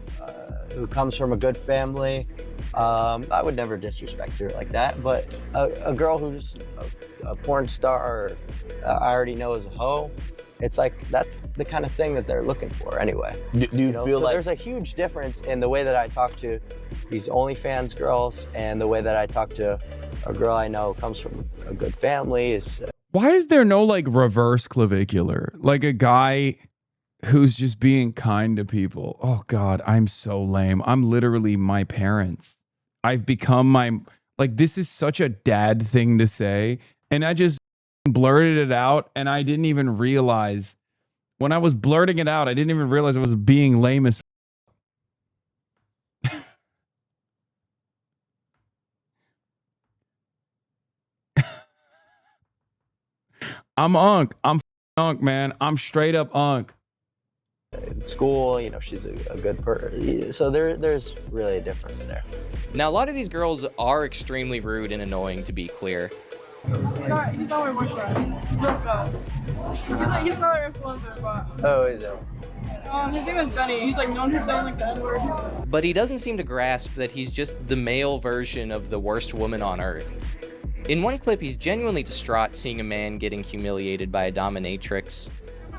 who comes from a good family. I would never disrespect her like that, but a girl who's a porn star, or I already know is a hoe, it's like that's the kind of thing that they're looking for anyway. Do you feel so like there's a huge difference in the way that I talk to these OnlyFans girls and the way that I talk to a girl I know comes from a good family. Why is there no like reverse clavicular? Like a guy who's just being kind to people. Oh God, I'm so lame. I'm literally my parents. I've become like, this is such a dad thing to say. And I just blurted it out, and I didn't even realize when I was blurting it out, I didn't even realize I was being lame as I'm unk. I'm unk, man. I'm straight up unk. In school, she's a good person. So there's really a difference there. Now, a lot of these girls are extremely rude and annoying, to be clear. He's not my boyfriend. He's real good. He's not our influencer, but... Oh, is it? His name is Benny. He's like known for saying like the N-word. But he doesn't seem to grasp that he's just the male version of the worst woman on earth. In one clip, he's genuinely distraught seeing a man getting humiliated by a dominatrix.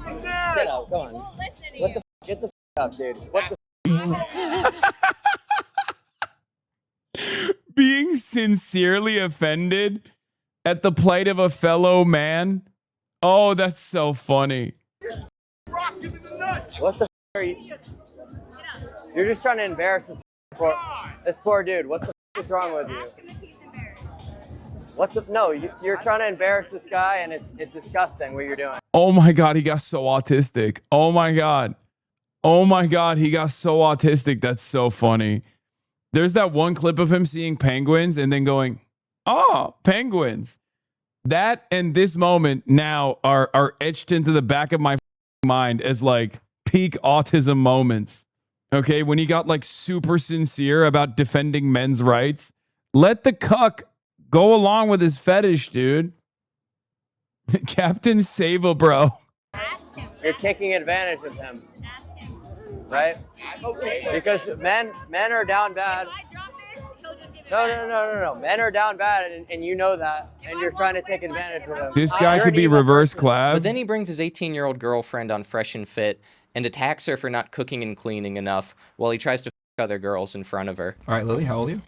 Get out, go on. What the f? Get the f up, dude. What the f? Being sincerely offended at the plight of a fellow man. Oh, that's so funny. What the f are you? You're just trying to embarrass this poor dude. What the f is wrong with you? No, you're trying to embarrass this guy, and it's disgusting what you're doing. Oh my God, he got so autistic. Oh my God. Oh my God, he got so autistic. That's so funny. There's that one clip of him seeing penguins and then going, oh, penguins. That and this moment now are etched into the back of my mind as like peak autism moments. Okay, when he got like super sincere about defending men's rights. Let the cuck go along with his fetish, dude. Captain Sable, bro. You're taking advantage of him, right? Because men are down bad. No. Men are down bad, and you know that, and you're trying to take advantage of them. This guy could be reverse clav. But then he brings his 18-year-old girlfriend on Fresh and Fit and attacks her for not cooking and cleaning enough while he tries to f other girls in front of her. All right, Lily, how old are you?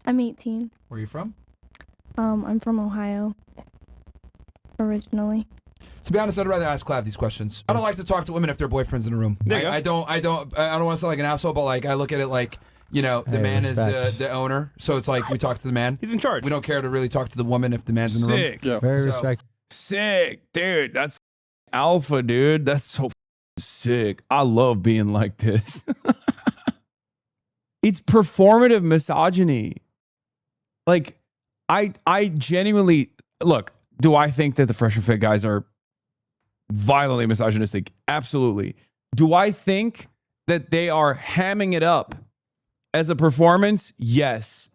I'm 18. Where are you from? I'm from Ohio. Originally. To be honest, I'd rather ask Clav these questions. I don't like to talk to women if their boyfriend's in a room. I don't want to sound like an asshole, but like I look at it like, the man respect. is the owner, so it's like we talk to the man. He's in charge. We don't care to really talk to the woman if the man's in the room. Sick. Yeah. Very respect. Sick, dude. That's alpha, dude. That's so sick. I love being like this. It's performative misogyny. Like, I genuinely look. Do I think that the Fresh and Fit guys are violently misogynistic? Absolutely. Do I think that they are hamming it up as a performance? Yes.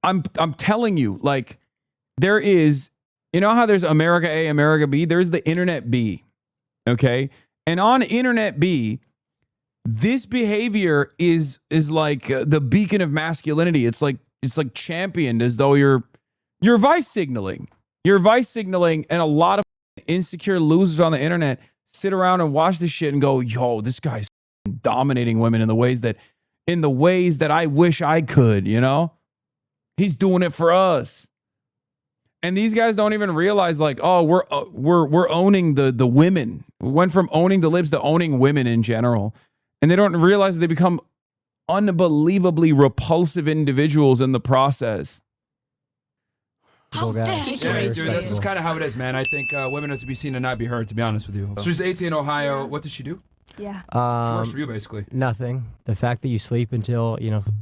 I'm telling you, like, there is, how there's America A, America B, there's the Internet B. Okay? And on Internet B, this behavior is like the beacon of masculinity. It's like championed as though you're vice signaling. You're vice signaling, and a lot of insecure losers on the internet sit around and watch this shit and go, yo, this guy's dominating women in the ways that I wish I could, He's doing it for us. And these guys don't even realize, like, oh, we're owning the women. We went from owning the libs to owning women in general. And they don't realize they become unbelievably repulsive individuals in the process. Yeah, dude, that's just kind of how it is, man. I think women are to be seen and not be heard, to be honest with you. So she's 18 in Ohio. What does she do? Yeah. She works for you, basically. Nothing. The fact that you sleep until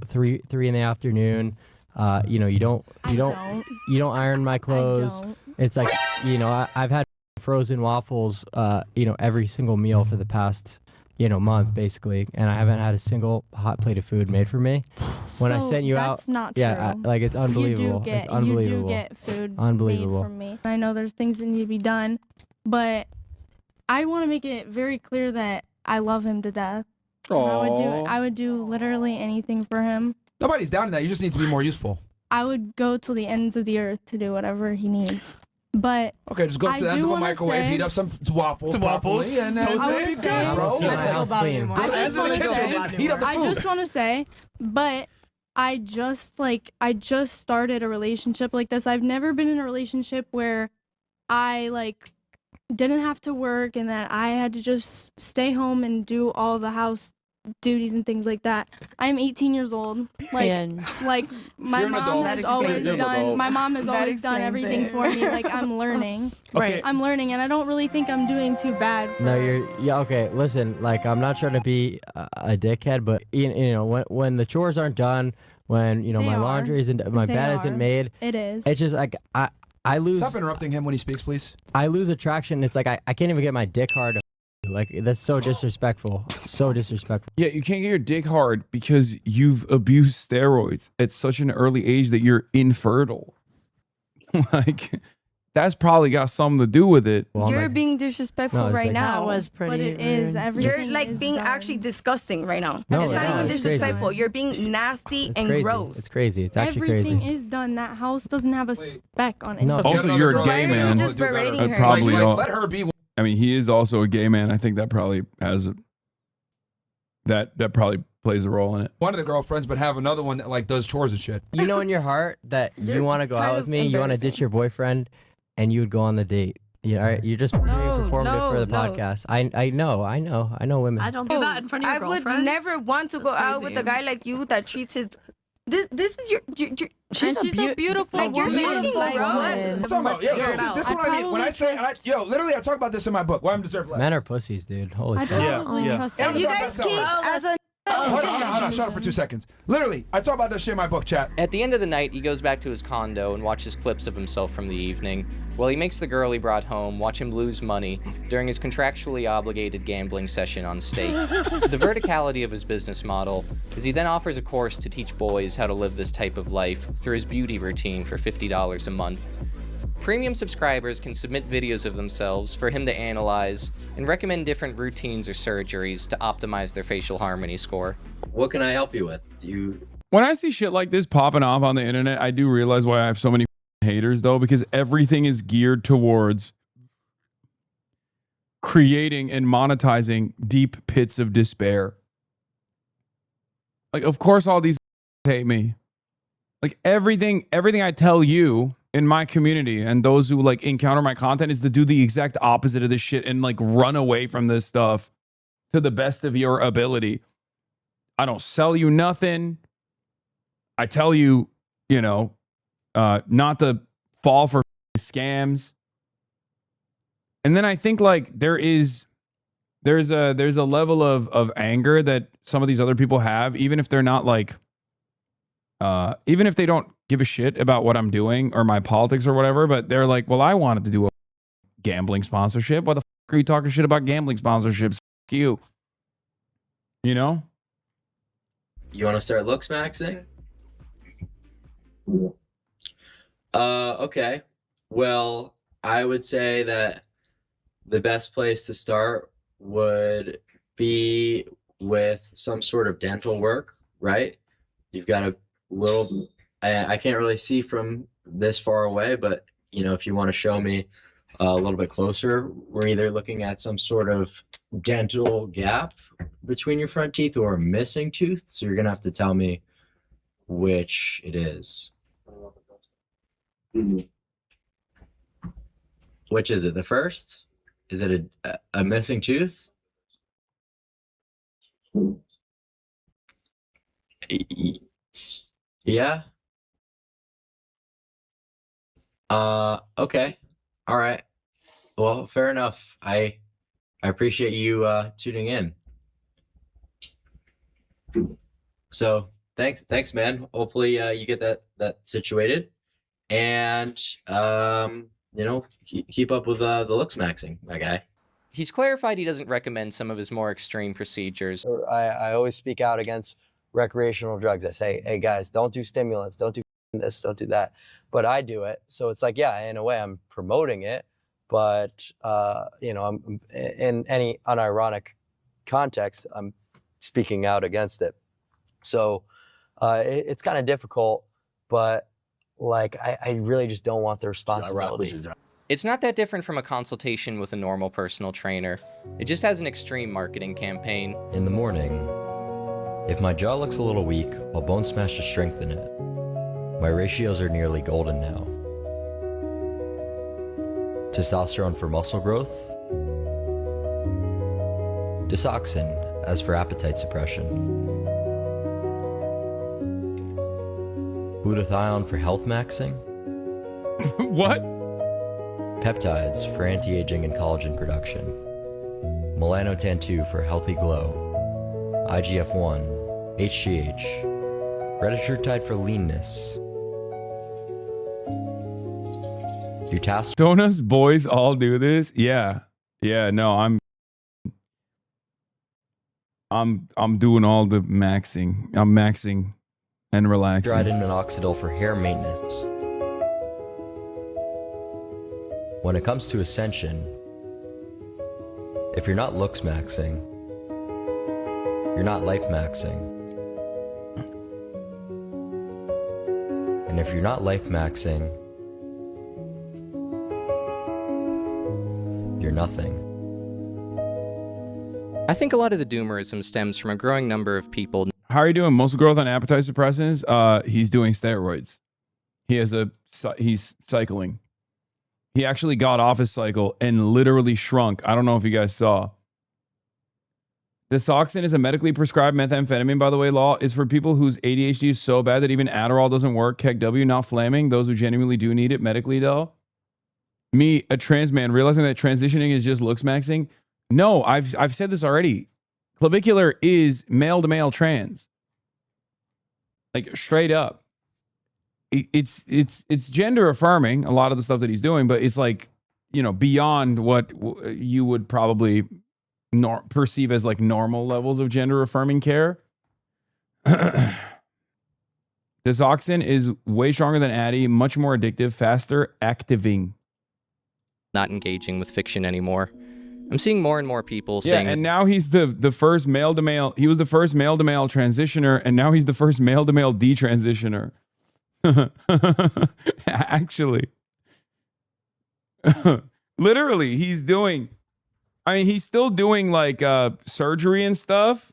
3 in the afternoon. You don't iron my clothes. It's like I've had frozen waffles every single meal for the past month basically, and I haven't had a single hot plate of food made for me. When I sent you out, that's not true. like it's unbelievable. You It's unbelievable. do get food Unbelievable. made from me. I know there's things that need to be done, but I want to make it very clear that I love him to death. I would do literally anything for him. Nobody's doubting that. You just need to be more useful. I would go to the ends of the earth to do whatever he needs. But okay, just go to the ends of a microwave, heat up some waffles properly, and then it'll be good, bro. Go to the ends of the kitchen and heat up the food. I just want to say, but I just started a relationship like this. I've never been in a relationship where I like didn't have to work and that I had to just stay home and do all the house duties and things like that. I'm 18 years old. Like my mom has always done. My mom has always done everything for me. Like I'm learning. Right. I'm learning, and I don't really think I'm doing too bad. No, okay. Listen, like I'm not trying to be a dickhead, but you know when the chores aren't done, when my laundry isn't, my bed isn't made. It is. It's just like I lose. Stop interrupting him when he speaks, please. I lose attraction. It's like I can't even get my dick hard. Like that's so disrespectful. So disrespectful. Yeah, you can't get your dick hard because you've abused steroids at such an early age that you're infertile. Like that's probably got something to do with it. You're being disrespectful right now. That was pretty But it is. Everything You're like is being done. actually disgusting right now. No, it's not no, even it's crazy. disrespectful. You're being nasty It's and crazy. gross. It's crazy. It's actually Everything crazy. is done. That house doesn't have a speck on it. No. Also, you're a gay man. Just berating her. Probably. Let her be. I mean, he is also a gay man. I think that probably has that probably plays a role in it. One of the girlfriends, but have another one that like does chores and shit. You know in your heart that you want to go out with me, you want to ditch your boyfriend, and you would go on the date. You're just being performative for the podcast. I know women. I don't do that in front of your I would girlfriend. never want to go out with a guy like you that treats his. This is your. She's a beautiful like, woman. You're fucking Like, gross. I'm talking about, yo, this is what I mean. When I say, literally, I talk about this in my book. Why I'm deserved less. Men are pussies, dude. Holy shit. If you guys keep as a. Hold on. Shut up for 2 seconds. Literally, I talk about this shit in my book, chat. At the end of the night, he goes back to his condo and watches clips of himself from the evening, while he makes the girl he brought home watch him lose money during his contractually obligated gambling session on stake. The verticality of his business model is he then offers a course to teach boys how to live this type of life through his beauty routine for $50 a month. Premium subscribers can submit videos of themselves for him to analyze and recommend different routines or surgeries to optimize their facial harmony score. What can I help you with? When I see shit like this popping off on the internet, I do realize why I have so many haters, though, because everything is geared towards creating and monetizing deep pits of despair. Like, of course, all these hate me. Like everything I tell you in my community and those who like encounter my content is to do the exact opposite of this shit and like run away from this stuff to the best of your ability. I don't sell you nothing. I tell you, not to fall for scams. And then I think like there's a level of anger that some of these other people have, even if they're not like, even if they don't give a shit about what I'm doing or my politics or whatever, but they're like, well, I wanted to do a gambling sponsorship. Why the fuck are you talking shit about gambling sponsorships? Fuck you. You know? You want to start looks maxing? Okay. Well, I would say that the best place to start would be with some sort of dental work, right? You've got a little, I can't really see from this far away, but if you want to show me a little bit closer, we're either looking at some sort of dental gap between your front teeth or a missing tooth. So you're going to have to tell me which it is. Which is it? The first? Is it a missing tooth? Yeah. Okay. All right. Well, fair enough. I appreciate you tuning in. So thanks, man. Hopefully you get that situated, and keep up with the looks maxing, my guy. He's clarified he doesn't recommend some of his more extreme procedures. I always speak out against recreational drugs. I say, hey guys, don't do stimulants, don't do this, don't do that. But I do it. So it's like, yeah, in a way I'm promoting it, but I'm in any unironic context, I'm speaking out against it. So It's kind of difficult, but like I really just don't want the responsibility. It's not that different from a consultation with a normal personal trainer. It just has an extreme marketing campaign. In the morning, if my jaw looks a little weak, I'll bone smash to strengthen it. My ratios are nearly golden now. Testosterone for muscle growth. Disoxin as for appetite suppression. Glutathione for health maxing. What? Peptides for anti-aging and collagen production. Melanotan 2 for healthy glow. IGF-1, HGH. Retatrutide for leanness. Don't us boys all do this? Yeah. Yeah, no, I'm doing all the maxing. I'm maxing and relaxing. Stridin minoxidil for hair maintenance. When it comes to ascension, if you're not looks maxing, you're not life maxing. And if you're not life maxing, you're nothing. I think a lot of the doomerism stems from a growing number of people. How are you doing? Muscle growth on appetite suppressants? He's doing steroids. He's cycling. He actually got off his cycle and literally shrunk. I don't know if you guys saw. Disoxin is a medically prescribed methamphetamine, by the way, law. It's for people whose ADHD is so bad that even Adderall doesn't work. Keg W, not flaming. Those who genuinely do need it medically, though. Me, a trans man, realizing that transitioning is just looks maxing. No, I've said this already. Clavicular is male to male trans. Like straight up. It's gender affirming, a lot of the stuff that he's doing, but it's like, you know, beyond what you would probably perceive as like normal levels of gender affirming care. Disoxin is way stronger than Addy, much more addictive, faster, activing. Not engaging with fiction anymore. I'm seeing more and more people saying. Yeah, and now he's the first male to male. He was the first male to male transitioner, and now he's the first male to male detransitioner. Actually, literally, he's doing. I mean, he's still doing like surgery and stuff,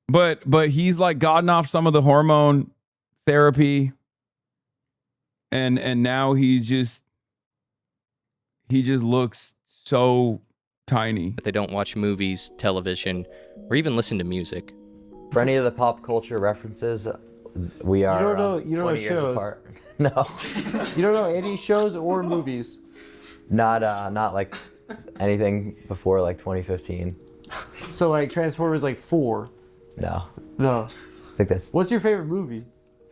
but he's like gotten off some of the hormone therapy, and now he just looks so tiny. But they don't watch movies, television, or even listen to music. For any of the pop culture references, we are you don't know 20 years shows. apart. No. You don't know any shows or movies? Not like anything before like 2015. So like Transformers like 4? No. No. I think that's... What's your favorite movie?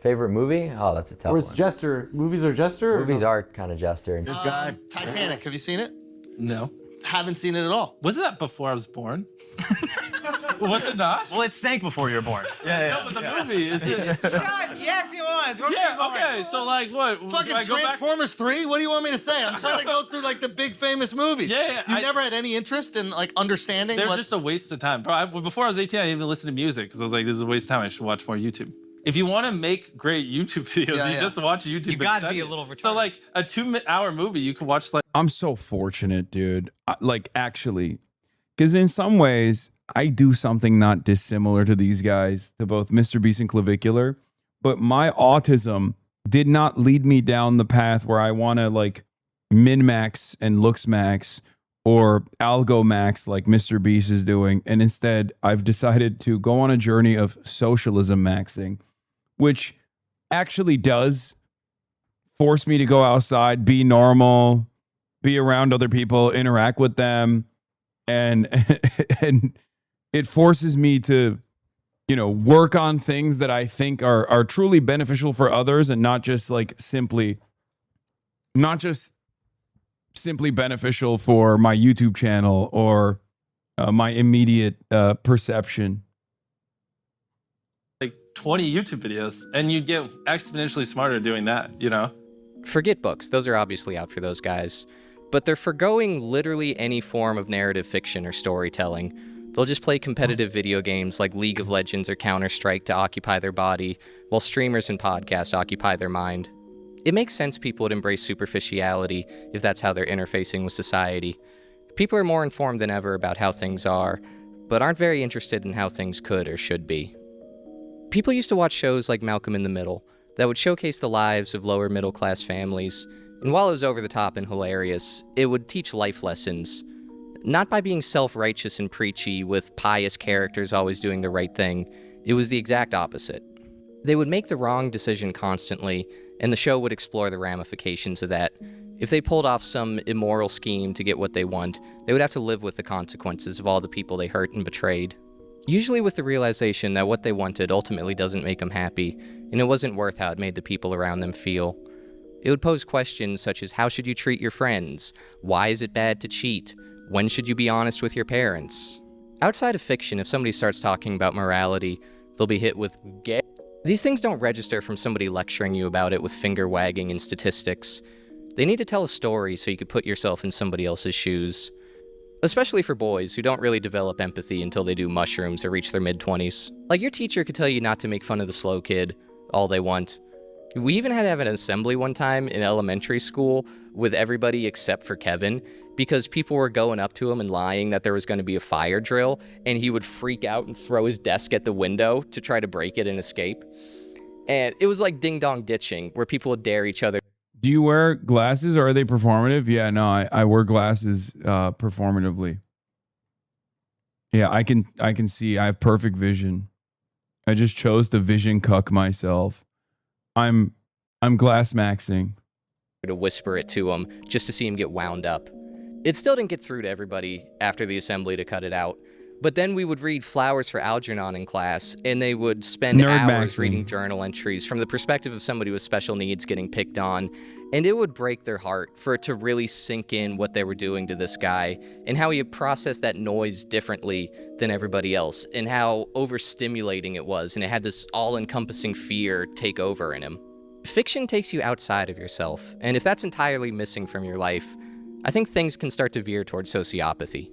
Favorite movie? Oh, that's a tough Or it's one. Jester. Movies are Jester? Movies are kind of Jester. This guy, Titanic. Have you seen it? No. Haven't seen it at all. Wasn't that before I was born? Was it not? Well, it sank before you were born. Yeah. No, but the movie is it? God, yes, it was. Yeah. Okay. So like, what? Fucking do I go back? Transformers 3? What do you want me to say? I'm trying to go through like the big famous movies. Yeah. You never had any interest in like understanding. They're what... just a waste of time, bro. Before I was 18, I didn't even listen to music because I was like, this is a waste of time. I should watch more YouTube. If you want to make great YouTube videos, you just watch YouTube. You gotta be a little retarded. So like a 2-hour movie, you can watch like. I'm so fortunate, dude. Like actually, because in some ways I do something not dissimilar to these guys, to both Mr. Beast and Clavicular, but my autism did not lead me down the path where I want to like min-max and looks max or algo max like Mr. Beast is doing. And instead I've decided to go on a journey of socialism maxing, which actually does force me to go outside, be normal, be around other people, interact with them. And it forces me to, you know, work on things that I think are truly beneficial for others and not just simply beneficial for my YouTube channel or my immediate perception. Like 20 YouTube videos, and you get exponentially smarter doing that, you know? Forget books. Those are obviously out for those guys. But they're forgoing literally any form of narrative fiction or storytelling. They'll just play competitive video games like League of Legends or Counter-Strike to occupy their body, while streamers and podcasts occupy their mind. It makes sense people would embrace superficiality if that's how they're interfacing with society. People are more informed than ever about how things are, but aren't very interested in how things could or should be. People used to watch shows like Malcolm in the Middle that would showcase the lives of lower middle-class families, and while it was over the top and hilarious, it would teach life lessons. Not by being self-righteous and preachy with pious characters always doing the right thing. It was the exact opposite. They would make the wrong decision constantly, and the show would explore the ramifications of that. If they pulled off some immoral scheme to get what they want, they would have to live with the consequences of all the people they hurt and betrayed. Usually with the realization that what they wanted ultimately doesn't make them happy, and it wasn't worth how it made the people around them feel. It would pose questions such as, how should you treat your friends? Why is it bad to cheat? When should you be honest with your parents? Outside of fiction, if somebody starts talking about morality, they'll be hit with gay. These things don't register from somebody lecturing you about it with finger wagging and statistics. They need to tell a story so you could put yourself in somebody else's shoes. Especially for boys who don't really develop empathy until they do mushrooms or reach their mid-20s. Like, your teacher could tell you not to make fun of the slow kid all they want. We even had to have an assembly one time in elementary school with everybody except for Kevin, because people were going up to him and lying that there was going to be a fire drill, and he would freak out and throw his desk at the window to try to break it and escape. And it was like ding-dong ditching, where people would dare each other. Do you wear glasses or are they performative? Yeah, no, I wear glasses performatively. Yeah, I can see. I have perfect vision. I just chose to vision cuck myself. I'm glass maxing. To whisper it to him just to see him get wound up. It still didn't get through to everybody after the assembly to cut it out. But then we would read Flowers for Algernon in class, and they would spend hours reading journal entries from the perspective of somebody with special needs getting picked on, and it would break their heart for it to really sink in what they were doing to this guy, and how he had processed that noise differently than everybody else, and how overstimulating it was, and it had this all-encompassing fear take over in him. Fiction takes you outside of yourself, and if that's entirely missing from your life, I think things can start to veer towards sociopathy.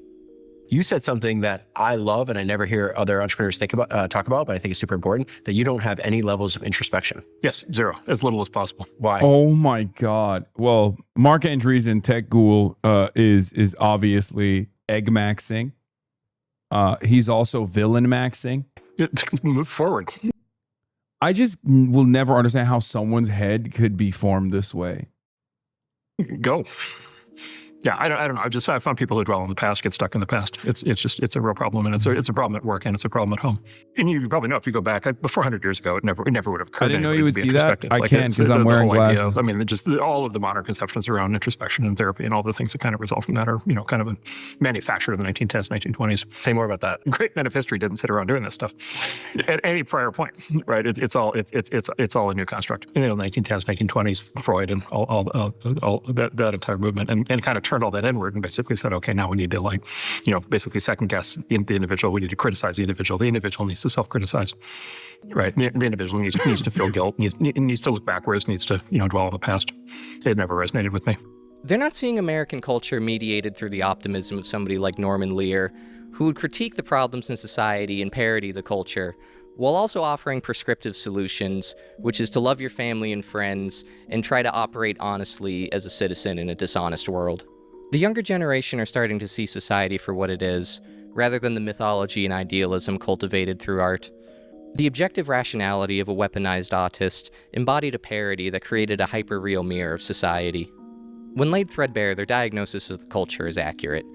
You said something that I love and I never hear other entrepreneurs talk about, but I think it's super important, that you don't have any levels of introspection. Yes, zero, as little as possible. Why? Oh my God. Well, Mark Andreessen in Tech Ghoul is obviously egg maxing. He's also villain maxing. Move forward. I just will never understand how someone's head could be formed this way. Go. Yeah, I don't know. I found people who dwell on the past get stuck in the past. It's a real problem, and it's a problem at work, and it's a problem at home. And you probably know, if you go back before 100 years ago, it never would have occurred. I didn't know you would see that. I Like, can't because I'm wearing glasses. I mean, just all of the modern conceptions around introspection and therapy and all the things that kind of result from that are, kind of manufactured in the 1910s, 1920s. Say more about that. Great men of history didn't sit around doing this stuff at any prior point, right? It's all a new construct. In the 1910s, 1920s, Freud and all that entire movement, and kind of turned all that inward and basically said, okay, now we need to basically second guess the individual. We need to criticize the individual. The individual needs to self-criticize, right? The individual needs to feel guilt, needs to look backwards, needs to, dwell on the past. It never resonated with me. They're not seeing American culture mediated through the optimism of somebody like Norman Lear, who would critique the problems in society and parody the culture, while also offering prescriptive solutions, which is to love your family and friends and try to operate honestly as a citizen in a dishonest world. The younger generation are starting to see society for what it is, rather than the mythology and idealism cultivated through art. The objective rationality of a weaponized autist embodied a parody that created a hyper-real mirror of society. When laid threadbare, their diagnosis of the culture is accurate.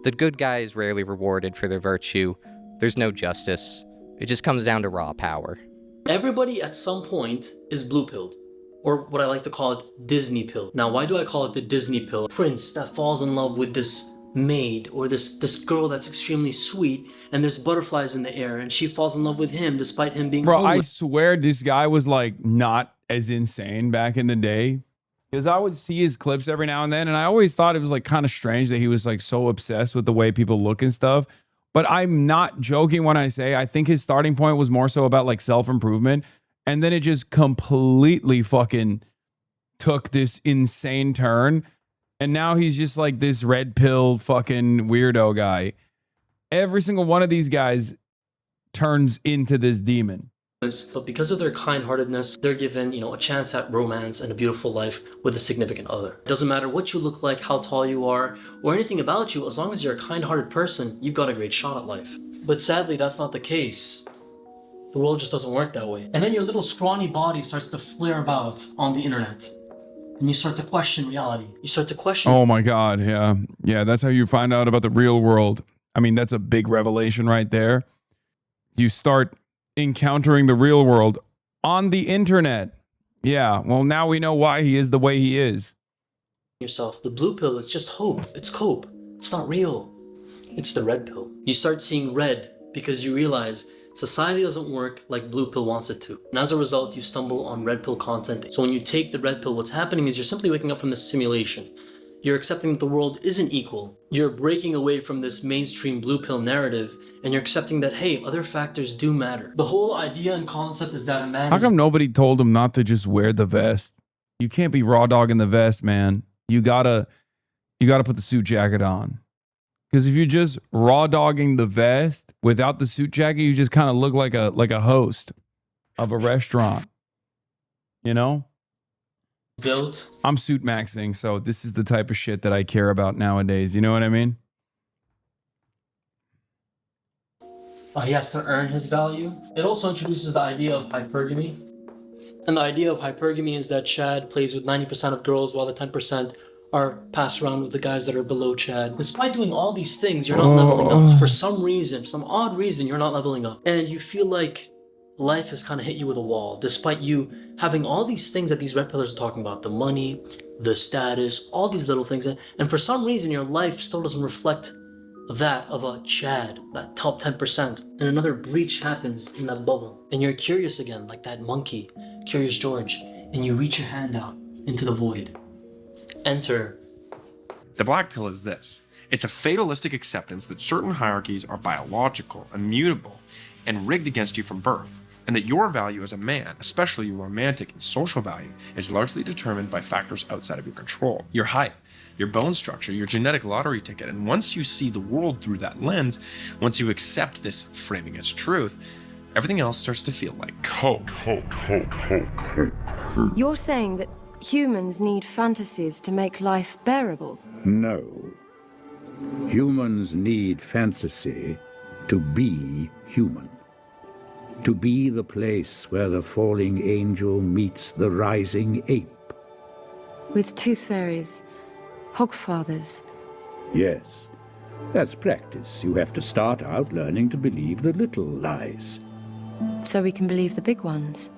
The good guy is rarely rewarded for their virtue. There's no justice. It just comes down to raw power. Everybody at some point is blue-pilled, or what I like to call it, Disney pill. Now, why do I call it the Disney pill? Prince that falls in love with this maid, or this girl that's extremely sweet, and there's butterflies in the air, and she falls in love with him despite him being Bro, homeless. I swear this guy was like not as insane back in the day. Because I would see his clips every now and then, and I always thought it was like kind of strange that he was like so obsessed with the way people look and stuff. But I'm not joking when I say I think his starting point was more so about like self-improvement. And then it just completely fucking took this insane turn. And now he's just like this red pill fucking weirdo guy. Every single one of these guys turns into this demon. But because of their kind-heartedness, they're given, a chance at romance and a beautiful life with a significant other. It doesn't matter what you look like, how tall you are, or anything about you, as long as you're a kind-hearted person, you've got a great shot at life. But sadly, that's not the case. The world just doesn't work that way. And then your little scrawny body starts to flare about on the internet. And you start to question reality. You start to question... Oh my God, yeah. Yeah, that's how you find out about the real world. I mean, that's a big revelation right there. You start encountering the real world on the internet. Yeah, well, now we know why he is the way he is. Yourself. The blue pill is just hope. It's cope. It's not real. It's the red pill. You start seeing red because you realize society doesn't work like blue pill wants it to. And as a result, you stumble on red pill content. So when you take the red pill, what's happening is you're simply waking up from this simulation. You're accepting that the world isn't equal. You're breaking away from this mainstream blue pill narrative, and you're accepting that, hey, other factors do matter. The whole idea and concept is that a man How come nobody told him not to just wear the vest? You can't be raw dogging the vest, man. You gotta put the suit jacket on. Because if you're just raw dogging the vest without the suit jacket, you just kind of look like a host of a restaurant. You know? built. I'm suit maxing, so this is the type of shit that I care about nowadays. You know what I mean? He has to earn his value. It also introduces the idea of hypergamy. And the idea of hypergamy is that Chad plays with 90% of girls while the 10% are passed around with the guys that are below Chad. Despite doing all these things, you're not leveling up. For some reason, some odd reason, you're not leveling up. And you feel like life has kind of hit you with a wall, despite you having all these things that these red pillars are talking about, the money, the status, all these little things. And for some reason, your life still doesn't reflect that of a Chad, that top 10%. And another breach happens in that bubble. And you're curious again, like that monkey, Curious George, and you reach your hand out into the void. Enter. The black pill is this. It's a fatalistic acceptance that certain hierarchies are biological, immutable, and rigged against you from birth, and that your value as a man, especially your romantic and social value, is largely determined by factors outside of your control. Your height, your bone structure, your genetic lottery ticket. And once you see the world through that lens, once you accept this framing as truth, everything else starts to feel like coke. You're saying that humans need fantasies to make life bearable? No. Humans need fantasy to be human. To be the place where the falling angel meets the rising ape. With tooth fairies, hogfathers. Yes. That's practice. You have to start out learning to believe the little lies. So we can believe the big ones?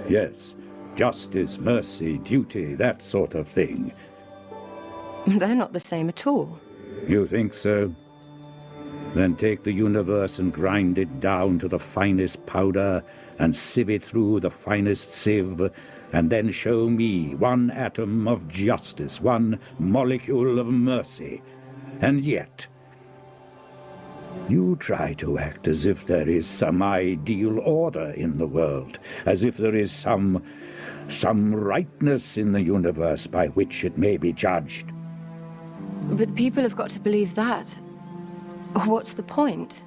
Yes. Justice, mercy, duty, that sort of thing. They're not the same at all. You think so? Then take the universe and grind it down to the finest powder and sieve it through the finest sieve, and then show me one atom of justice, one molecule of mercy. And yet, you try to act as if there is some ideal order in the world, as if there is some rightness in the universe by which it may be judged. But people have got to believe that. What's the point?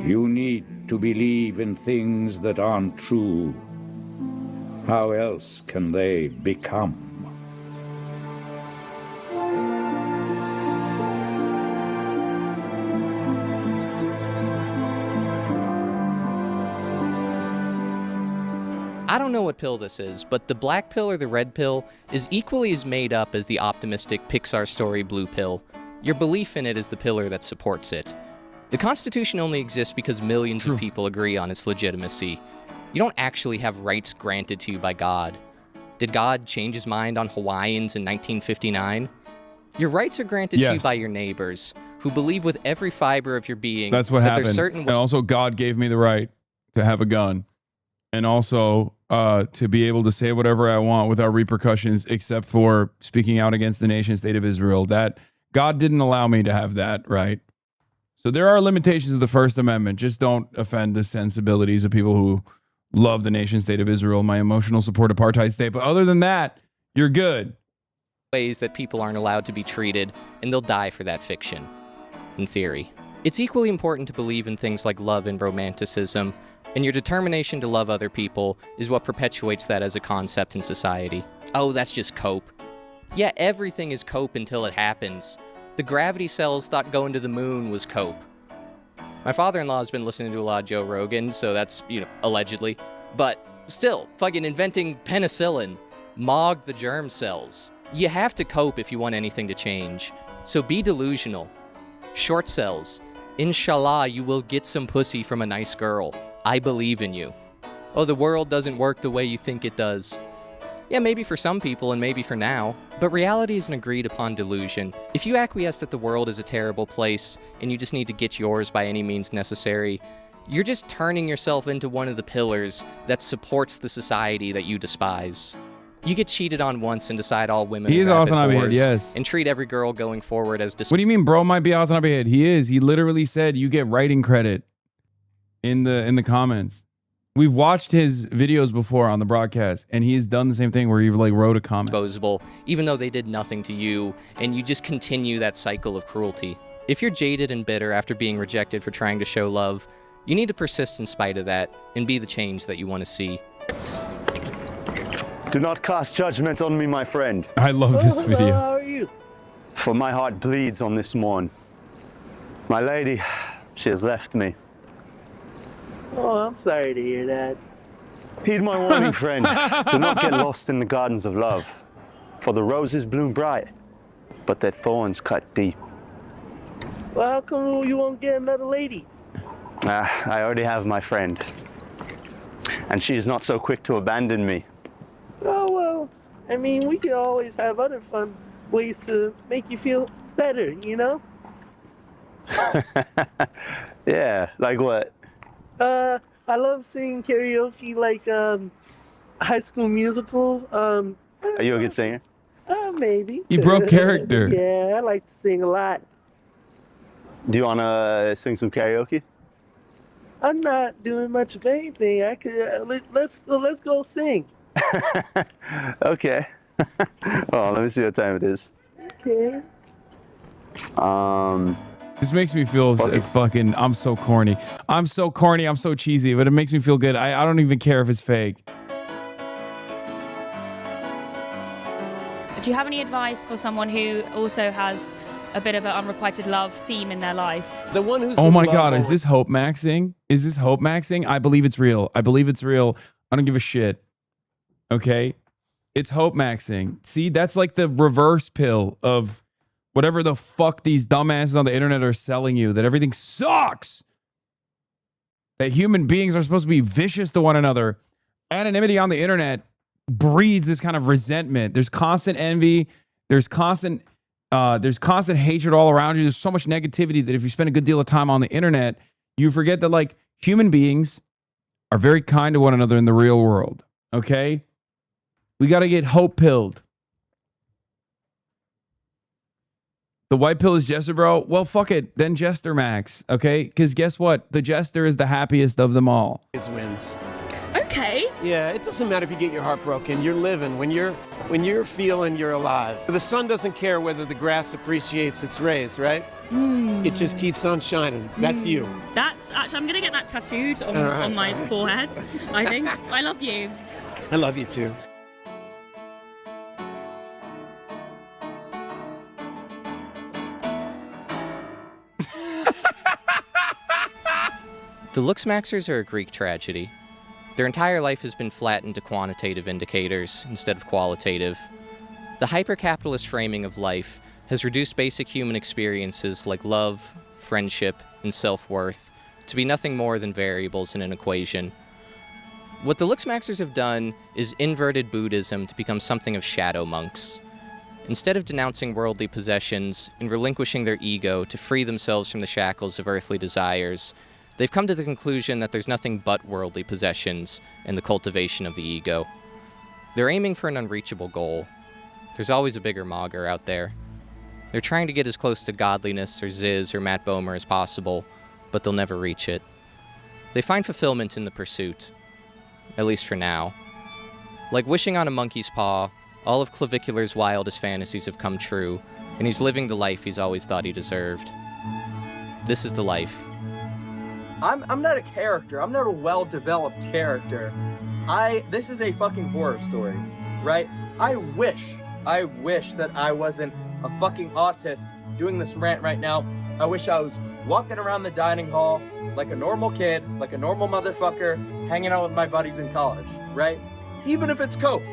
You need to believe in things that aren't true. How else can they become? I don't know what pill this is, but the black pill or the red pill is equally as made up as the optimistic Pixar story blue pill. Your belief in it is the pillar that supports it. The Constitution only exists because millions of people agree on its legitimacy. You don't actually have rights granted to you by God. Did God change his mind on Hawaiians in 1959? Your rights are granted to you by your neighbors, who believe with every fiber of your being That's what that happened. there's certain And also, God gave me the right to have a gun. And also to be able to say whatever I want without repercussions, except for speaking out against the nation state of Israel. That God didn't allow me to have that right. So there are limitations of the First Amendment. Just don't offend the sensibilities of people who love the nation state of Israel, my emotional support apartheid state. But other than that, you're good. Ways that people aren't allowed to be treated, and they'll die for that fiction, in theory. It's equally important to believe in things like love and romanticism, and your determination to love other people is what perpetuates that as a concept in society. Oh, that's just cope. Yeah, everything is cope until it happens. The gravity cells thought going to the moon was cope. My father-in-law has been listening to a lot of Joe Rogan, so that's, allegedly. But still, fucking inventing penicillin, mogged the germ cells. You have to cope if you want anything to change. So be delusional. Short cells. Inshallah, you will get some pussy from a nice girl. I believe in you. Oh, the world doesn't work the way you think it does. Yeah, maybe for some people and maybe for now, but reality is an agreed upon delusion. If you acquiesce that the world is a terrible place and you just need to get yours by any means necessary, you're just turning yourself into one of the pillars that supports the society that you despise. You get cheated on once and decide all women He is are rabid Hasanabi head, whores, yes. and treat every girl going forward as What do you mean, bro? Might be Hasanabi head. He is. He literally said you get writing credit in the comments. We've watched his videos before on the broadcast, and he has done the same thing where he wrote a comment. Disposable, even though they did nothing to you, and you just continue that cycle of cruelty. If you're jaded and bitter after being rejected for trying to show love, you need to persist in spite of that and be the change that you want to see. Do not cast judgment on me, my friend. I love this video. How are you? For my heart bleeds on this morn. My lady, she has left me. Oh, I'm sorry to hear that. Heed my warning, friend. Do not get lost in the gardens of love. For the roses bloom bright, but their thorns cut deep. Well, how come you won't get another lady? I already have my friend. And she is not so quick to abandon me. Oh, well, I mean, we could always have other fun ways to make you feel better, you know? Yeah, like what? I love singing karaoke, like, High School Musical. Are you a good singer? Maybe. He broke character. Yeah, I like to sing a lot. Do you want to sing some karaoke? I'm not doing much of anything. I could, let's go sing. Okay. Oh, let me see what time it is. Okay. This makes me feel fucking, I'm so corny. I'm so corny, I'm so cheesy, but it makes me feel good. I don't even care if it's fake. Do you have any advice for someone who also has a bit of an unrequited love theme in their life? The one who's Oh my God, is this hope maxing? Is this hope maxing? I believe it's real. I believe it's real. I don't give a shit. Okay? It's hope maxing. See, that's like the reverse pill of whatever the fuck these dumbasses on the internet are selling you, that everything sucks. That human beings are supposed to be vicious to one another. Anonymity on the internet breeds this kind of resentment. There's constant envy. There's constant hatred all around you. There's so much negativity that if you spend a good deal of time on the internet, you forget that like human beings are very kind to one another in the real world. Okay? We got to get hope pilled. The white pill is Jester, bro. Well, fuck it. Then Jester Max. Okay? Because guess what? The Jester is the happiest of them all. Wins. Okay. Yeah, it doesn't matter if you get your heart broken. You're living. When you're feeling, you're alive. The sun doesn't care whether the grass appreciates its rays, right? It just keeps on shining. That's you. That's actually, I'm going to get that tattooed on my forehead, I think. I love you. I love you too. The Looksmaxers are a Greek tragedy. Their entire life has been flattened to quantitative indicators instead of qualitative. The hyper-capitalist framing of life has reduced basic human experiences like love, friendship, and self-worth to be nothing more than variables in an equation. What the Looksmaxers have done is inverted Buddhism to become something of shadow monks. Instead of denouncing worldly possessions and relinquishing their ego to free themselves from the shackles of earthly desires, they've come to the conclusion that there's nothing but worldly possessions and the cultivation of the ego. They're aiming for an unreachable goal. There's always a bigger Mogger out there. They're trying to get as close to godliness or Ziz or Matt Bomer as possible, but they'll never reach it. They find fulfillment in the pursuit, at least for now. Like wishing on a monkey's paw, all of Clavicular's wildest fantasies have come true, and he's living the life he's always thought he deserved. This is the life. I'm not a character. I'm not a well-developed character. This is a fucking horror story, right? I wish that I wasn't a fucking autist doing this rant right now. I wish I was walking around the dining hall like a normal kid, like a normal motherfucker, hanging out with my buddies in college, right? Even if it's coke,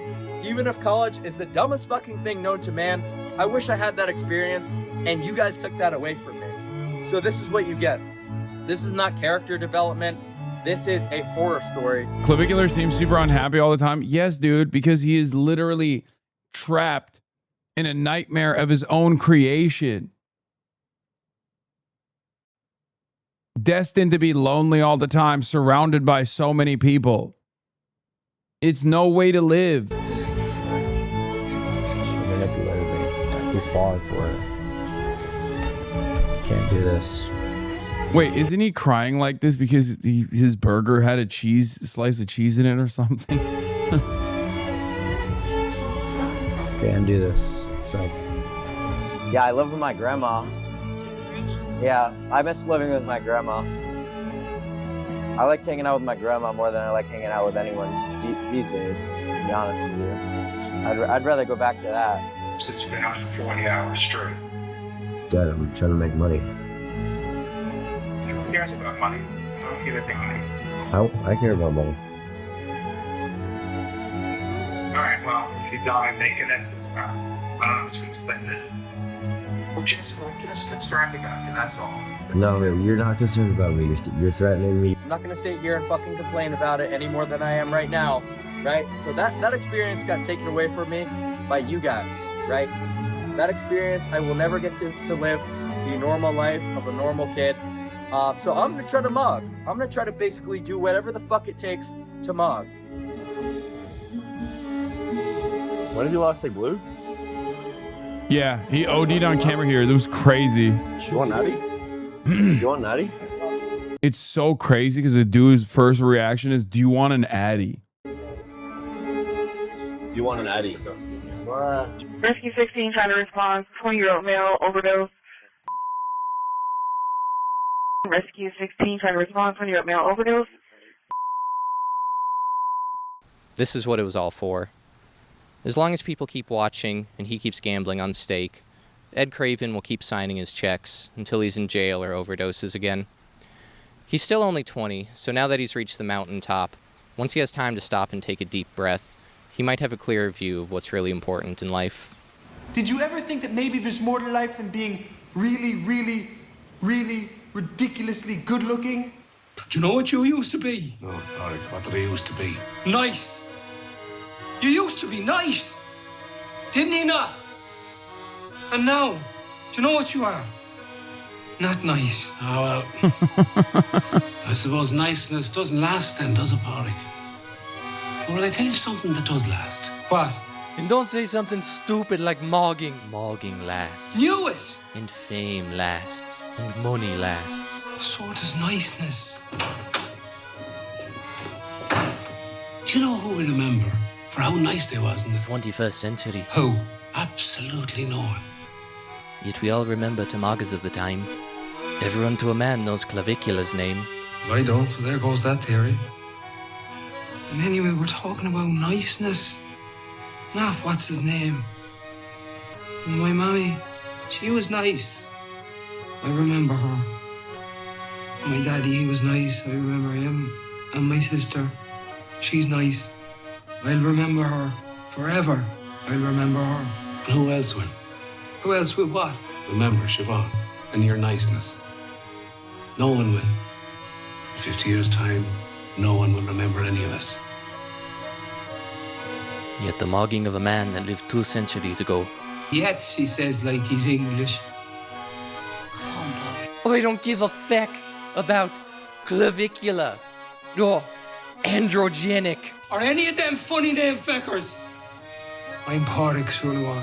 even if college is the dumbest fucking thing known to man, I wish I had that experience and you guys took that away from me. So this is what you get. This is not character development. This is a horror story. Clavicular seems super unhappy all the time. Yes, dude, because he is literally trapped in a nightmare of his own creation. Destined to be lonely all the time, surrounded by so many people. It's no way to live. Manipulated me. I keep falling for it. Can't do this. Wait, isn't he crying like this because his burger had a slice of cheese in it or something? Can't do this. It's like... Yeah, I live with my grandma. Yeah, I miss living with my grandma. I like hanging out with my grandma more than I like hanging out with anyone these days, to be honest with you. I'd rather go back to that. Since you've been out for 40 hours straight. Dad, I'm trying to make money. Who cares about money? I don't give a thing money. I care about money. Alright, well, if you die making it, I'm just gonna spend it. Well, just concerned about you, that's all. No, man, you're not concerned about me. You're threatening me. I'm not gonna sit here and fucking complain about it any more than I am right now, right? So that experience got taken away from me by you guys, right? That experience, I will never get to live the normal life of a normal kid. So I'm gonna try to mug. I'm gonna try to basically do whatever the fuck it takes to mug. When have you last take blues? Yeah, he OD'd on camera here. It was crazy. You want natty? You want natty? It's so crazy because the dude's first reaction is, do you want an Addy? You want an addy? Rescue 16 trying to respond. 20-year-old male overdose. Rescue 16 trying to respond. 20-year-old male overdose. This is what it was all for. As long as people keep watching and he keeps gambling on stake, Ed Craven will keep signing his checks until he's in jail or overdoses again. He's still only 20, so now that he's reached the mountaintop, once he has time to stop and take a deep breath, he might have a clearer view of what's really important in life. Did you ever think that maybe there's more to life than being really, really, really ridiculously good looking? Do you know what you used to be? No, Alec, what did I used to be? Nice. You used to be nice, didn't you not? And now, do you know what you are? Not nice. Oh, well. I suppose niceness doesn't last then, does it, Porrick? Well, I tell you something that does last. What? And don't say something stupid like mogging. Mogging lasts. Knew it! And fame lasts. And money lasts. So does niceness. Do you know who we remember for how nice they was in the 21st century? Who? Absolutely no one. Yet we all remember Tamagas of the time. Everyone to a man knows Clavicular's name. I don't, so there goes that theory. And anyway, we're talking about niceness. Not what's his name. And my mommy, she was nice. I remember her. And my daddy, he was nice. I remember him. And my sister, she's nice. I'll remember her forever. I'll remember her. And who else will? Who else will what? Remember Siobhan and your niceness. No one will. In 50 years' time, no one will remember any of us. Yet the mogging of a man that lived 2 centuries ago. Yet, she says like he's English. Oh, I don't give a feck about Clavicular. No, androgenic. Are any of them funny name feckers? I'm Porrick Sullivan.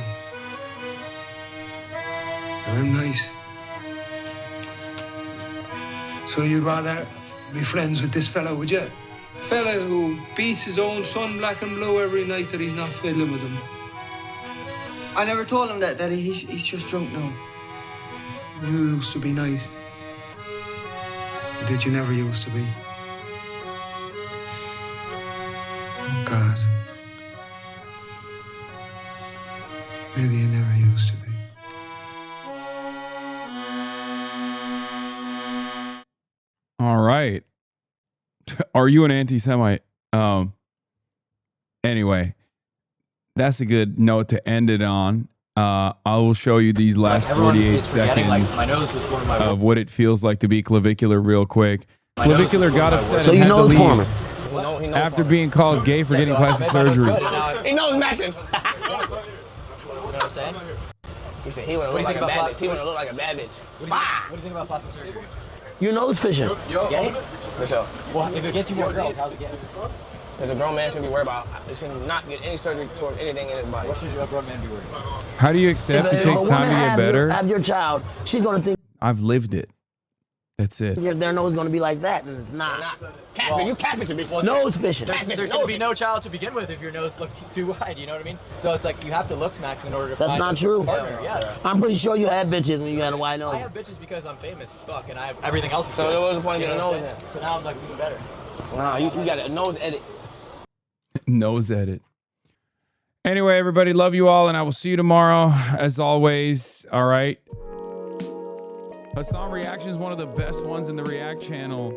And I'm nice. So you'd rather be friends with this fella, would you? Fella who beats his own son black and blue every night that he's not fiddling with him. I never told him that, Daddy. He's just drunk now. You used to be nice. Did you never used to be? Oh, God. Maybe you never used to be. All right. Are you an anti-Semite? Anyway, that's a good note to end it on. I will show you these last 48 seconds of what it feels like to be clavicular real quick. Clavicular got upset So and you had know to it's leave former. after being called gay for getting plastic surgery. He knows matching. You know what I'm saying? He said he wanna look like a bad bitch. He wanna look like a bad bitch. What do you think about plastic surgery? Your nose fishing. Gay? For sure. Well, if it gets you more girls, how's it get? Because a grown man shouldn't be worried about, should not get any surgery towards anything in his body. What should a grown man be worried about? How do you accept it takes time to get better? Have your child, she's gonna think I've lived it. That's it. their nose is gonna be like that, and it's not. You catfishing before. Nose fishing. There's going to be no child to begin with if your nose looks too wide, you know what I mean? So it's like you have to look max in order to That's find not a true. partner. Yes. I'm pretty sure you had bitches when you had a wide nose. I have bitches because I'm famous as fuck and I have everything else. So there was a point You getting know a what nose I'm in. saying? So now I'm like even better. Nah, you got a nose edit. Nose edit. Anyway, everybody, love you all, and I will see you tomorrow, as always. All right. Hasan Reaction is one of the best ones in the React channel.